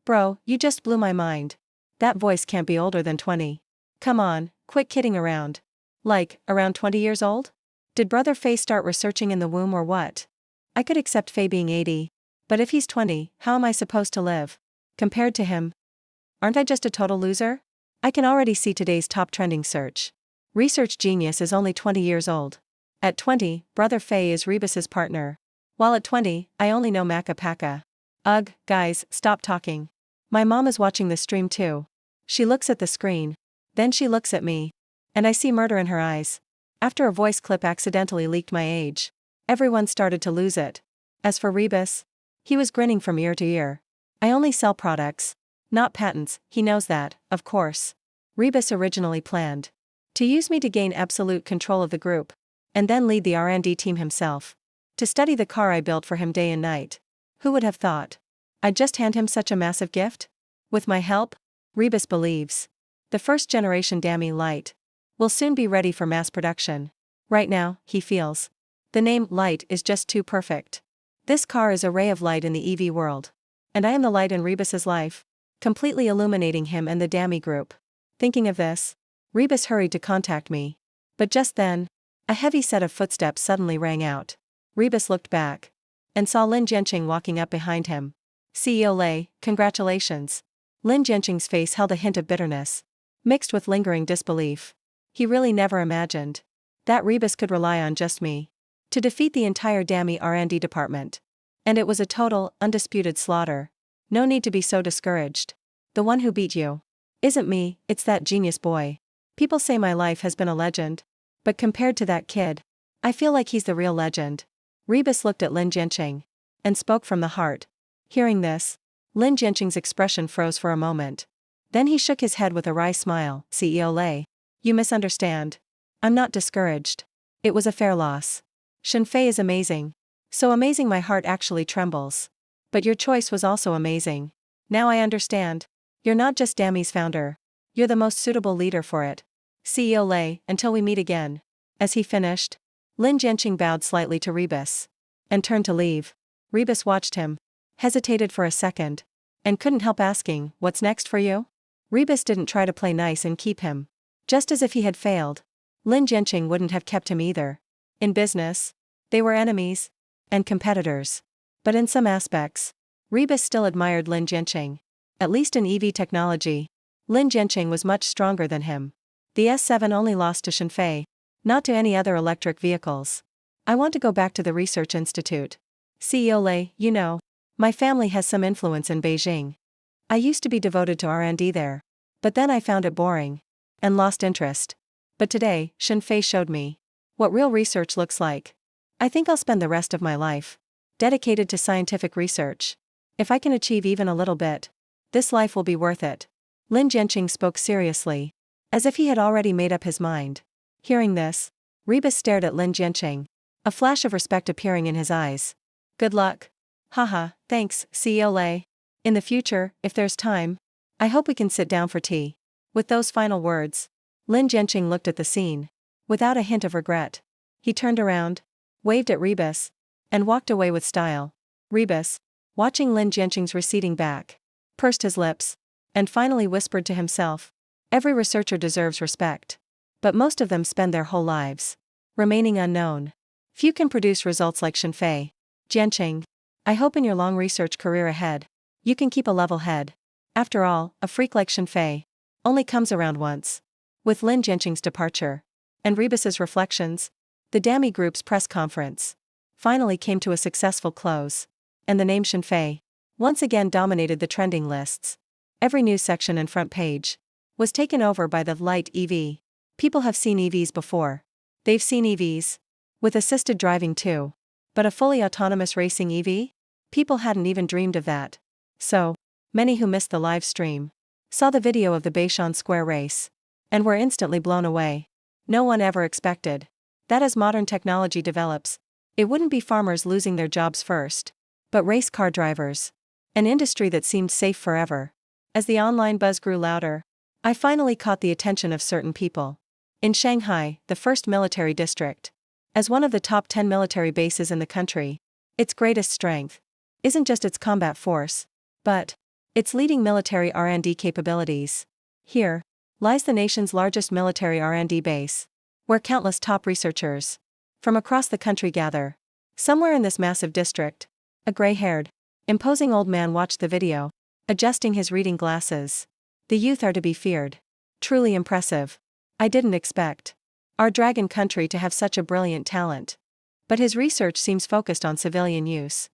Bro, you just blew my mind. That voice can't be older than 20. Come on, quit kidding around. Like, around 20 years old? Did Brother Fei start researching in the womb or what? I could accept Fei being 80. But if he's 20, how am I supposed to live? Compared to him? Aren't I just a total loser? I can already see today's top trending search. Research genius is only 20 years old. At 20, Brother Fei is Rebus's partner. While at 20, I only know Maka Paka. Ugh, guys, stop talking. My mom is watching the stream too. She looks at the screen. Then she looks at me. And I see murder in her eyes. After a voice clip accidentally leaked my age, everyone started to lose it. As for Rebus, he was grinning from ear to ear. I only sell products, not patents, he knows that, of course. Rebus originally planned to use me to gain absolute control of the group, and then lead the R&D team himself. To study the car I built for him day and night. Who would have thought? I'd just hand him such a massive gift? With my help? Rebus believes the first generation Dami Light will soon be ready for mass production. Right now, he feels the name Light is just too perfect. This car is a ray of light in the EV world. And I am the light in Rebus's life, completely illuminating him and the Dami group. Thinking of this, Rebus hurried to contact me. But just then, a heavy set of footsteps suddenly rang out. Rebus looked back and saw Lin Jianqing walking up behind him. CEO Lei, congratulations. Lin Jianqing's face held a hint of bitterness, mixed with lingering disbelief. He really never imagined that Rebus could rely on just me to defeat the entire Dami R&D department. And it was a total, undisputed slaughter. No need to be so discouraged. The one who beat you isn't me, it's that genius boy. People say my life has been a legend. But compared to that kid, I feel like he's the real legend. Rebus looked at Lin Jianqing and spoke from the heart. Hearing this, Lin Jianqing's expression froze for a moment. Then he shook his head with a wry smile. CEO Lei, you misunderstand. I'm not discouraged. It was a fair loss. Shenfei is amazing. So amazing my heart actually trembles. But your choice was also amazing. Now I understand. You're not just Dami's founder. You're the most suitable leader for it. CEO Lei, until we meet again. As he finished, Lin Jianqing bowed slightly to Rebus and turned to leave. Rebus watched him, hesitated for a second, and couldn't help asking, what's next for you? Rebus didn't try to play nice and keep him. Just as if he had failed, Lin Jianqing wouldn't have kept him either. In business, they were enemies and competitors. But in some aspects, Rebus still admired Lin Jianqing. At least in EV technology, Lin Jianqing was much stronger than him. The S7 only lost to Shenfei, not to any other electric vehicles. I want to go back to the research institute. CEO Lei, you know, my family has some influence in Beijing. I used to be devoted to R&D there. But then I found it boring and lost interest. But today, Shenfei showed me what real research looks like. I think I'll spend the rest of my life dedicated to scientific research. If I can achieve even a little bit, this life will be worth it. Lin Jianqing spoke seriously, as if he had already made up his mind. Hearing this, Rebus stared at Lin Jianqing, a flash of respect appearing in his eyes. Good luck. Haha, thanks, CEO Lei. In the future, if there's time, I hope we can sit down for tea. With those final words, Lin Jianqing looked at the scene, without a hint of regret. He turned around, waved at Rebus, and walked away with style. Rebus, watching Lin Jianqing's receding back, pursed his lips, and finally whispered to himself, every researcher deserves respect. But most of them spend their whole lives remaining unknown. Few can produce results like Shenfei. Jianqing, I hope in your long research career ahead, you can keep a level head. After all, a freak like Shenfei only comes around once. With Lin Jianqing's departure, and Rebus's reflections, the Dami Group's press conference finally came to a successful close, and the name Shenfei once again dominated the trending lists. Every news section and front page was taken over by the light EV. People have seen EVs before. They've seen EVs with assisted driving too. But a fully autonomous racing EV? People hadn't even dreamed of that. So, many who missed the live stream saw the video of the Beishan Square race and were instantly blown away. No one ever expected that as modern technology develops, it wouldn't be farmers losing their jobs first, but race car drivers, an industry that seemed safe forever. As the online buzz grew louder, I finally caught the attention of certain people. In Shanghai, the first military district, as one of the top 10 military bases in the country, its greatest strength isn't just its combat force, but its leading military R&D capabilities. Here lies the nation's largest military R&D base, where countless top researchers from across the country gather. Somewhere in this massive district, a gray-haired, imposing old man watched the video, adjusting his reading glasses. The youth are to be feared. Truly impressive. I didn't expect our dragon country to have such a brilliant talent. But his research seems focused on civilian use.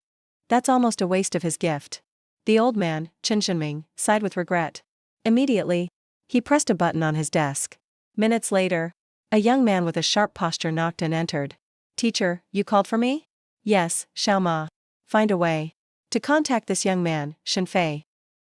That's almost a waste of his gift. The old man, Chen Zhenming, sighed with regret. Immediately, he pressed a button on his desk. Minutes later, a young man with a sharp posture knocked and entered. Teacher, you called for me? Yes, Xiao Ma. Find a way to contact this young man, Shenfei.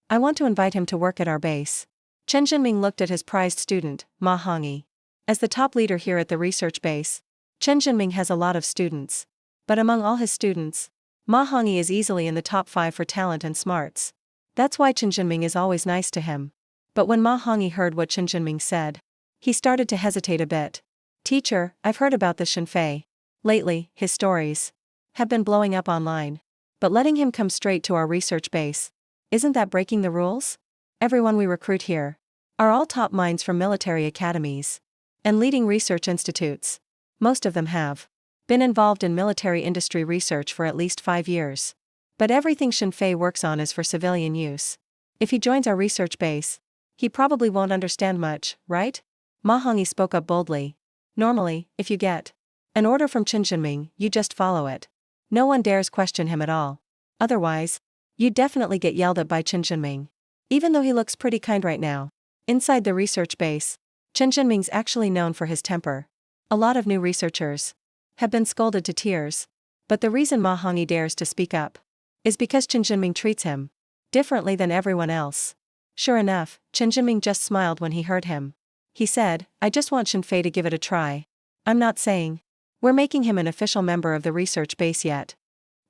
I want to invite him to work at our base. Chen Zhenming looked at his prized student, Ma Hongyi. As the top leader here at the research base, Chen Zhenming has a lot of students. But among all his students, Ma Hongyi is easily in the top 5 for talent and smarts. That's why Chen Zhenming is always nice to him. But when Ma Hongyi heard what Chen Zhenming said, he started to hesitate a bit. Teacher, I've heard about this Shenfei. Lately, his stories have been blowing up online. But letting him come straight to our research base, isn't that breaking the rules? Everyone we recruit here are all top minds from military academies and leading research institutes. Most of them have been involved in military industry research for at least 5 years. But everything Shenfei works on is for civilian use. If he joins our research base, he probably won't understand much, right? Ma Hongyi spoke up boldly. Normally, if you get an order from Chen Zhenming, you just follow it. No one dares question him at all. Otherwise, you'd definitely get yelled at by Chen Zhenming. Even though he looks pretty kind right now, inside the research base, Chen Zhenming's actually known for his temper. A lot of new researchers have been scolded to tears. But the reason Ma Hongyi dares to speak up is because Chen Zhenming treats him differently than everyone else. Sure enough, Chen Zhenming just smiled when he heard him. He said, I just want Shenfei to give it a try. I'm not saying we're making him an official member of the research base yet.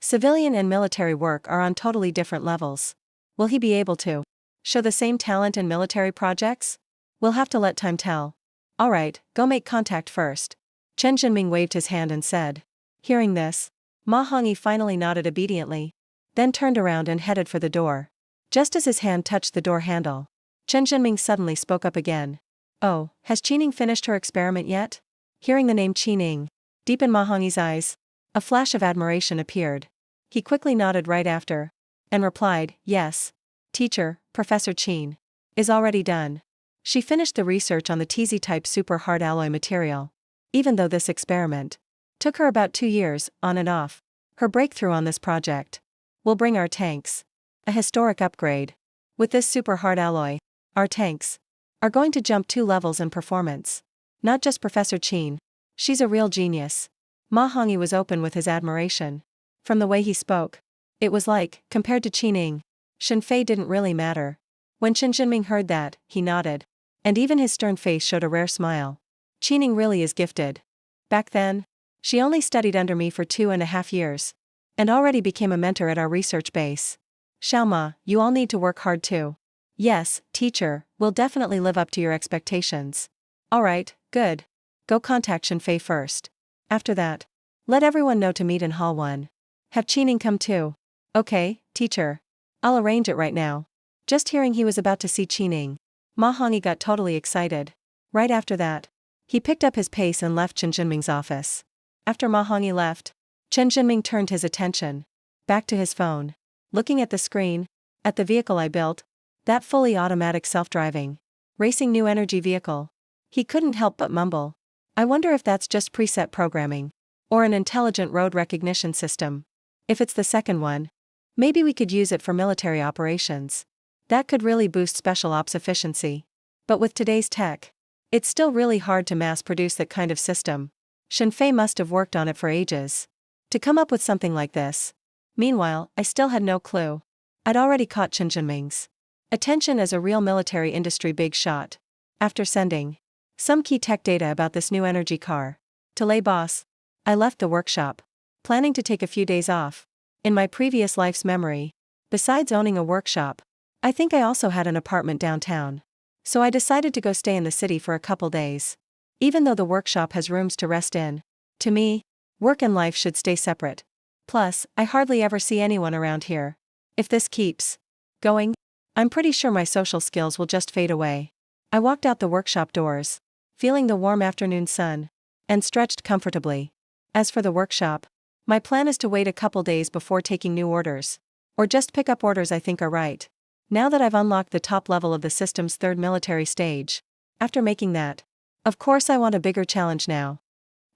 Civilian and military work are on totally different levels. Will he be able to show the same talent in military projects? We'll have to let time tell. Alright, go make contact first. Chen Zhenming waved his hand and said. Hearing this, Ma Hongyi finally nodded obediently, then turned around and headed for the door. Just as his hand touched the door handle, Chen Zhenming suddenly spoke up again. Oh, has Qining finished her experiment yet? Hearing the name Qining, deep in Ma Hongyi's eyes, a flash of admiration appeared. He quickly nodded right after, and replied, yes. Teacher, Professor Qin is already done. She finished the research on the TZ-type super hard alloy material. Even though this experiment took her about 2 years, on and off, her breakthrough on this project will bring our tanks a historic upgrade. With this super hard alloy, our tanks are going to jump 2 levels in performance. Not just Professor Qin, she's a real genius. Ma Hongyi was open with his admiration. From the way he spoke, it was like, compared to Qinning, Shenfei didn't really matter. When Chen Jinming heard that, he nodded. And even his stern face showed a rare smile. Qinning really is gifted. Back then, she only studied under me for 2.5 years. And already became a mentor at our research base. Xiaoma, you all need to work hard too. Yes, teacher, we'll definitely live up to your expectations. Alright, good. Go contact Shenfei first. After that, let everyone know to meet in Hall 1. Have Qinning come too. Okay, teacher. I'll arrange it right now. Just hearing he was about to see Qinning, Ma Hongyi got totally excited. Right after that, he picked up his pace and left Chen Jinming's office. After Ma Hongyi left, Chen Jinming turned his attention back to his phone. Looking at the screen, at the vehicle I built, that fully automatic self-driving, racing new energy vehicle. He couldn't help but mumble. I wonder if that's just preset programming, or an intelligent road recognition system. If it's the second one, maybe we could use it for military operations. That could really boost special ops efficiency. But with today's tech, it's still really hard to mass-produce that kind of system. Shenfei must have worked on it for ages to come up with something like this. Meanwhile, I still had no clue. I'd already caught Chen Jinming's attention as a real military industry big shot. After sending some key tech data about this new energy car to Lei Boss, I left the workshop, planning to take a few days off. In my previous life's memory, besides owning a workshop, I think I also had an apartment downtown. So I decided to go stay in the city for a couple days. Even though the workshop has rooms to rest in, to me, work and life should stay separate. Plus, I hardly ever see anyone around here. If this keeps going, I'm pretty sure my social skills will just fade away. I walked out the workshop doors, feeling the warm afternoon sun, and stretched comfortably. As for the workshop, my plan is to wait a couple days before taking new orders. Or just pick up orders I think are right. Now that I've unlocked the top level of the system's third military stage, after making that, of course I want a bigger challenge now.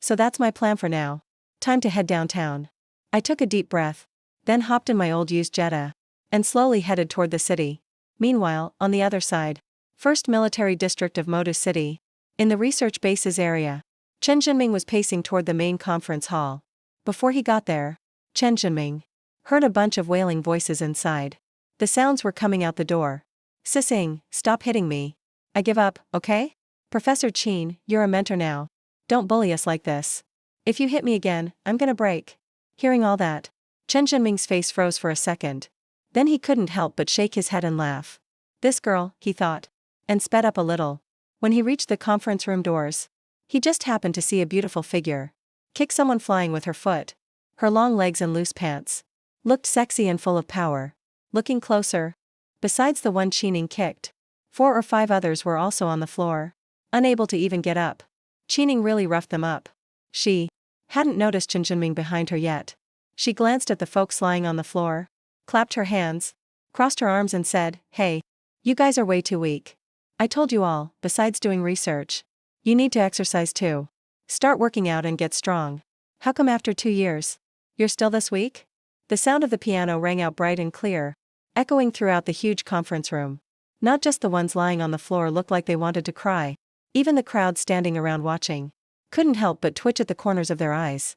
So that's my plan for now. Time to head downtown. I took a deep breath, then hopped in my old used Jetta, and slowly headed toward the city. Meanwhile, on the other side, 1st Military District of Modu City, in the research bases area, Chen Jinming was pacing toward the main conference hall. Before he got there, Chen Jinming heard a bunch of wailing voices inside. The sounds were coming out the door. Sissing, stop hitting me. I give up, okay? Professor Qin, you're a mentor now. Don't bully us like this. If you hit me again, I'm gonna break. Hearing all that, Chen Jinming's face froze for a second. Then he couldn't help but shake his head and laugh. This girl, he thought, and sped up a little. When he reached the conference room doors, he just happened to see a beautiful figure kick someone flying with her foot. Her long legs and loose pants looked sexy and full of power. Looking closer, besides the one Qinning kicked, 4 or 5 others were also on the floor, unable to even get up. Qinning really roughed them up. She hadn't noticed Chen Jinming behind her yet. She glanced at the folks lying on the floor, clapped her hands, crossed her arms and said, "Hey, you guys are way too weak. I told you all, besides doing research, you need to exercise too. Start working out and get strong. How come after 2 years, you're still this weak?" The sound of the piano rang out bright and clear, echoing throughout the huge conference room. Not just the ones lying on the floor looked like they wanted to cry. Even the crowd standing around watching couldn't help but twitch at the corners of their eyes.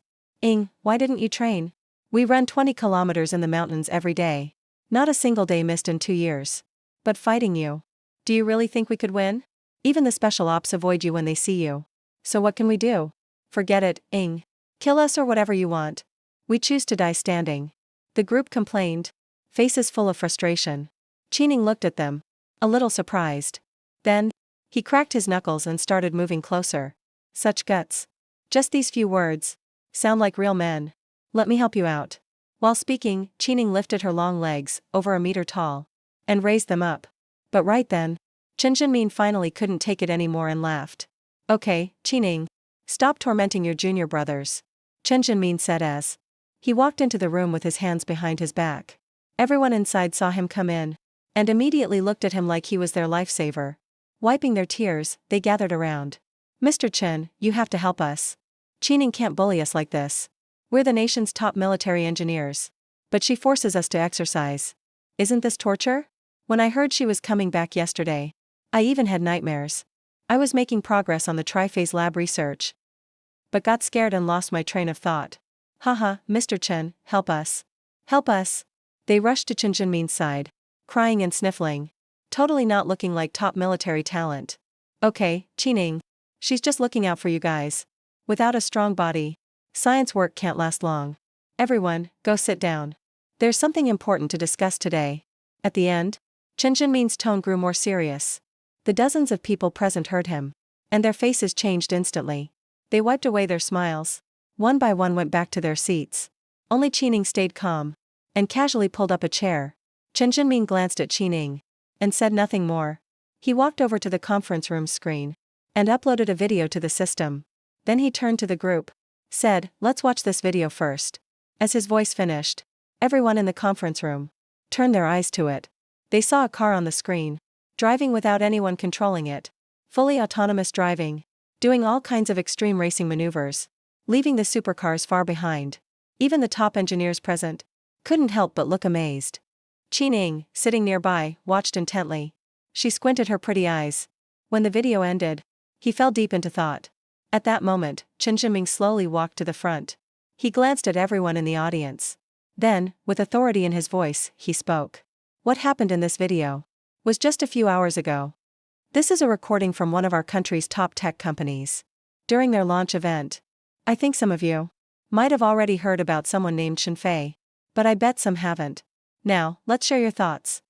Why didn't you train? We run 20 kilometers in the mountains every day. Not a single day missed in 2 years. But fighting you. Do you really think we could win? Even the special ops avoid you when they see you. So what can we do? Forget it, Kill us or whatever you want. We choose to die standing. The group complained, faces full of frustration. Qinning looked at them, a little surprised. Then, he cracked his knuckles and started moving closer. Such guts. Just these few words. Sound like real men. Let me help you out. While speaking, Qinning lifted her long legs, over a meter tall, and raised them up. But right then, Chen Jinming finally couldn't take it anymore and laughed. Okay, Qinning. Stop tormenting your junior brothers. Chen Jinming said as he walked into the room with his hands behind his back. Everyone inside saw him come in, and immediately looked at him like he was their lifesaver. Wiping their tears, they gathered around. Mr. Chen, you have to help us. Qinning can't bully us like this. We're the nation's top military engineers. But she forces us to exercise. Isn't this torture? When I heard she was coming back yesterday, I even had nightmares. I was making progress on the triphase lab research. but got scared and lost my train of thought. Haha, Mr. Chen, help us. Help us. They rushed to Chen Jinmin's side, crying and sniffling. Totally not looking like top military talent. Okay, Qining. She's just looking out for you guys. Without a strong body, science work can't last long. Everyone, go sit down. There's something important to discuss today. At the end, Chen Jinmin's tone grew more serious. The dozens of people present heard him, and their faces changed instantly. They wiped away their smiles. One by one went back to their seats. Only Qining stayed calm, and casually pulled up a chair. Chen Jinmin glanced at Qining, and said nothing more. He walked over to the conference room screen, and uploaded a video to the system. Then he turned to the group, said, "Let's watch this video first." As his voice finished, everyone in the conference room turned their eyes to it. They saw a car on the screen, driving without anyone controlling it. Fully autonomous driving, doing all kinds of extreme racing maneuvers, leaving the supercars far behind. Even the top engineers present couldn't help but look amazed. Qining, sitting nearby, watched intently. She squinted her pretty eyes. When the video ended, he fell deep into thought. At that moment, Chen Jinming slowly walked to the front. He glanced at everyone in the audience. Then, with authority in his voice, he spoke. What happened in this video was just a few hours ago. This is a recording from one of our country's top tech companies. During their launch event. I think some of you might have already heard about someone named Shenfei, but I bet some haven't. Now, let's share your thoughts.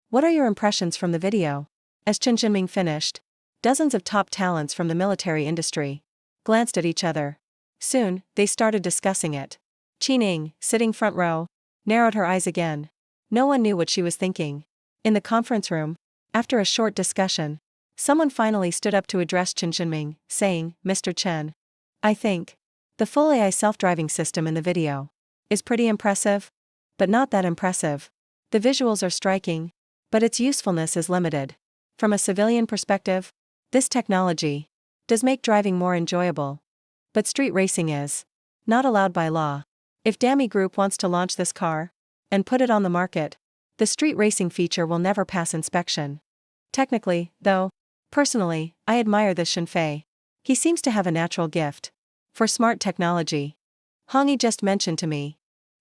What are your impressions from the video? As Chen Jinming finished, dozens of top talents from the military industry glanced at each other. Soon, they started discussing it. Qining, sitting front row, narrowed her eyes again. No one knew what she was thinking. In the conference room, after a short discussion, someone finally stood up to address Chen Jinming, saying, "Mr. Chen, I think the full AI self-driving system in the video is pretty impressive, but not that impressive. The visuals are striking, but its usefulness is limited. From a civilian perspective, this technology does make driving more enjoyable. But street racing is not allowed by law. If Dami Group wants to launch this car and put it on the market, the street racing feature will never pass inspection. Technically, though, personally, I admire this Shenfei. He seems to have a natural gift for smart technology. Hongyi just mentioned to me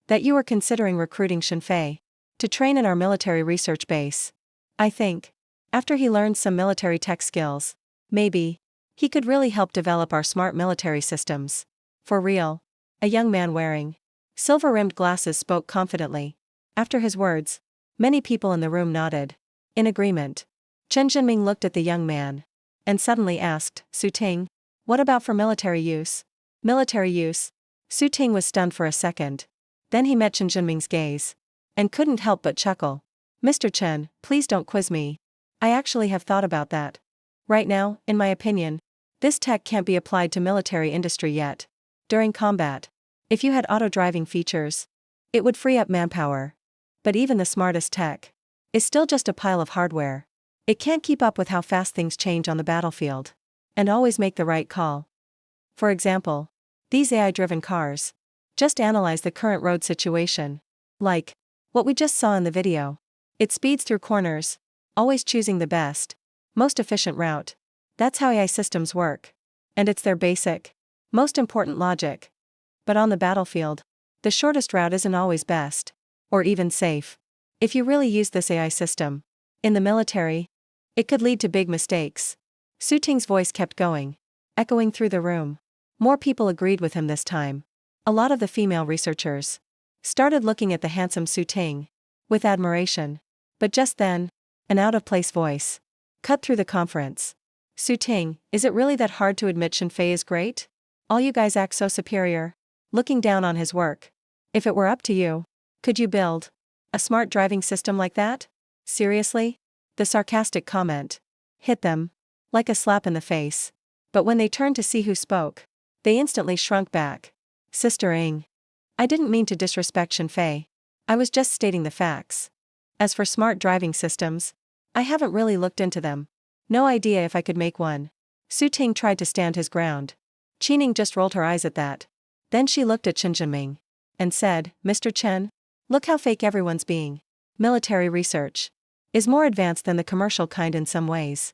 that you were considering recruiting Shenfei to train in our military research base. I think, after he learns some military tech skills, maybe he could really help develop our smart military systems. For real." A young man wearing silver-rimmed glasses spoke confidently. After his words, many people in the room nodded in agreement. Chen Jinming looked at the young man and suddenly asked, "Su Ting, what about for military use?" Military use? Su Ting was stunned for a second. Then he met Chen Jinming's gaze and couldn't help but chuckle. "Mr. Chen, please don't quiz me. I actually have thought about that. Right now, in my opinion, this tech can't be applied to military industry yet. During combat, if you had auto-driving features, it would free up manpower. But even the smartest tech is still just a pile of hardware. It can't keep up with how fast things change on the battlefield and always make the right call. For example, these AI-driven cars just analyze the current road situation. Like what we just saw in the video. It speeds through corners, always choosing the best, most efficient route. That's how AI systems work. And it's their basic, most important logic. But on the battlefield, the shortest route isn't always best, or even safe. If you really use this AI system in the military, it could lead to big mistakes." Su Ting's voice kept going, echoing through the room. More people agreed with him this time. A lot of the female researchers started looking at the handsome Su Ting with admiration. But just then, an out-of-place voice cut through the conference. "Su Ting, is it really that hard to admit Shenfei is great? All you guys act so superior, looking down on his work. If it were up to you, could you build a smart driving system like that? Seriously?" The sarcastic comment hit them like a slap in the face. But when they turned to see who spoke, they instantly shrunk back. "Sister Ing, I didn't mean to disrespect Shenfei. I was just stating the facts. As for smart driving systems, I haven't really looked into them. No idea if I could make one." Su Ting tried to stand his ground. Qining just rolled her eyes at that. Then she looked at Chen Jinming and said, "Mr. Chen, look how fake everyone's being. Military research is more advanced than the commercial kind in some ways.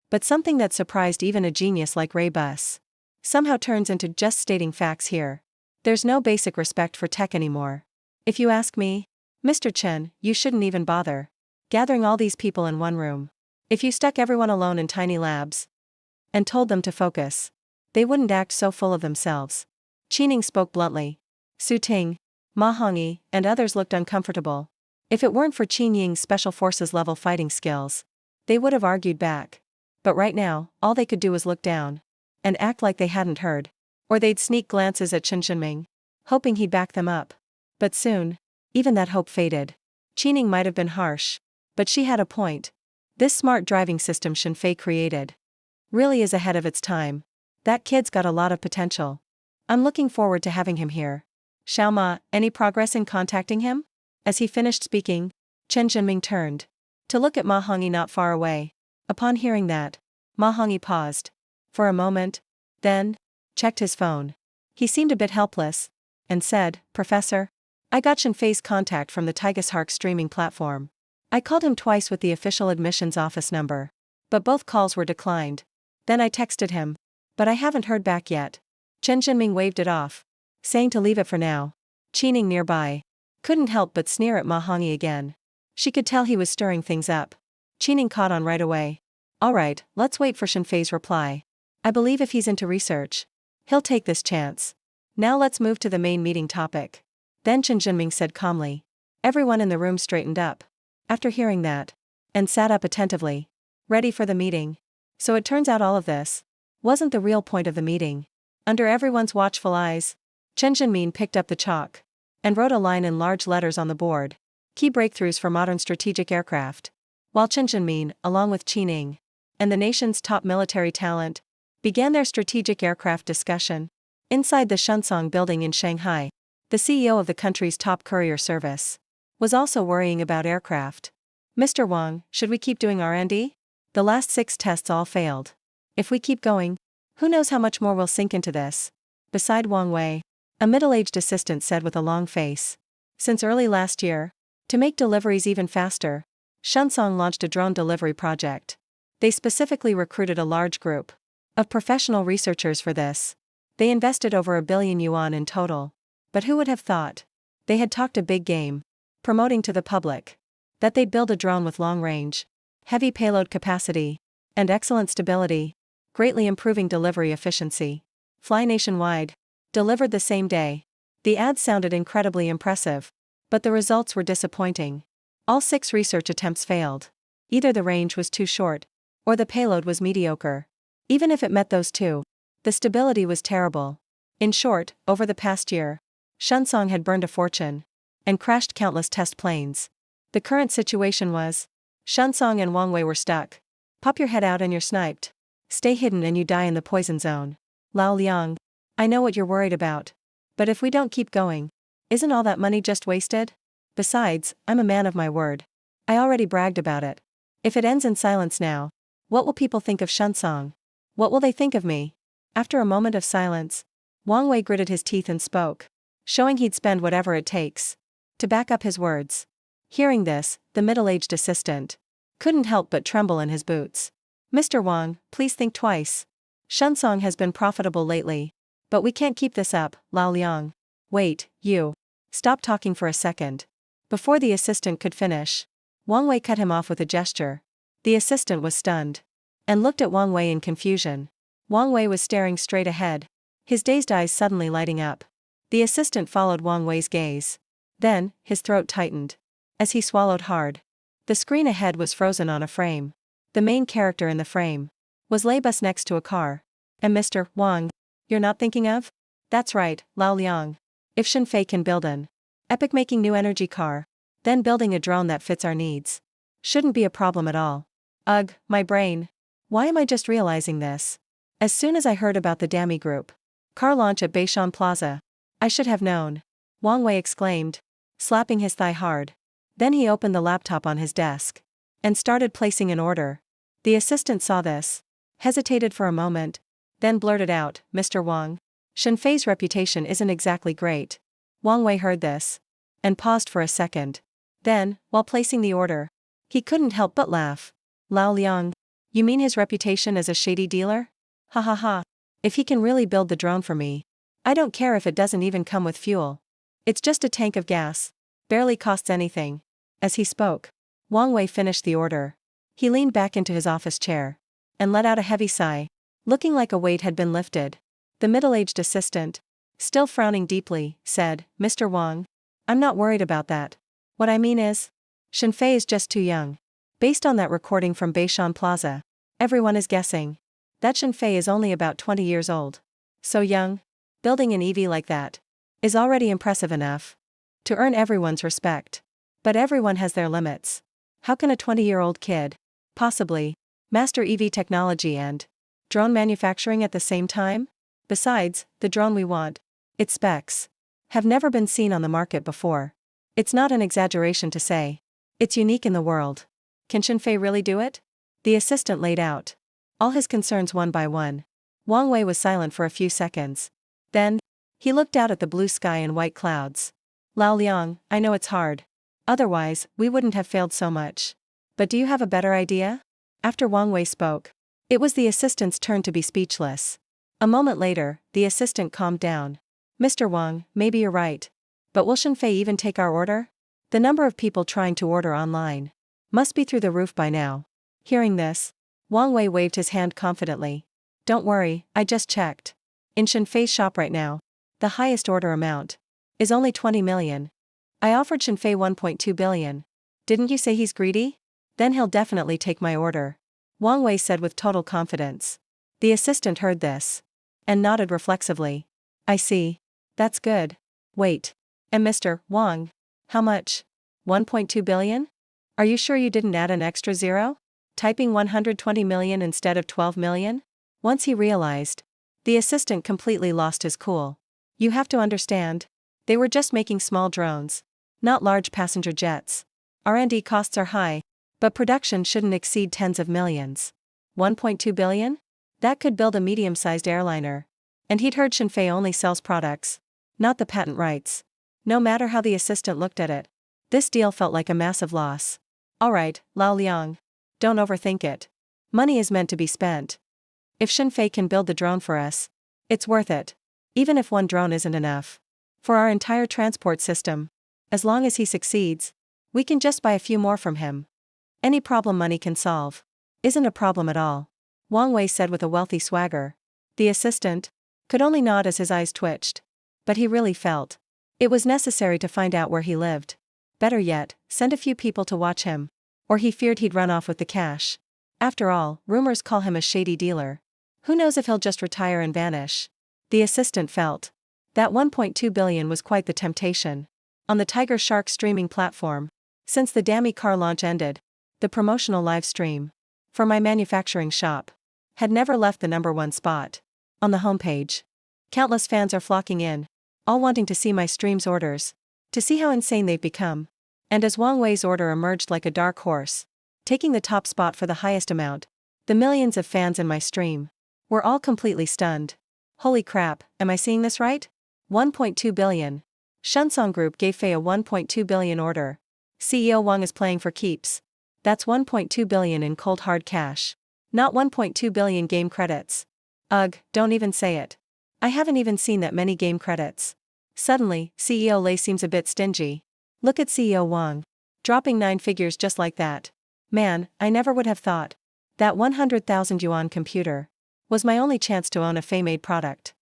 But something that surprised even a genius like Ray Bus somehow turns into just stating facts here. There's no basic respect for tech anymore. If you ask me, Mr. Chen, you shouldn't even bother gathering all these people in one room. If you stuck everyone alone in tiny labs and told them to focus, they wouldn't act so full of themselves. Qining spoke bluntly. Su Ting, Ma Hongyi, and others looked uncomfortable. If it weren't for Qin Ying's special forces level fighting skills, they would have argued back. But right now, all they could do was look down and act like they hadn't heard. Or they'd sneak glances at Chen Zhenming, hoping he'd back them up. But soon, even that hope faded. Qining might have been harsh, but she had a point. This smart driving system Shenfei created really is ahead of its time. That kid's got a lot of potential. I'm looking forward to having him here. Xiao Ma, any progress in contacting him? As he finished speaking, Chen Zhenming turned to look at Ma Hongyi not far away. Upon hearing that, Ma Hongyi paused for a moment, then checked his phone. He seemed a bit helpless, and said, Professor, I got Shenfei's contact from the Tigeshark streaming platform. I called him twice with the official admissions office number, but both calls were declined. Then I texted him, but I haven't heard back yet. Chen Zhenming waved it off, saying to leave it for now. Qining nearby couldn't help but sneer at Ma Hongyi again. She could tell he was stirring things up. Qining caught on right away. All right, let's wait for Shenfei's reply. I believe if he's into research, he'll take this chance. Now let's move to the main meeting topic. Then Chen Zhenming said calmly. Everyone in the room straightened up after hearing that, and sat up attentively, ready for the meeting. So it turns out all of this wasn't the real point of the meeting. Under everyone's watchful eyes, Chen Zhenming picked up the chalk and wrote a line in large letters on the board. Key breakthroughs for modern strategic aircraft. While Chen Zhenming, along with Qining and the nation's top military talent, began their strategic aircraft discussion inside the Shunsong building in Shanghai. The CEO of the country's top courier service was also worrying about aircraft. Mr. Wang, should we keep doing R&D? The last 6 tests all failed. If we keep going, who knows how much more we'll sink into this? Beside Wang Wei, a middle-aged assistant said with a long face. Since early last year, to make deliveries even faster, Shunsong launched a drone delivery project. They specifically recruited a large group of professional researchers for this. They invested over $1 billion yuan in total. But who would have thought? They had talked a big game, promoting to the public that they'd build a drone with long range, heavy payload capacity, and excellent stability, greatly improving delivery efficiency. Fly nationwide, delivered the same day. The ads sounded incredibly impressive, but the results were disappointing. All 6 research attempts failed. Either the range was too short, or the payload was mediocre. Even if it met those two, the stability was terrible. In short, over the past year, Shunsong had burned a fortune and crashed countless test planes. The current situation was, Shunsong and Wang Wei were stuck. Pop your head out and you're sniped. Stay hidden and you die in the poison zone. Lao Liang, I know what you're worried about. But if we don't keep going, isn't all that money just wasted? Besides, I'm a man of my word. I already bragged about it. If it ends in silence now, what will people think of Shunsong? What will they think of me? After a moment of silence, Wang Wei gritted his teeth and spoke, showing he'd spend whatever it takes to back up his words. Hearing this, the middle-aged assistant couldn't help but tremble in his boots. Mr. Wang, please think twice. Shunsong has been profitable lately, but we can't keep this up, Lao Liang. Wait, you. Stop talking for a second. Before the assistant could finish, Wang Wei cut him off with a gesture. The assistant was stunned and looked at Wang Wei in confusion. Wang Wei was staring straight ahead, his dazed eyes suddenly lighting up. The assistant followed Wang Wei's gaze. Then, his throat tightened as he swallowed hard. The screen ahead was frozen on a frame. The main character in the frame was Laybus next to a car. And Mr. Wang, you're not thinking of? That's right, Lao Liang. If Shenfei can build an epic-making new energy car, then building a drone that fits our needs shouldn't be a problem at all. Ugh, my brain. Why am I just realizing this? As soon as I heard about the Dami Group car launch at Beishan Plaza, I should have known. Wang Wei exclaimed, slapping his thigh hard. Then he opened the laptop on his desk and started placing an order. The assistant saw this, hesitated for a moment, then blurted out, Mr. Wang, Shenfei's reputation isn't exactly great. Wang Wei heard this and paused for a second. Then, while placing the order, he couldn't help but laugh. Lao Liang, you mean his reputation as a shady dealer? Ha ha ha. If he can really build the drone for me. I don't care if it doesn't even come with fuel. It's just a tank of gas. Barely costs anything. As he spoke, Wang Wei finished the order. He leaned back into his office chair and let out a heavy sigh, looking like a weight had been lifted. The middle-aged assistant, still frowning deeply, said, "Mr. Wang, I'm not worried about that. What I mean is, Shenfei is just too young. Based on that recording from Beishan Plaza, everyone is guessing that Shenfei is only about 20 years old. So young, building an EV like that, is already impressive enough to earn everyone's respect. But everyone has their limits. How can a 20-year-old kid possibly master EV technology and drone manufacturing at the same time? Besides, the drone we want, its specs, have never been seen on the market before. It's not an exaggeration to say it's unique in the world. Can Shenfei really do it?" The assistant laid out all his concerns one by one. Wang Wei was silent for a few seconds. Then, he looked out at the blue sky and white clouds. "Lao Liang, I know it's hard. Otherwise, we wouldn't have failed so much. But do you have a better idea?" After Wang Wei spoke, it was the assistant's turn to be speechless. A moment later, the assistant calmed down. "Mr. Wang, maybe you're right. But will Shenfei even take our order? The number of people trying to order online must be through the roof by now." Hearing this, Wang Wei waved his hand confidently. "Don't worry, I just checked. In Shenfei's shop right now, the highest order amount is only 20 million. I offered Shenfei 1.2 billion. Didn't you say he's greedy? Then he'll definitely take my order," Wang Wei said with total confidence. The assistant heard this and nodded reflexively. "I see. That's good. Wait. And Mr. Wang, how much? 1.2 billion? Are you sure you didn't add an extra zero? Typing 120 million instead of 12 million? Once he realized, the assistant completely lost his cool. "You have to understand. They were just making small drones, not large passenger jets. R&D costs are high, but production shouldn't exceed tens of millions. 1.2 billion? That could build a medium-sized airliner." And he'd heard Shenfei only sells products, not the patent rights. No matter how the assistant looked at it, this deal felt like a massive loss. "Alright, Lao Liang. Don't overthink it. Money is meant to be spent. If Shenfei can build the drone for us, it's worth it. Even if one drone isn't enough for our entire transport system. As long as he succeeds, we can just buy a few more from him. Any problem money can solve isn't a problem at all," Wang Wei said with a wealthy swagger. The assistant could only nod as his eyes twitched. But he really felt it was necessary to find out where he lived. Better yet, send a few people to watch him. Or he feared he'd run off with the cash. After all, rumors call him a shady dealer. Who knows if he'll just retire and vanish? The assistant felt that 1.2 billion was quite the temptation. On the Tiger Shark streaming platform, since the Dammy car launch ended, the promotional live stream for my manufacturing shop had never left the #1 spot on the homepage. Countless fans are flocking in, all wanting to see my stream's orders, to see how insane they've become. And as Wang Wei's order emerged like a dark horse, taking the top spot for the highest amount, the millions of fans in my stream were all completely stunned. Holy crap, am I seeing this right? 1.2 billion. Shunsong Group gave Fei a 1.2 billion order. CEO Wang is playing for keeps. That's 1.2 billion in cold hard cash. Not 1.2 billion game credits. Ugh, don't even say it. I haven't even seen that many game credits. Suddenly, CEO Lei seems a bit stingy. Look at CEO Wang. Dropping 9 figures just like that. Man, I never would have thought that 100,000 yuan computer was my only chance to own a Fei-made product.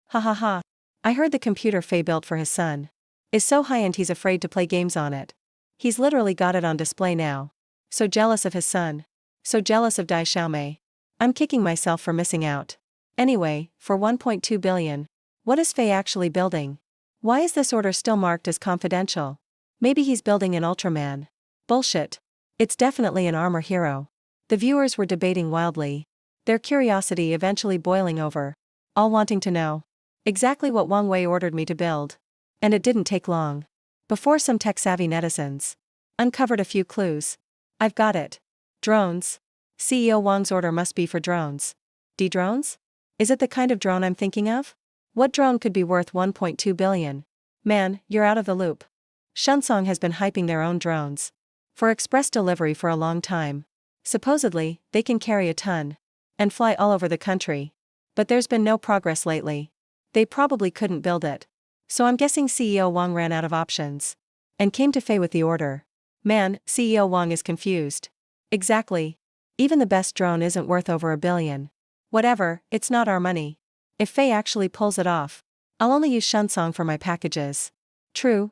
Ha ha ha. I heard the computer Fei built for his son is so high-end he's afraid to play games on it. He's literally got it on display now. So jealous of his son. So jealous of Dai Xiaomei. I'm kicking myself for missing out. Anyway, for 1.2 billion, what is Fei actually building? Why is this order still marked as confidential? Maybe he's building an Ultraman. Bullshit. It's definitely an armor hero. The viewers were debating wildly, their curiosity eventually boiling over, all wanting to know exactly what Wang Wei ordered me to build. And it didn't take long before some tech-savvy netizens uncovered a few clues. I've got it. Drones. CEO Wang's order must be for drones. D-drones? Is it the kind of drone I'm thinking of? What drone could be worth 1.2 billion? Man, you're out of the loop. Shunsong has been hyping their own drones for express delivery for a long time. Supposedly, they can carry a ton and fly all over the country. But there's been no progress lately. They probably couldn't build it. So I'm guessing CEO Wang ran out of options. And came to Faye with the order. Man, CEO Wang is confused. Exactly. Even the best drone isn't worth over $1 billion. Whatever, it's not our money. If Faye actually pulls it off, I'll only use Shunsong for my packages. True.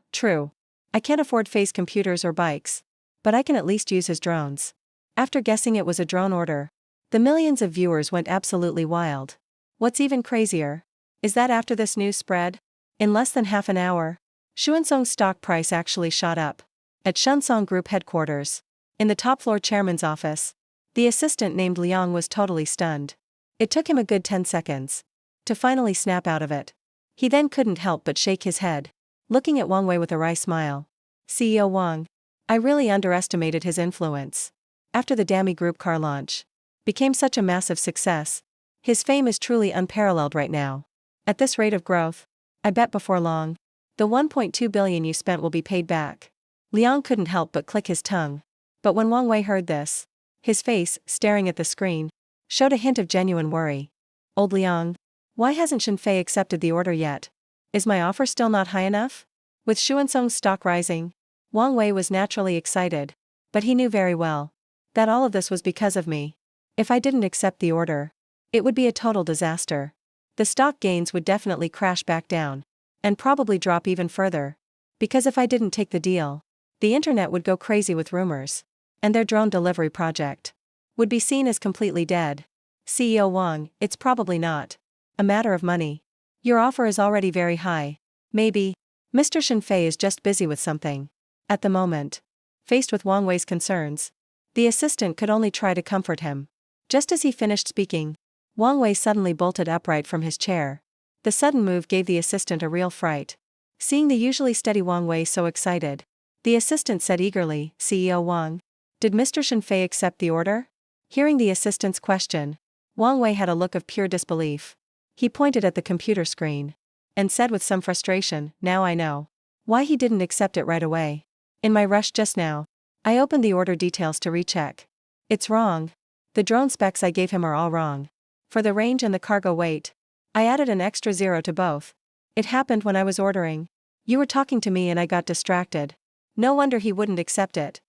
I can't afford Faye's computers or bikes. But I can at least use his drones. After guessing it was a drone order, the millions of viewers went absolutely wild. What's even crazier is that after this news spread, in less than half an hour, Shunsong's stock price actually shot up. At Shunsong Group headquarters, in the top floor chairman's office, the assistant named Liang was totally stunned. It took him a good 10 seconds to finally snap out of it. He then couldn't help but shake his head, looking at Wang Wei with a wry smile. CEO Wang, I really underestimated his influence. After the Dami Group car launch became such a massive success, his fame is truly unparalleled right now. At this rate of growth, I bet before long, the 1.2 billion you spent will be paid back. Liang couldn't help but click his tongue. But when Wang Wei heard this, his face, staring at the screen, showed a hint of genuine worry. Old Liang, why hasn't Shenfei accepted the order yet? Is my offer still not high enough? With Shunsong's stock rising, Wang Wei was naturally excited. But he knew very well that all of this was because of me. If I didn't accept the order, it would be a total disaster. The stock gains would definitely crash back down, and probably drop even further. Because if I didn't take the deal, the internet would go crazy with rumors, and their drone delivery project would be seen as completely dead. CEO Wang, it's probably not a matter of money. Your offer is already very high. Maybe Mr. Shenfei is just busy with something. At the moment, faced with Wang Wei's concerns, the assistant could only try to comfort him. Just as he finished speaking, Wang Wei suddenly bolted upright from his chair. The sudden move gave the assistant a real fright. Seeing the usually steady Wang Wei so excited, the assistant said eagerly, CEO Wang, did Mr. Shenfei accept the order? Hearing the assistant's question, Wang Wei had a look of pure disbelief. He pointed at the computer screen and said with some frustration, now I know why he didn't accept it right away. In my rush just now, I opened the order details to recheck. It's wrong. The drone specs I gave him are all wrong. For the range and the cargo weight, I added an extra 0 to both. It happened when I was ordering. You were talking to me and I got distracted. No wonder he wouldn't accept it.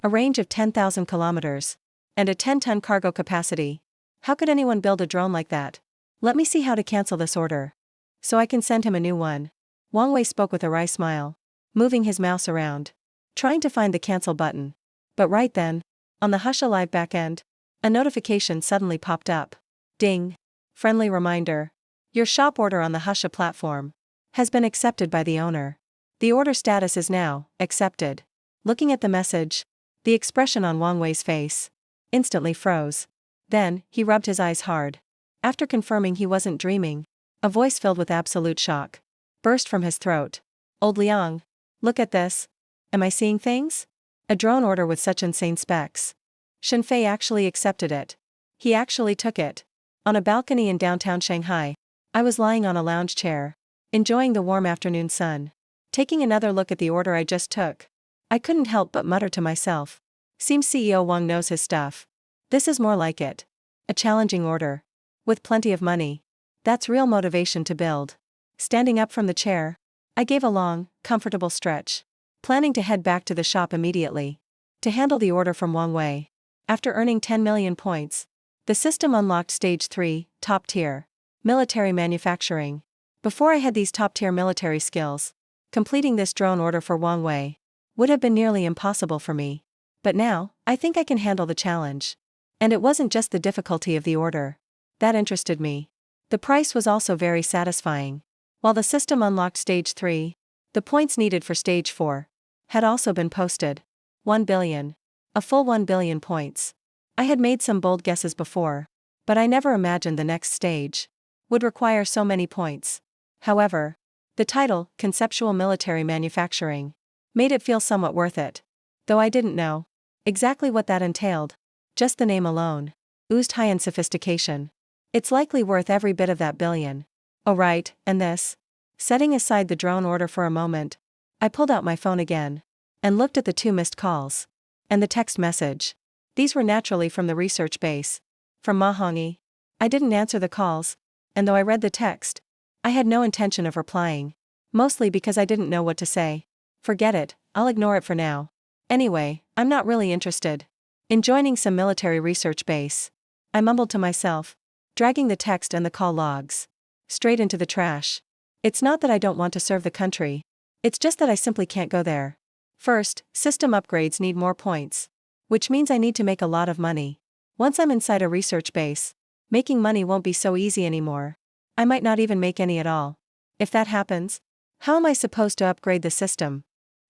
A range of 10,000 kilometers. And a 10-ton cargo capacity. How could anyone build a drone like that? Let me see how to cancel this order. So I can send him a new one. Wang Wei spoke with a wry smile, moving his mouse around, trying to find the cancel button. But right then, on the Hush Alive backend, a notification suddenly popped up. Ding. Friendly reminder. Your shop order on the Husha platform has been accepted by the owner. The order status is now accepted. Looking at the message, the expression on Wang Wei's face instantly froze. Then, he rubbed his eyes hard. After confirming he wasn't dreaming, a voice filled with absolute shock burst from his throat. Old Liang, look at this. Am I seeing things? A drone order with such insane specs. Shenfei actually accepted it. He actually took it. On a balcony in downtown Shanghai, I was lying on a lounge chair, enjoying the warm afternoon sun. Taking another look at the order I just took, I couldn't help but mutter to myself. Seems CEO Wang knows his stuff. This is more like it. A challenging order. With plenty of money. That's real motivation to build. Standing up from the chair, I gave a long, comfortable stretch, planning to head back to the shop immediately to handle the order from Wang Wei. After earning 10 million points, the system unlocked Stage 3, Top Tier, Military Manufacturing. Before I had these top-tier military skills, completing this drone order for Wang Wei would have been nearly impossible for me. But now, I think I can handle the challenge. And it wasn't just the difficulty of the order that interested me. The price was also very satisfying. While the system unlocked Stage 3, the points needed for Stage 4 had also been posted. 1 billion. A full 1 billion points. I had made some bold guesses before, but I never imagined the next stage would require so many points. However, the title, Conceptual Military Manufacturing, made it feel somewhat worth it. Though I didn't know exactly what that entailed. Just the name alone oozed high-end sophistication. It's likely worth every bit of that billion. Oh right, and this? Setting aside the drone order for a moment, I pulled out my phone again and looked at the 2 missed calls and the text message. These were naturally from the research base. From Ma Hongyi. I didn't answer the calls, and though I read the text, I had no intention of replying. Mostly because I didn't know what to say. Forget it, I'll ignore it for now. Anyway, I'm not really interested in joining some military research base. I mumbled to myself, dragging the text and the call logs straight into the trash. It's not that I don't want to serve the country. It's just that I simply can't go there. First, system upgrades need more points, which means I need to make a lot of money. Once I'm inside a research base, making money won't be so easy anymore. I might not even make any at all. If that happens, how am I supposed to upgrade the system?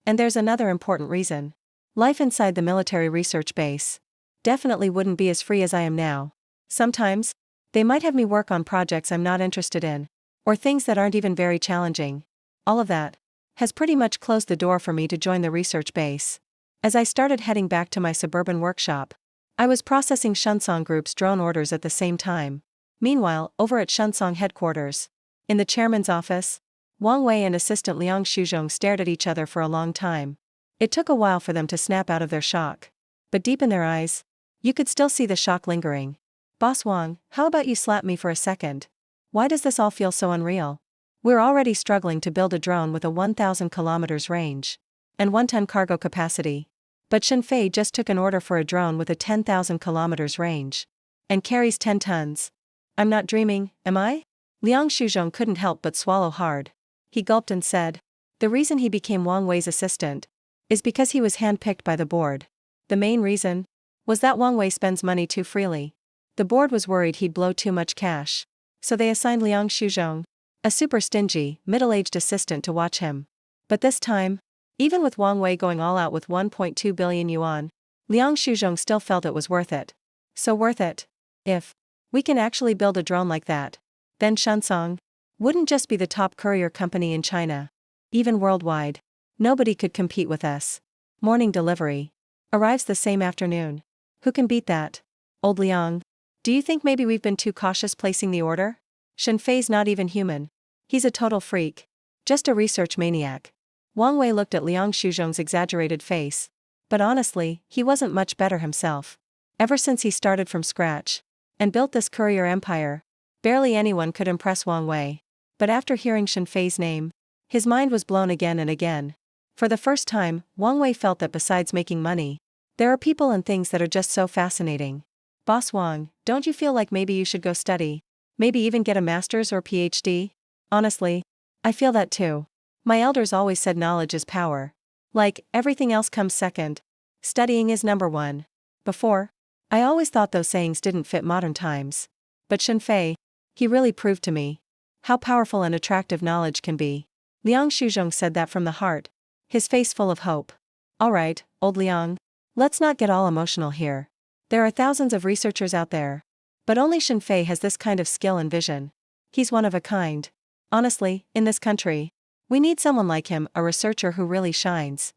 And there's another important reason. Life inside the military research base definitely wouldn't be as free as I am now. Sometimes, they might have me work on projects I'm not interested in, or things that aren't even very challenging. All of that has pretty much closed the door for me to join the research base. As I started heading back to my suburban workshop, I was processing Shunsong Group's drone orders at the same time. Meanwhile, over at Shunsong headquarters, in the chairman's office, Wang Wei and assistant Liang Shuzhong stared at each other for a long time. It took a while for them to snap out of their shock. But deep in their eyes, you could still see the shock lingering. Boss Wang, how about you slap me for a second? Why does this all feel so unreal? We're already struggling to build a drone with a 1,000 kilometers range and 1-ton cargo capacity. But Shenfei just took an order for a drone with a 10,000 kilometers range and carries 10 tons. I'm not dreaming, am I? Liang Shuzhong couldn't help but swallow hard. He gulped and said, the reason he became Wang Wei's assistant is because he was handpicked by the board. The main reason was that Wang Wei spends money too freely. The board was worried he'd blow too much cash, so they assigned Liang Shuzhong, a super stingy, middle-aged assistant, to watch him. But this time, even with Wang Wei going all out with 1.2 billion yuan, Liang Shuzhong still felt it was worth it. So worth it. If we can actually build a drone like that, then Shunsong wouldn't just be the top courier company in China. Even worldwide, nobody could compete with us. Morning delivery arrives the same afternoon. Who can beat that? Old Liang, do you think maybe we've been too cautious placing the order? Shenfei's not even human. He's a total freak. Just a research maniac. Wang Wei looked at Liang Shuzhong's exaggerated face. But honestly, he wasn't much better himself. Ever since he started from scratch and built this courier empire, barely anyone could impress Wang Wei. But after hearing Shenfei's name, his mind was blown again and again. For the first time, Wang Wei felt that besides making money, there are people and things that are just so fascinating. Boss Wang, don't you feel like maybe you should go study? Maybe even get a master's or PhD? Honestly, I feel that too. My elders always said knowledge is power. Like, everything else comes second. Studying is number one. Before, I always thought those sayings didn't fit modern times. But Shenfei, he really proved to me how powerful and attractive knowledge can be. Liang Shuzhong said that from the heart, his face full of hope. Alright, old Liang, let's not get all emotional here. There are thousands of researchers out there, but only Shenfei has this kind of skill and vision. He's one of a kind. Honestly, in this country, we need someone like him, a researcher who really shines.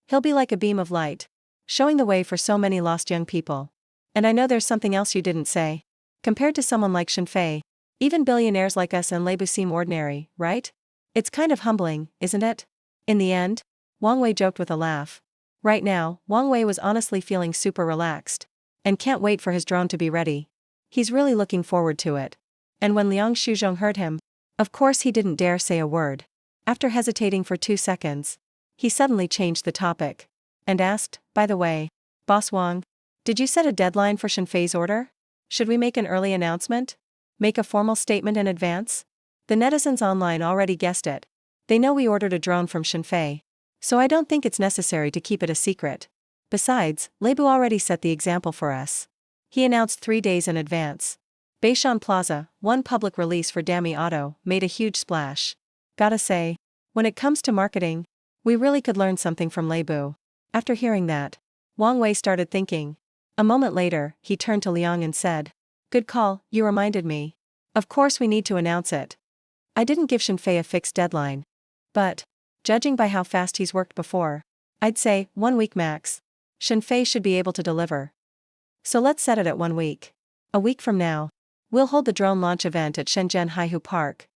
He'll be like a beam of light, showing the way for so many lost young people. And I know there's something else you didn't say. Compared to someone like Shenfei, even billionaires like us and Leibu seem ordinary, right? It's kind of humbling, isn't it? In the end, Wang Wei joked with a laugh. Right now, Wang Wei was honestly feeling super relaxed and can't wait for his drone to be ready. He's really looking forward to it. And when Liang Shuzhong heard him, of course he didn't dare say a word. After hesitating for 2 seconds, he suddenly changed the topic and asked, by the way, Boss Wang, did you set a deadline for Shenfei's order? Should we make an early announcement? Make a formal statement in advance? The netizens online already guessed it. They know we ordered a drone from Shenfei, so I don't think it's necessary to keep it a secret. Besides, Leibu already set the example for us. He announced 3 days in advance. Beishan Plaza, one public release for Dami Auto, made a huge splash. Gotta say, when it comes to marketing, we really could learn something from Leibu. After hearing that, Wang Wei started thinking. A moment later, he turned to Liang and said, good call, you reminded me. Of course we need to announce it. I didn't give Shenfei a fixed deadline. But, judging by how fast he's worked before, I'd say 1 week max. Shenfei should be able to deliver. So let's set it at 1 week. A week from now, we'll hold the drone launch event at Shenzhen Haihu Park.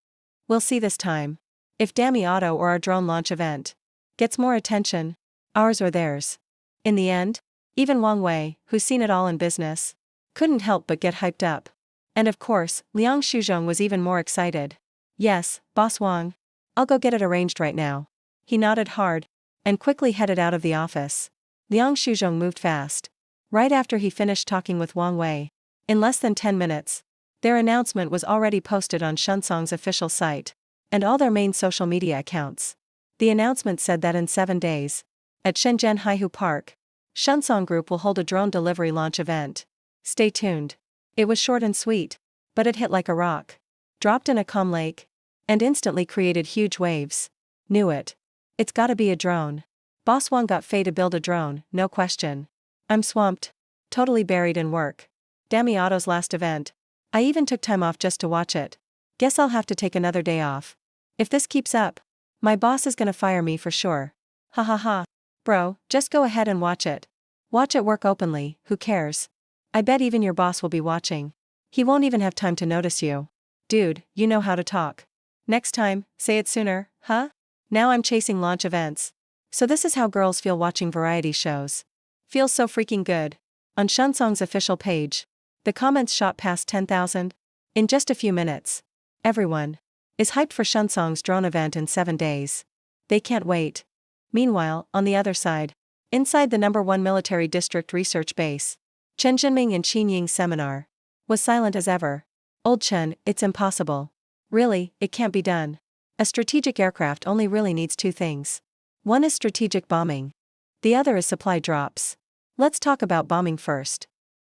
We'll see this time if Dami Auto or our drone launch event gets more attention, ours or theirs. In the end, even Wang Wei, who's seen it all in business, couldn't help but get hyped up. And of course, Liang Shuzhong was even more excited. Yes, Boss Wang. I'll go get it arranged right now. He nodded hard and quickly headed out of the office. Liang Shuzhong moved fast. Right after he finished talking with Wang Wei, in less than 10 minutes, their announcement was already posted on Shunsong's official site and all their main social media accounts. The announcement said that in 7 days, at Shenzhen Haihu Park, Shunsong Group will hold a drone delivery launch event. Stay tuned. It was short and sweet, but it hit like a rock. Dropped in a calm lake, and instantly created huge waves. Knew it. It's gotta be a drone. Boss Wang got Faye to build a drone, no question. I'm swamped. Totally buried in work. Dami Otto's last event. I even took time off just to watch it. Guess I'll have to take another day off. If this keeps up, my boss is gonna fire me for sure. Ha ha ha. Bro, just go ahead and watch it. Watch it work openly, who cares? I bet even your boss will be watching. He won't even have time to notice you. Dude, you know how to talk. Next time, say it sooner, huh? Now I'm chasing launch events. So this is how girls feel watching variety shows. Feels so freaking good. On Shunsong's official page, the comments shot past 10,000 in just a few minutes. Everyone is hyped for Shunsong's drone event in 7 days. They can't wait. Meanwhile, on the other side, inside the #1 military district research base, Chen Jinming and Qin Ying's seminar was silent as ever. Old Chen, it's impossible. Really, it can't be done. A strategic aircraft only really needs 2 things. One is strategic bombing. The other is supply drops. Let's talk about bombing first.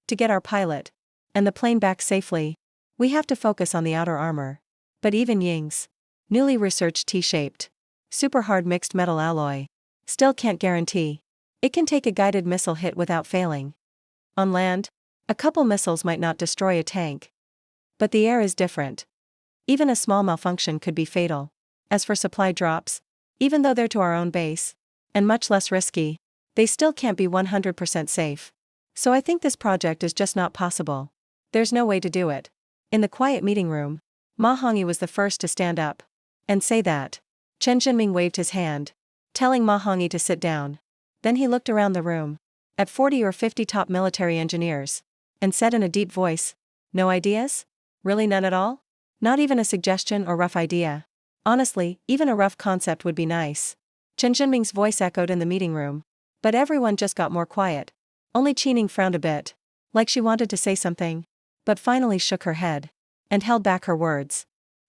To get our pilot and the plane back safely, we have to focus on the outer armor. But even Ying's newly researched T-shaped, super hard mixed metal alloy still can't guarantee it can take a guided missile hit without failing. On land, a couple missiles might not destroy a tank. But the air is different. Even a small malfunction could be fatal. As for supply drops, even though they're to our own base, and much less risky, they still can't be 100% safe. So I think this project is just not possible. There's no way to do it. In the quiet meeting room, Ma Hongyi was the first to stand up and say that. Chen Jinming waved his hand, telling Ma Hongyi to sit down. Then he looked around the room at 40 or 50 top military engineers and said in a deep voice, "No ideas? Really none at all? Not even a suggestion or rough idea? Honestly, even a rough concept would be nice." Chen Jinming's voice echoed in the meeting room, but everyone just got more quiet. Only Qining frowned a bit, like she wanted to say something, but finally shook her head and held back her words.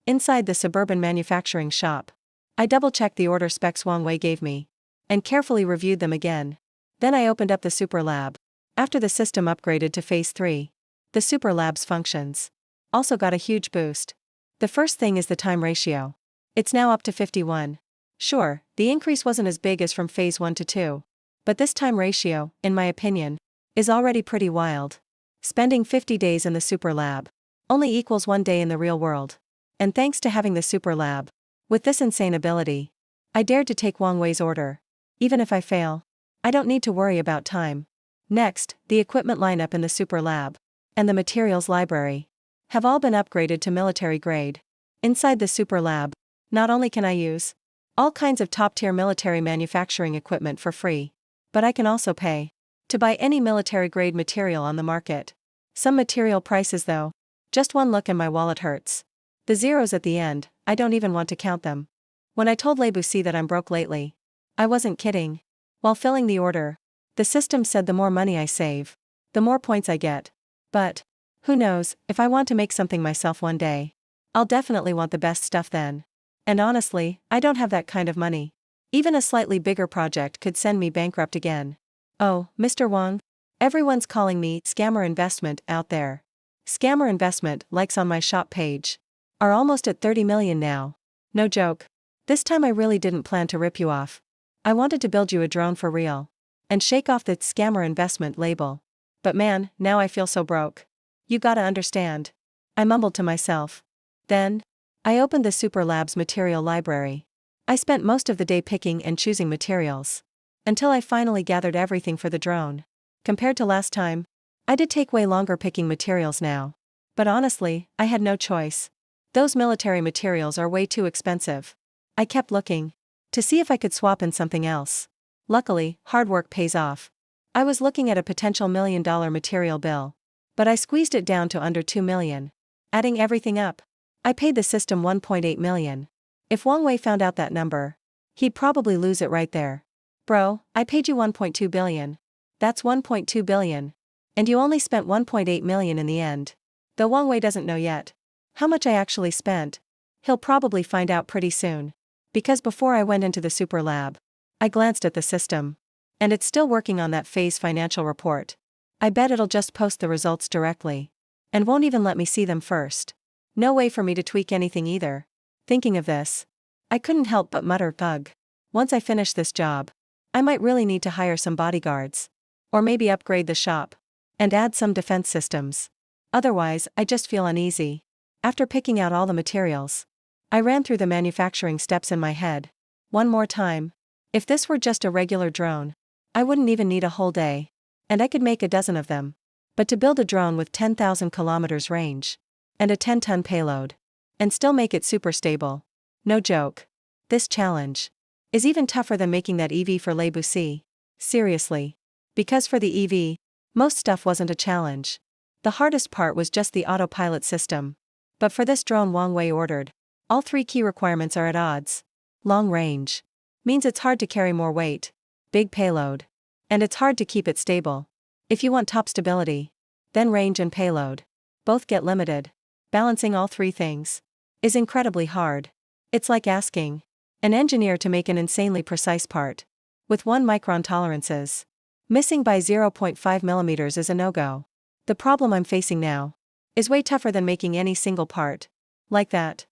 Inside the suburban manufacturing shop, I double-checked the order specs Wang Wei gave me and carefully reviewed them again. Then I opened up the Super Lab. After the system upgraded to Phase 3, the Super Lab's functions also got a huge boost. The first thing is the time ratio. It's now up to 51. Sure, the increase wasn't as big as from Phase 1 to 2, but this time ratio, in my opinion, is already pretty wild. Spending 50 days in the Super Lab only equals 1 day in the real world. And thanks to having the Super Lab with this insane ability, I dared to take Wang Wei's order. Even if I fail, I don't need to worry about time. Next, the equipment lineup in the Super Lab and the materials library have all been upgraded to military grade. Inside the Super Lab, not only can I use all kinds of top-tier military manufacturing equipment for free, but I can also pay to buy any military-grade material on the market. Some material prices though, just one look and my wallet hurts. The zeros at the end, I don't even want to count them. When I told Lei Buxi that I'm broke lately, I wasn't kidding. While filling the order, the system said the more money I save, the more points I get. But who knows, if I want to make something myself one day, I'll definitely want the best stuff then. And honestly, I don't have that kind of money. Even a slightly bigger project could send me bankrupt again. Oh, Mr. Wang? Everyone's calling me Scammer Investment out there. Scammer Investment likes on my shop page are almost at 30 million now. No joke. This time I really didn't plan to rip you off. I wanted to build you a drone for real and shake off the Scammer Investment label. But man, now I feel so broke. You gotta understand. I mumbled to myself. Then I opened the Super Lab's material library. I spent most of the day picking and choosing materials until I finally gathered everything for the drone. Compared to last time, I did take way longer picking materials now. But honestly, I had no choice. Those military materials are way too expensive. I kept looking to see if I could swap in something else. Luckily, hard work pays off. I was looking at a potential $1 million material bill, but I squeezed it down to under 2 million. Adding everything up, I paid the system 1.8 million. If Wang Wei found out that number, he'd probably lose it right there. Bro, I paid you 1.2 billion. That's 1.2 billion. And you only spent 1.8 million in the end. Though Wang Wei doesn't know yet how much I actually spent. He'll probably find out pretty soon. Because before I went into the super lab, I glanced at the system. And it's still working on that phase financial report. I bet it'll just post the results directly. And won't even let me see them first. No way for me to tweak anything either. Thinking of this, I couldn't help but mutter, ugh. Once I finish this job, I might really need to hire some bodyguards. Or maybe upgrade the shop. And add some defense systems. Otherwise, I just feel uneasy. After picking out all the materials, I ran through the manufacturing steps in my head. One more time. If this were just a regular drone, I wouldn't even need a whole day. And I could make a dozen of them. But to build a drone with 10,000 kilometers range, and a 10-ton payload, and still make it super stable. No joke. This challenge is even tougher than making that EV for Le Bussy. Seriously. Because for the EV, most stuff wasn't a challenge. The hardest part was just the autopilot system. But for this drone Wang Wei ordered, all three key requirements are at odds. Long range means it's hard to carry more weight, big payload, and it's hard to keep it stable. If you want top stability, then range and payload both get limited. Balancing all three things is incredibly hard. It's like asking an engineer to make an insanely precise part with 1 micron tolerances. Missing by 0.5 millimeters is a no-go. The problem I'm facing now is way tougher than making any single part like that.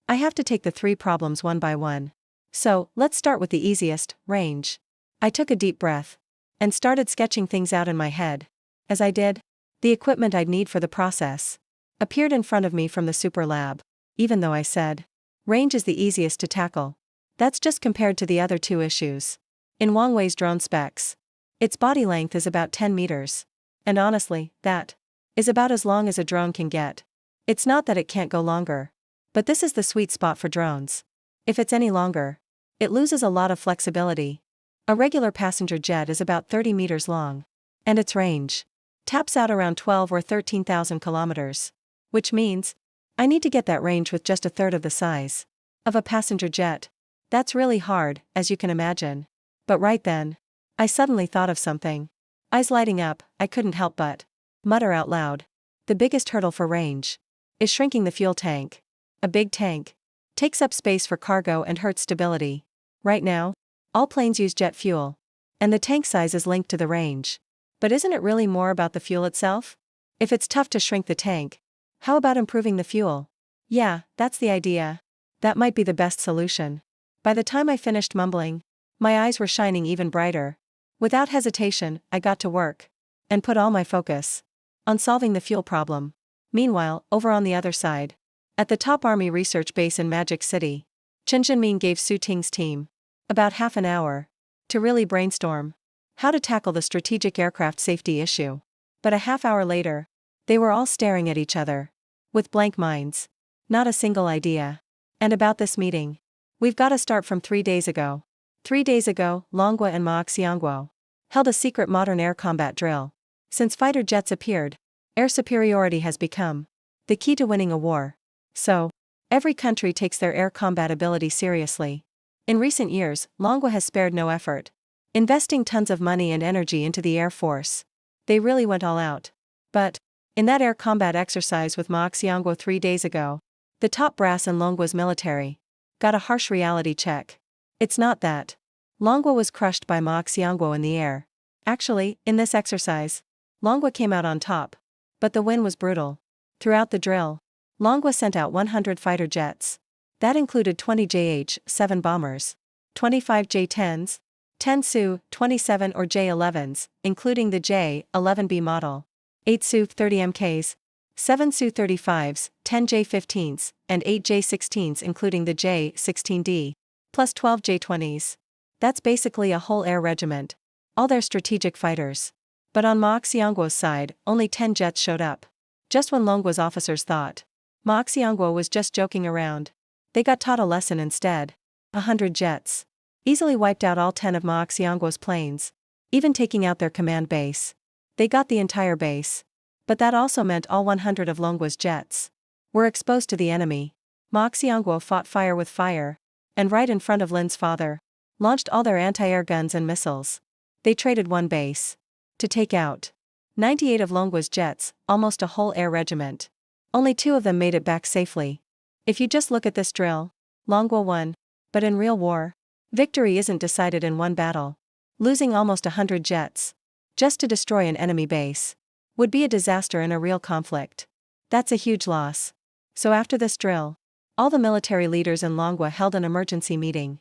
I have to take the three problems one by one. So, let's start with the easiest, range. I took a deep breath and started sketching things out in my head. As I did, the equipment I'd need for the process appeared in front of me from the super lab. Even though I said range is the easiest to tackle, that's just compared to the other two issues. In Wang Wei's drone specs, its body length is about 10 meters. And honestly, that is about as long as a drone can get. It's not that it can't go longer. But this is the sweet spot for drones. If it's any longer, it loses a lot of flexibility. A regular passenger jet is about 30 meters long. And its range taps out around 12 or 13,000 kilometers. Which means, I need to get that range with just a third of the size of a passenger jet. That's really hard, as you can imagine. But right then, I suddenly thought of something. Eyes lighting up, I couldn't help but mutter out loud. The biggest hurdle for range is shrinking the fuel tank. A big tank takes up space for cargo and hurts stability. Right now, all planes use jet fuel, and the tank size is linked to the range. But isn't it really more about the fuel itself? If it's tough to shrink the tank, how about improving the fuel? Yeah, that's the idea. That might be the best solution. By the time I finished mumbling, my eyes were shining even brighter. Without hesitation, I got to work and put all my focus on solving the fuel problem. Meanwhile, over on the other side, at the top army research base in Magic City, Chen Jinmin gave Su Ting's team about half an hour to really brainstorm how to tackle the strategic aircraft safety issue. But a half hour later, they were all staring at each other with blank minds. Not a single idea. And about this meeting, we've got to start from 3 days ago. 3 days ago, Longhua and Ma Xiangguo held a secret modern air combat drill. Since fighter jets appeared, air superiority has become the key to winning a war. So, every country takes their air combat ability seriously. In recent years, Longhua has spared no effort, investing tons of money and energy into the Air Force. They really went all out. But, in that air combat exercise with Ma Xiangguo 3 days ago, the top brass in Longhua's military got a harsh reality check. It's not that Longhua was crushed by Ma Xiangguo in the air. Actually, in this exercise, Longhua came out on top. But the win was brutal. Throughout the drill, Longhua sent out 100 fighter jets. That included 20 JH-7 bombers, 25 J-10s, 10 Su-27 or J-11s, including the J-11B model, 8 Su-30 MKs, 7 Su-35s, 10 J-15s, and 8 J-16s including the J-16D, plus 12 J-20s. That's basically a whole air regiment. All their strategic fighters. But on Ma Xiangguo's side, only 10 jets showed up. Just when Longhua's officers thought Ma Xiangguo was just joking around, they got taught a lesson instead. 100 jets easily wiped out all 10 of Ma Xiangguo's planes, even taking out their command base. They got the entire base. But that also meant all 100 of Longhua's jets were exposed to the enemy. Ma Xiangguo fought fire with fire, and right in front of Lin's father, launched all their anti-air guns and missiles. They traded one base to take out 98 of Longgua's jets, almost a whole air regiment. Only 2 of them made it back safely. If you just look at this drill, Longhua won. But in real war, victory isn't decided in one battle. Losing almost 100 jets just to destroy an enemy base would be a disaster in a real conflict. That's a huge loss. So after this drill, all the military leaders in Longhua held an emergency meeting.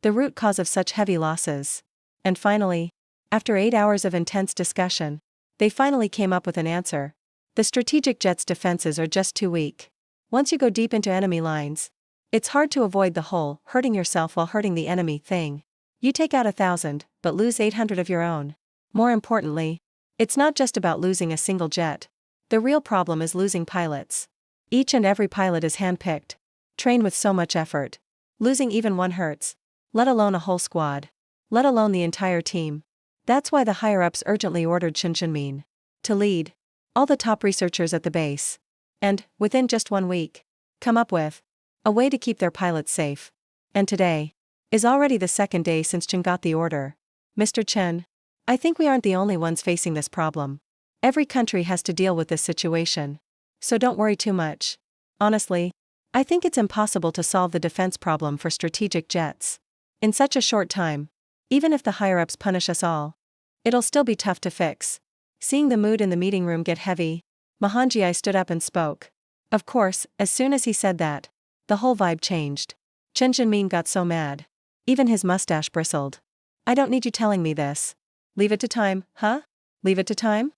The root cause of such heavy losses. And finally, after 8 hours of intense discussion, they finally came up with an answer. The strategic jet's defenses are just too weak. Once you go deep into enemy lines, it's hard to avoid the whole hurting yourself while hurting the enemy thing. You take out 1,000, but lose 800 of your own. More importantly, it's not just about losing a single jet. The real problem is losing pilots. Each and every pilot is handpicked, trained with so much effort. Losing even one hurts, let alone a whole squad, let alone the entire team. That's why the higher-ups urgently ordered Chen Zhenmin to lead all the top researchers at the base, and, within just 1 week, come up with a way to keep their pilots safe. And today is already the 2nd day since Chen got the order. Mr. Chen, I think we aren't the only ones facing this problem. Every country has to deal with this situation. So don't worry too much. Honestly, I think it's impossible to solve the defense problem for strategic jets in such a short time. Even if the higher-ups punish us all, it'll still be tough to fix. Seeing the mood in the meeting room get heavy, Mahanjiai stood up and spoke. Of course, as soon as he said that, the whole vibe changed. Chen Zhenmin got so mad. Even his mustache bristled. I don't need you telling me this. Leave it to time, huh? Leave it to time?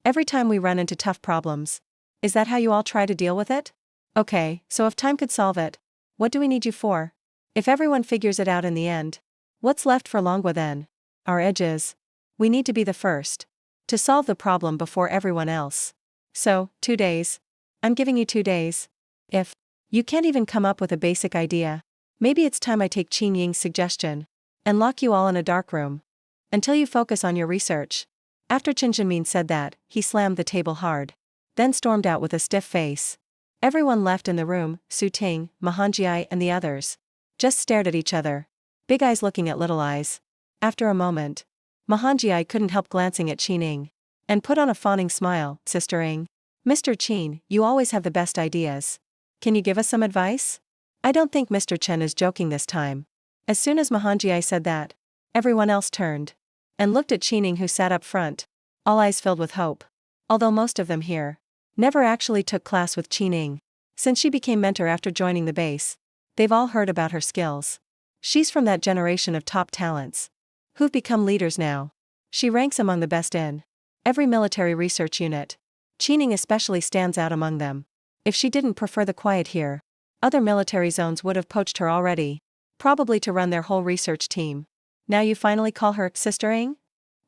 Every time we run into tough problems, is that how you all try to deal with it? Okay, so if time could solve it, what do we need you for? If everyone figures it out in the end, what's left for Longhua then? Our edge is, we need to be the first to solve the problem before everyone else. So, 2 days. I'm giving you 2 days. If you can't even come up with a basic idea, maybe it's time I take Qin Ying's suggestion and lock you all in a dark room until you focus on your research. After Chen Zhenmin said that, he slammed the table hard, then stormed out with a stiff face. Everyone left in the room, Su Ting, Mahanjiai and the others, just stared at each other, big eyes looking at little eyes. After a moment, Mahanjiai couldn't help glancing at Qin Ying and put on a fawning smile. Sister Ying, Mr. Qin, you always have the best ideas. Can you give us some advice? I don't think Mr. Chen is joking this time. As soon as Mahanjiai said that, everyone else turned and looked at Qin Ying, who sat up front, all eyes filled with hope. Although most of them here never actually took class with Qin Ying, since she became mentor after joining the base, they've all heard about her skills. She's from that generation of top talents who've become leaders now. She ranks among the best in every military research unit. Qin Ying especially stands out among them. If she didn't prefer the quiet here, other military zones would have poached her already, probably to run their whole research team. Now you finally call her Sister Ying?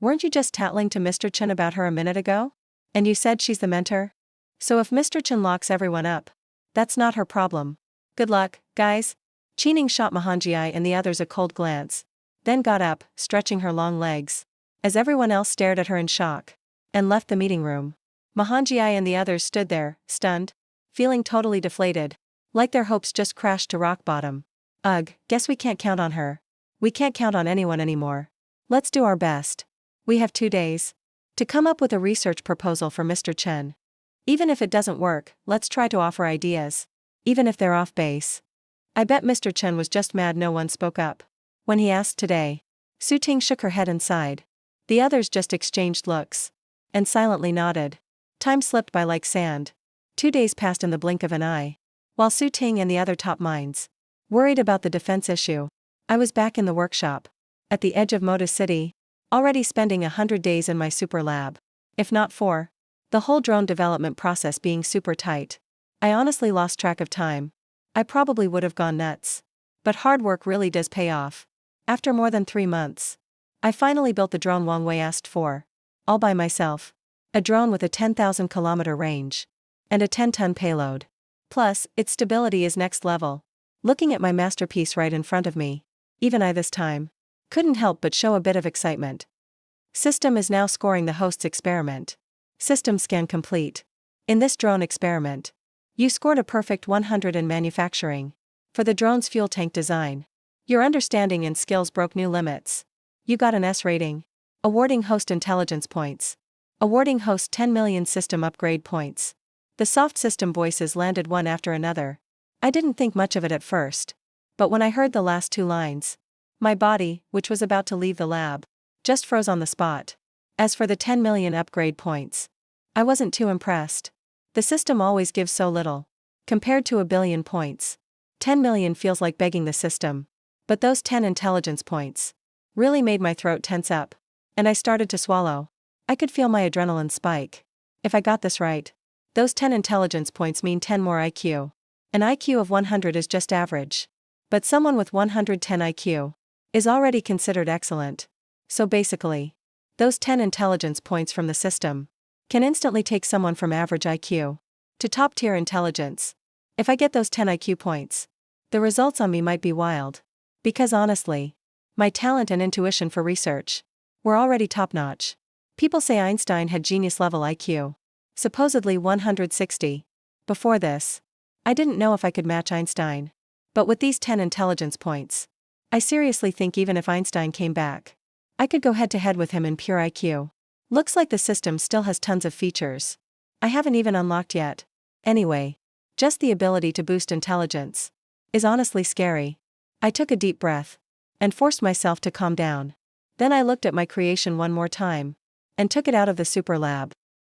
Weren't you just tattling to Mr. Chen about her a minute ago? And you said she's the mentor? So if Mr. Chen locks everyone up, that's not her problem. Good luck, guys. Qin Ying shot Mahanjiai and the others a cold glance, then got up, stretching her long legs, as everyone else stared at her in shock, and left the meeting room. Mahanjiai and the others stood there, stunned, feeling totally deflated, like their hopes just crashed to rock bottom. Ugh, guess we can't count on her. We can't count on anyone anymore. Let's do our best. We have 2 days to come up with a research proposal for Mr. Chen. Even if it doesn't work, let's try to offer ideas, even if they're off base. I bet Mr. Chen was just mad no one spoke up when he asked today. Su Ting shook her head and sighed. The others just exchanged looks and silently nodded. Time slipped by like sand. 2 days passed in the blink of an eye. While Su Ting and the other top minds worried about the defense issue, I was back in the workshop, at the edge of Moda City, already spending 100 days in my super lab. If not for the whole drone development process being super tight, I honestly lost track of time. I probably would have gone nuts. But hard work really does pay off. After more than 3 months, I finally built the drone Wang Wei asked for, all by myself. A drone with a 10,000-kilometer range and a 10-ton payload. Plus, its stability is next level. Looking at my masterpiece right in front of me, even I this time couldn't help but show a bit of excitement. System is now scoring the host's experiment. System scan complete. In this drone experiment, You scored a perfect 100 in manufacturing. For the drone's fuel tank design. Your understanding and skills broke new limits. You got an S rating. Awarding host intelligence points. Awarding host 10 million system upgrade points. The soft system voices landed one after another. I didn't think much of it at first. But when I heard the last two lines, my body, which was about to leave the lab, just froze on the spot. As for the 10 million upgrade points, I wasn't too impressed. The system always gives so little. Compared to 1 billion points, 10 million feels like begging the system. But those 10 intelligence points really made my throat tense up. And I started to swallow. I could feel my adrenaline spike. If I got this right, those 10 intelligence points mean 10 more IQ. An IQ of 100 is just average. But someone with 110 IQ is already considered excellent. So basically, those 10 intelligence points from the system can instantly take someone from average IQ to top tier intelligence. If I get those 10 IQ points, the results on me might be wild. Because honestly, my talent and intuition for research were already top-notch. People say Einstein had genius-level IQ. Supposedly 160. Before this, I didn't know if I could match Einstein. But with these 10 intelligence points, I seriously think even if Einstein came back, I could go head-to-head with him in pure IQ. Looks like the system still has tons of features I haven't even unlocked yet. Anyway, just the ability to boost intelligence is honestly scary. I took a deep breath and forced myself to calm down. Then I looked at my creation one more time and took it out of the super lab.